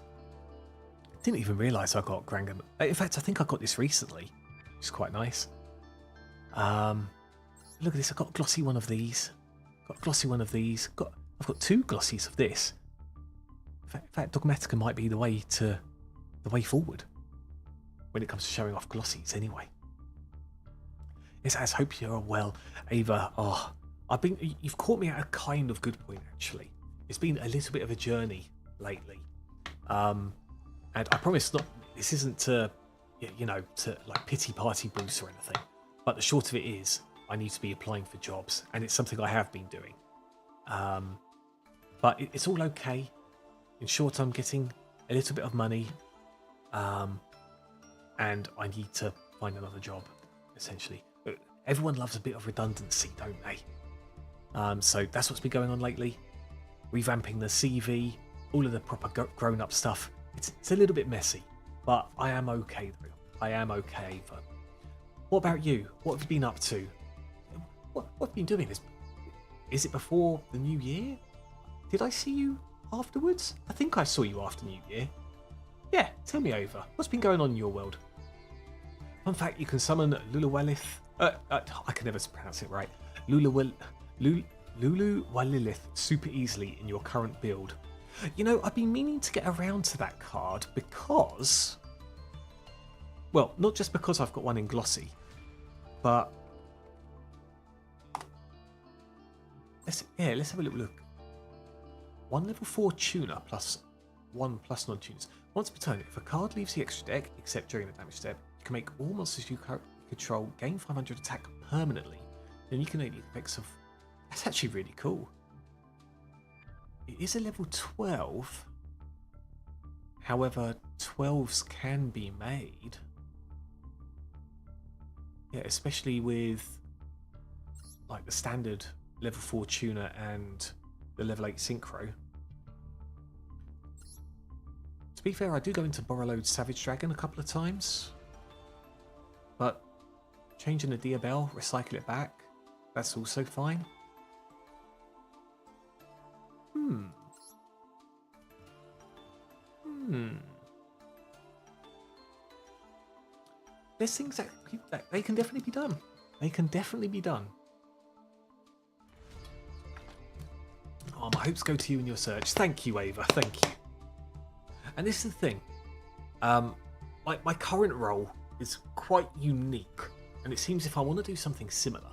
Didn't even realise I got Grangam. In fact, I think I got this recently, which is quite nice. Look at this, I've got a glossy one of these. I've got 2 glossies of this. In fact, Dogmatica might be the way forward when it comes to showing off glossies anyway. Yes, I hope you're well, Ava. Oh, you've caught me at a kind of good point actually. It's been a little bit of a journey lately. And I promise this isn't to like pity party Bruce or anything. But the short of it is I need to be applying for jobs, and it's something I have been doing. But it's all okay. In short, I'm getting a little bit of money, and I need to find another job, essentially. Everyone loves a bit of redundancy, don't they? So that's what's been going on lately. Revamping the CV, all of the proper grown-up stuff. It's a little bit messy, but I am okay, though. I am okay, Ava. What about you? What have you been up to? What have you been doing? Is it before the new year? Did I see you afterwards? I think I saw you after New Year. Yeah, tell me, Ava. What's been going on in your world? Fun fact, you can summon Luluwalith. I can never pronounce it right. Luluwalith super easily in your current build. You know, I've been meaning to get around to that card because... Well, not just because I've got one in Glossy, but... Let's have a little look. 1 level 4 tuner plus 1 plus non-tuners. Once per turn, if a card leaves the extra deck, except during the damage step, you can make all monsters you control gain 500 attack permanently. Then you can make the effects of... That's actually really cool. It is a level 12. However, 12s can be made. Yeah, especially with like the standard level 4 tuner and the level 8 synchro. To be fair, I do go into Borrowload Savage Dragon a couple of times, but changing the Diabell, recycle it back, that's also fine. There's things that they can definitely be done. They can definitely be done. Oh, my hopes go to you in your search. Thank you, Ava. Thank you. And this is the thing. My current role is quite unique, and it seems if I want to do something similar,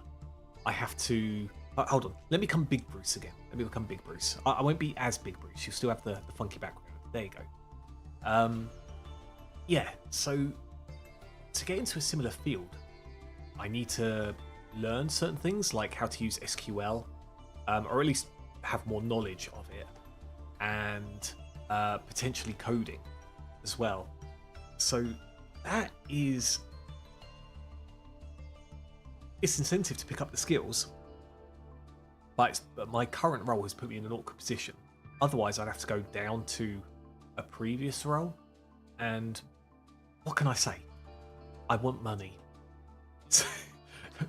I have to... hold on. Let me become Big Bruce again. Let me become Big Bruce. I won't be as Big Bruce. You'll still have the funky background. There you go. Yeah, so to get into a similar field, I need to learn certain things, like how to use SQL, or at least have more knowledge of it, and potentially coding as well. So that is... It's incentive to pick up the skills, but my current role has put me in an awkward position. Otherwise, I'd have to go down to a previous role, and what can I say? I want money.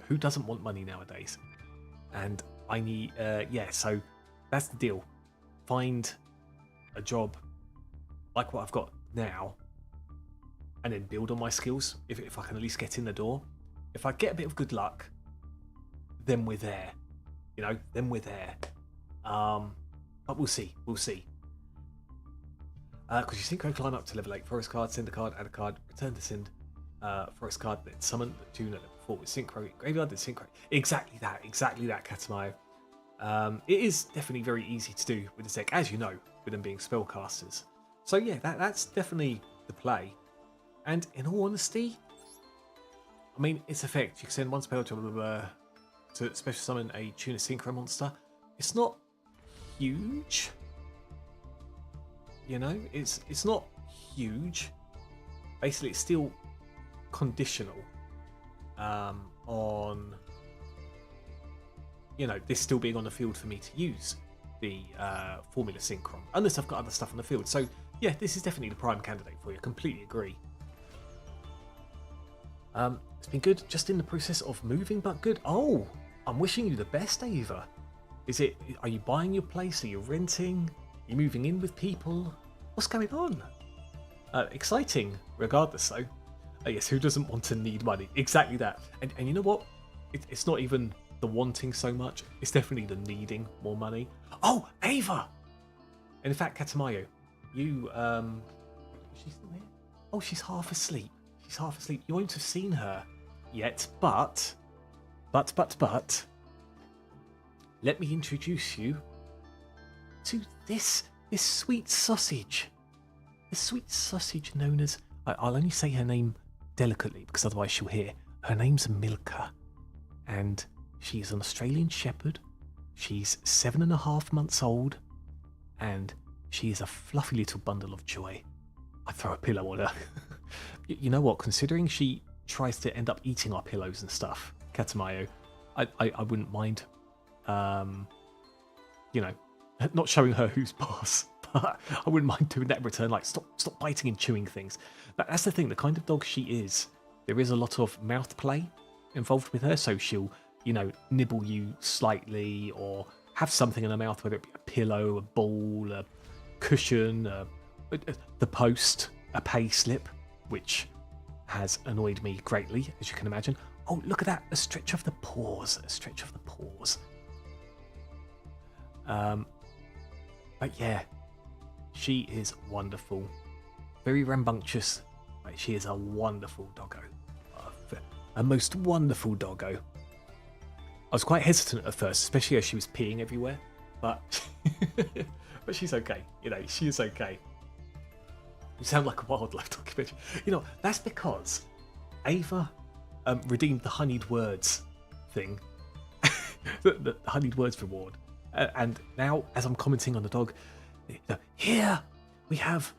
Who doesn't want money nowadays? And I need, so that's the deal. Find a job like what I've got now, and then build on my skills if I can at least get in the door. If I get a bit of good luck, then we're there. You know, then we're there. But we'll see. We'll see. Because you synchro climb up to level 8, forest card, send a card, add a card, return to send forest card, then summon the tuner level 4 with synchro, graveyard, then synchro. Exactly that, Katamayo. It is definitely very easy to do with this deck, as you know, with them being spellcasters. So yeah, that's definitely the play. And in all honesty, I mean, its effect, you can send one spell to special summon a tuner synchro monster. It's not huge. You know, it's not huge. Basically, it's still conditional on, you know, this still being on the field for me to use the Formula Synchron, unless I've got other stuff on the field. So yeah, this is definitely the prime candidate for you. I completely agree. It's been good, just in the process of moving, but good. Oh, I'm wishing you the best, Ava. Are you buying your place? Are you renting? Are you moving in with people? What's going on? Exciting, regardless though. Yes, who doesn't want to need money? Exactly that. And you know what? It's not even the wanting so much. It's definitely the needing more money. Oh, Ava! And in fact, Katamayo, you, is she still here? Oh, she's half asleep. She's half asleep. You won't have seen her yet, but, let me introduce you to this sweet sausage. This sweet sausage known as... I'll only say her name delicately because otherwise she'll hear. Her name's Milka, and she's an Australian Shepherd. She's 7.5 months old, and she is a fluffy little bundle of joy. I throw a pillow on her. You know what? Considering she tries to end up eating our pillows and stuff, Catamayo, I wouldn't mind, you know, not showing her who's boss. But I wouldn't mind doing that in return. Like, stop biting and chewing things. That's the thing. The kind of dog she is, there is a lot of mouth play involved with her. So she'll, you know, nibble you slightly or have something in her mouth, whether it be a pillow, a ball, a cushion, the post, a pay slip, which has annoyed me greatly, as you can imagine. Oh, look at that. A stretch of the paws. A stretch of the paws. But yeah, she is wonderful. Very rambunctious. But she is a wonderful doggo. A most wonderful doggo. I was quite hesitant at first, especially as she was peeing everywhere. But but she's okay. You know, she is okay. You sound like a wildlife documentary. You know, that's because Ava redeemed the honeyed words thing. the honeyed words reward. And now, as I'm commenting on the dog, here we have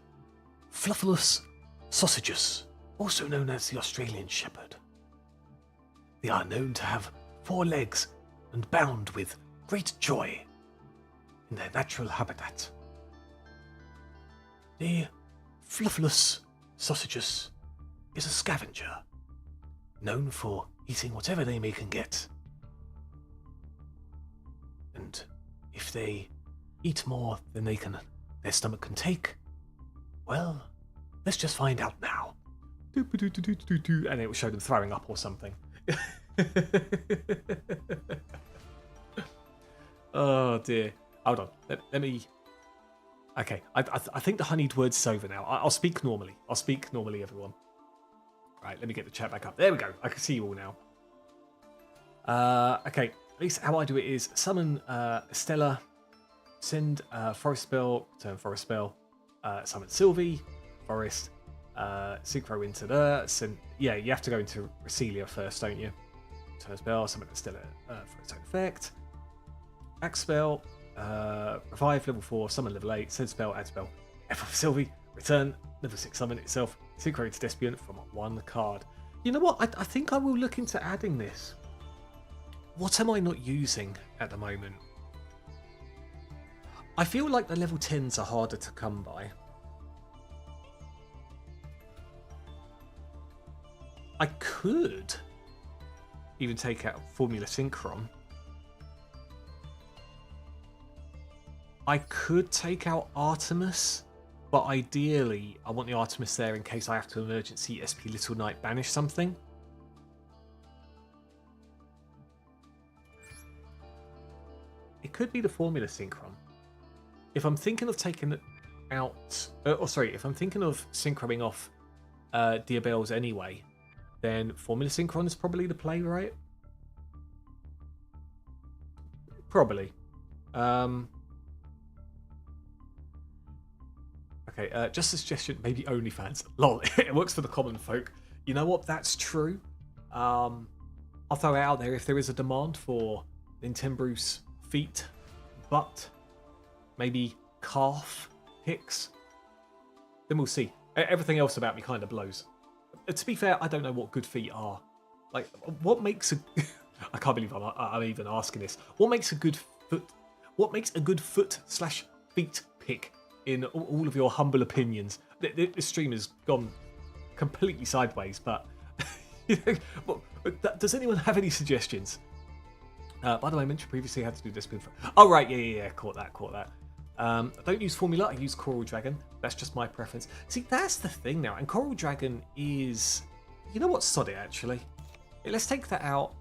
Fluffulous sausages, also known as the Australian Shepherd. They are known to have 4 legs and bound with great joy in their natural habitat. The Fluffulous sausages is a scavenger, known for eating whatever they can get. And if they eat more than their stomach can take, well, let's just find out now. And it will show them throwing up or something. Oh dear. Hold on. Let me. Okay. I think the honeyed words is over now. I'll speak normally. Everyone. Right. Let me get the chat back up. There we go. I can see you all now. Okay. At least how I do it is summon Estella, send Forest Spell, return Forest Spell, summon Sylvie, Forest, Synchro into there. Yeah, you have to go into Recelia first, don't you? Return spell, summon Estella for its own effect. Axe spell, revive level 4, summon level 8, send spell, add spell. F of Sylvie, return level 6 summon itself, Synchro into Despian from 1 card. You know what? I think I will look into adding this. What am I not using at the moment? I feel like the level 10s are harder to come by. I could even take out Formula Synchron. I could take out Artemis, but ideally I want the Artemis there in case I have to emergency SP Little Knight banish something. It could be the Formula Synchron. If I'm thinking of taking it out, if I'm thinking of synchroing off Diabelle's anyway, then Formula Synchron is probably the play, right? Probably. Okay, just a suggestion, maybe OnlyFans. Lol, it works for the common folk. You know what? That's true. I'll throw it out there if there is a demand for Nintembru's feet, butt, maybe calf pics. Then we'll see. Everything else about me kind of blows. To be fair, I don't know what good feet are. Like, what makes a... I can't believe I'm even asking this. What makes a good foot... What makes a good foot/feet pic in all of your humble opinions? This stream has gone completely sideways, but... does anyone have any suggestions? By the way, I mentioned previously I had to do this before. Oh, right, yeah, caught that. I don't use Formula, I use Coral Dragon. That's just my preference. See, that's the thing now. And Coral Dragon is... You know what? Sod it, actually. Let's take that out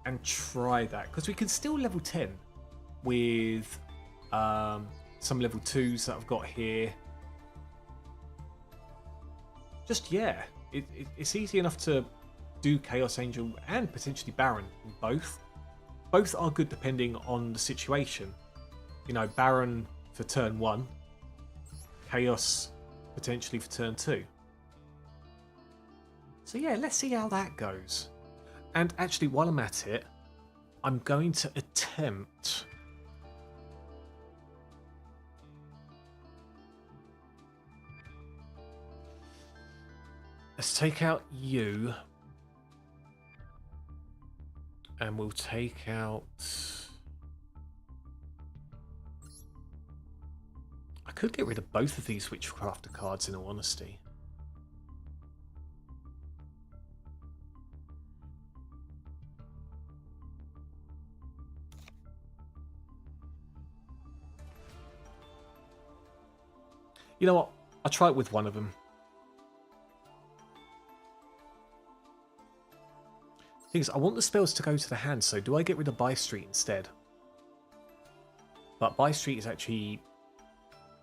and try that. Because we can still level 10 with some level 2s that I've got here. Just, yeah. It's easy enough to do Chaos Angel and potentially Baron in both. Both are good depending on the situation. You know, Baron for turn 1, Chaos potentially for turn 2. So yeah, let's see how that goes. And actually, while I'm at it, I'm going to attempt Let's take out you. And we'll take out... I could get rid of both of these Witchcrafter cards, in all honesty. You know what? I'll try it with one of them. Thing is, I want the spells to go to the hand, so do I get rid of Buy Street instead? But Buy Street is actually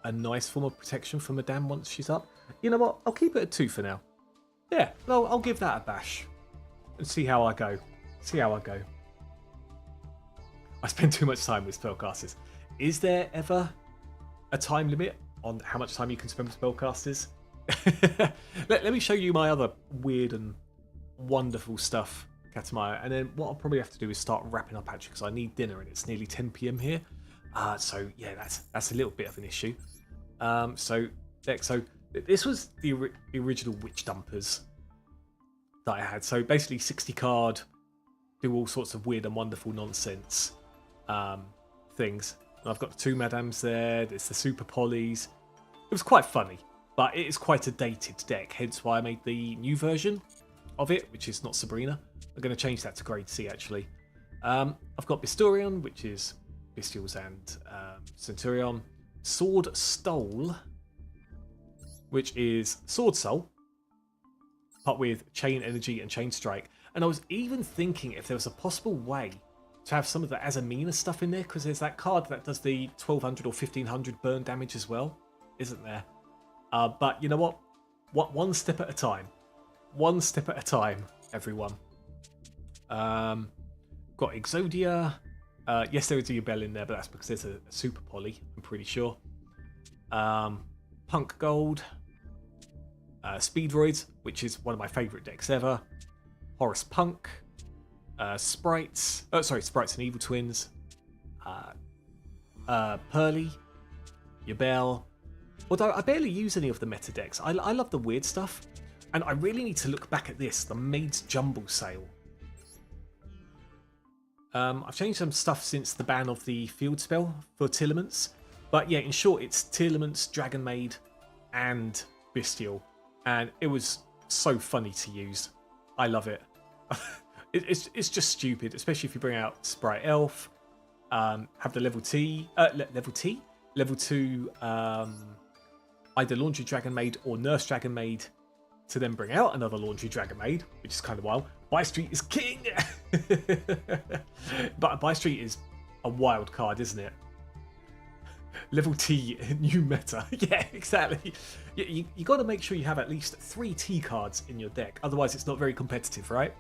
a nice form of protection for Madame once she's up. You know what? I'll keep it at 2 for now. Yeah, no, I'll give that a bash. And see how I go. See how I go. I spend too much time with spellcasters. Is there ever a time limit on how much time you can spend with spellcasters? let me show you my other weird and wonderful stuff, Katamaya, and then what I'll probably have to do is start wrapping up actually, because I need dinner and it's nearly 10 PM here. So yeah, that's a little bit of an issue. So this was the original Witch Dumpers that I had. So basically 60 card, do all sorts of weird and wonderful nonsense things. And I've got the 2 Madames there. There's the Super Polys. It was quite funny, but it is quite a dated deck. Hence why I made the new version of it, which is not Sabrina. I'm going to change that to Grade C actually. I've got Bistorion, which is Bestials and Centurion. Sword Stole, which is Sword Soul, but with Chain Energy and Chain Strike. And I was even thinking if there was a possible way to have some of the Azamina stuff in there, because there's that card that does the 1200 or 1500 burn damage as well, isn't there? But you know what? One step at a time. One step at a time, everyone. Got Exodia. Yes, there is a Yubel in there, but that's because there's a Super Poly, I'm pretty sure. Punk Gold. Speedroids, which is one of my favourite decks ever. Horus Punk. Sprites. Oh, sorry, Sprites and Evil Twins. Pearly. Yubel. Although I barely use any of the meta decks. I love the weird stuff. And I really need to look back at this, the Maid's Jumble Sale. I've changed some stuff since the ban of the field spell for Tillaments. But yeah, in short, it's Tillaments, Dragon Maid, and Bestial. And it was so funny to use. I love it. It's just stupid, especially if you bring out Sprite Elf, have the level 2, either Laundry Dragon Maid or Nurse Dragon Maid, to then bring out another Laundry Dragon Maid, which is kind of wild. Buy Street is king! But Buy Street is a wild card, isn't it? Level T, new meta. Yeah, exactly. You got to make sure you have at least 3 T cards in your deck, otherwise it's not very competitive, right?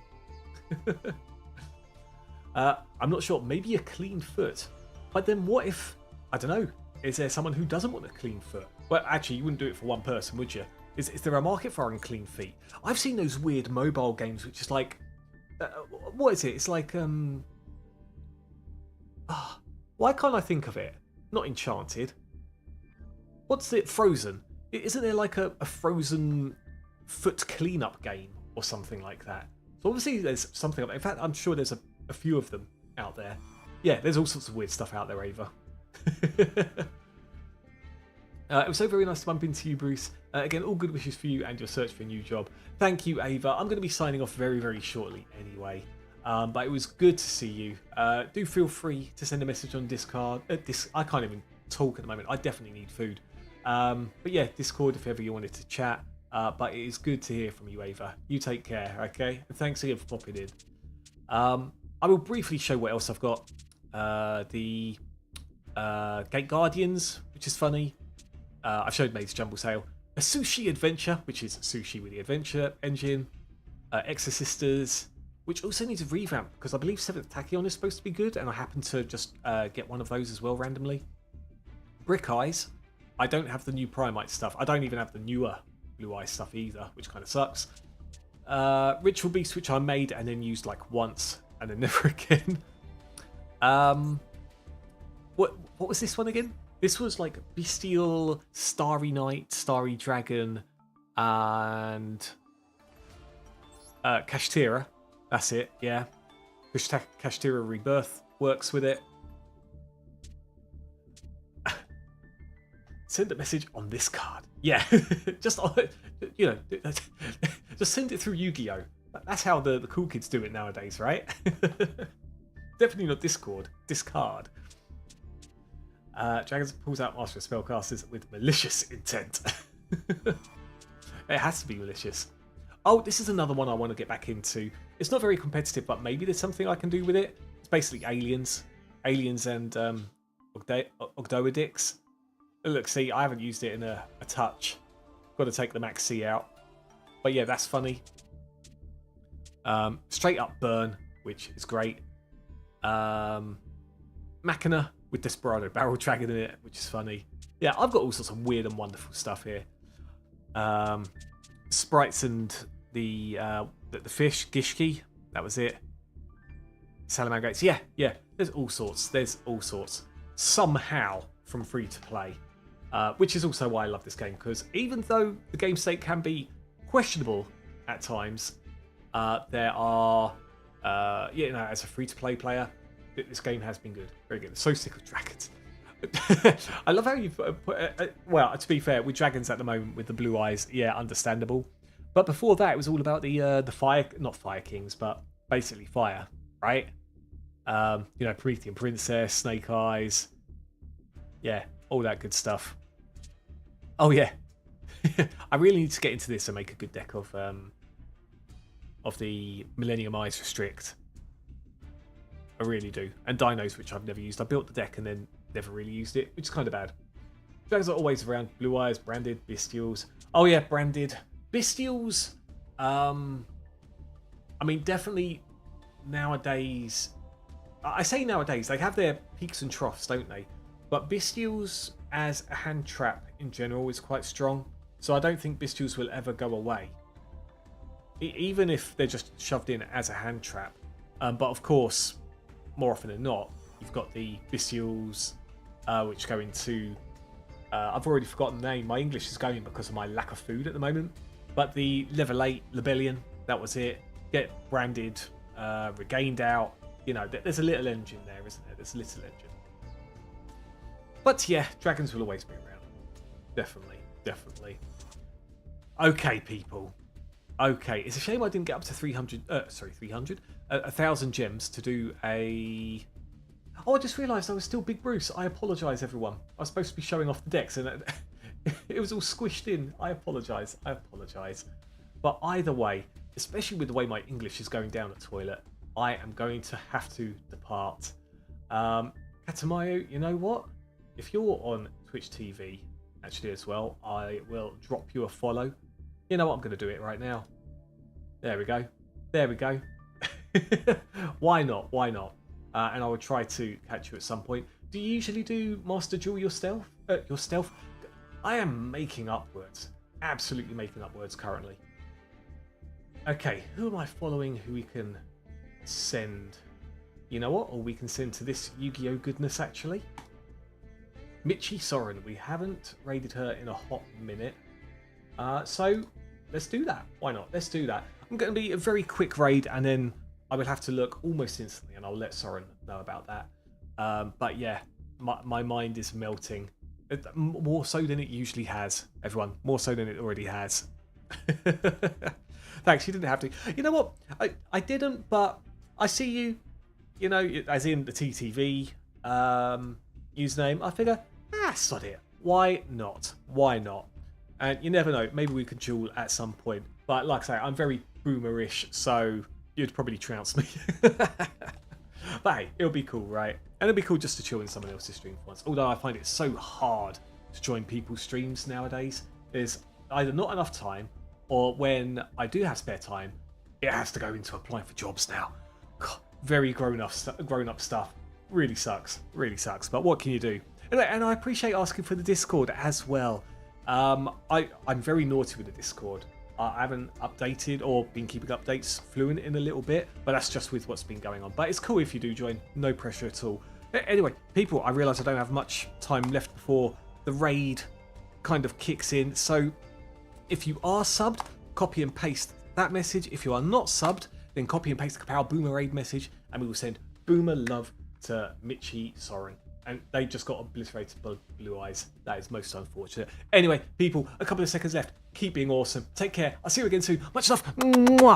I'm not sure, maybe a clean foot. But then what if, I don't know, is there someone who doesn't want a clean foot? Well, actually, you wouldn't do it for one person, would you? Is there a market for unclean feet? I've seen those weird mobile games, which is like, what is it? It's like, why can't I think of it? Not Enchanted. What's it? Frozen. Isn't there like a Frozen foot cleanup game or something like that? So obviously there's something. In fact, I'm sure there's a few of them out there. Yeah, there's all sorts of weird stuff out there, Ava. It was so very nice to bump into you, Bruce. Again, all good wishes for you and your search for a new job. Thank you, Ava. I'm going to be signing off very, very shortly anyway. But it was good to see you. Do feel free to send a message on Discord. I can't even talk at the moment. I definitely need food. But yeah, Discord if ever you wanted to chat. But it is good to hear from you, Ava. You take care, okay? And thanks again for popping in. I will briefly show what else I've got. The Gate Guardians, which is funny. I've showed Maid's Jumble Sale. A Sushi Adventure, which is Sushi with the Adventure engine. Exorcisters, which also needs a revamp, because I believe 7th Tachyon is supposed to be good, and I happen to just get one of those as well randomly. Brick Eyes. I don't have the new Primite stuff. I don't even have the newer Blue Eye stuff either, which kind of sucks. Ritual Beast, which I made and then used like once, and then never again. What was this one again? This was like Bestial, Starry Knight, Starry Dragon, and Kashtira. That's it, yeah. Kashtira Rebirth works with it. Send a message on this card. Yeah, just just send it through Yu-Gi-Oh. That's how the cool kids do it nowadays, right? Definitely not Discord. Discard. Dragons pulls out Master of Spellcasters with malicious intent. It has to be malicious. Oh, this is another one I want to get back into. It's not very competitive, but maybe there's something I can do with it. It's basically aliens. Aliens and Ogdoadix. Look, see, I haven't used it in a touch. Got to take the Max C out. But yeah, that's funny. Straight up burn, which is great. Machina with Desperado Barrel Dragon in it, which is funny. Yeah, I've got all sorts of weird and wonderful stuff here. Sprites and the fish, Gishki, that was it. Salamangreats, yeah. There's all sorts. Somehow from free to play. Which is also why I love this game, because even though the game state can be questionable at times, there are, as a free-to-play player, this game has been good, very good. So sick of dragons. I love how you've well, to be fair, with dragons at the moment with the blue eyes, yeah, understandable. But before that, it was all about the fire, not fire kings, but basically fire, right? Promethean Princess, Snake Eyes, yeah, all that good stuff. Oh yeah, I really need to get into this and make a good deck of the Millennium Eyes Restrict. I really do. And Dinos, which I've never used. I built the deck and then never really used it, which is kind of bad. Dragons are always around. Blue Eyes, branded, Bestials. Oh yeah, branded. Bestials, I mean, definitely nowadays, I say nowadays, they have their peaks and troughs, don't they? But Bestials as a hand trap in general is quite strong. So I don't think Bestials will ever go away. Even if they're just shoved in as a hand trap. But of course, more often than not, you've got the Bestials, which go into... I've already forgotten the name. My English is going because of my lack of food at the moment. But the level 8 Libellion, that was it. Get branded, regained out. You know, there's a little engine there, isn't there? There's a little engine. But yeah, dragons will always be around. Definitely, definitely. Okay, people. Okay, it's a shame I didn't get up to 1,000 gems to do a... Oh, I just realised I was still Big Bruce. I apologise, everyone. I was supposed to be showing off the decks and it was all squished in. I apologise. But either way, especially with the way my English is going down the toilet, I am going to have to depart. Katamayo, you know what? If you're on Twitch TV, actually as well, I will drop you a follow. You know what? I'm going to do it right now. There we go. There we go. Why not? Why not? And I will try to catch you at some point. Do you usually do Master Duel yourself? I am making up words. Absolutely making up words currently. Okay, who am I following who we can send? You know what? Or we can send to this Yu-Gi-Oh goodness, actually. Michi Soren. We haven't raided her in a hot minute. So let's do that. Why not? Let's do that. I'm going to be a very quick raid and then I will have to look almost instantly and I'll let Soren know about that. But yeah, my mind is melting. More so than it usually has, everyone. More so than it already has. Thanks, you didn't have to. You know what? I didn't, but I see you, you know, as in the TTV username. I figure, sod it. Why not? Why not? And you never know, maybe we could duel at some point. But like I say, I'm very boomerish, so you'd probably trounce me. But hey, it'll be cool, right? And it'll be cool just to chill in someone else's stream for once. Although I find it so hard to join people's streams nowadays. There's either not enough time, or when I do have spare time, it has to go into applying for jobs now. God, very grown up stuff. Really sucks. Really sucks. But what can you do? And I appreciate asking for the Discord as well. I'm very naughty with the Discord. I haven't updated or been keeping updates fluent in a little bit, but that's just with what's been going on. But it's cool if you do join. No pressure at all. Anyway, people, I realise I don't have much time left before the raid kind of kicks in. So if you are subbed, copy and paste that message. If you are not subbed, then copy and paste the Kapow Boomer Raid message, and we will send Boomer love to Mitchie Soren. And they just got obliterated by blue eyes. That is most unfortunate. Anyway, people, a couple of seconds left. Keep being awesome. Take care. I'll see you again soon. Much love. Mwah.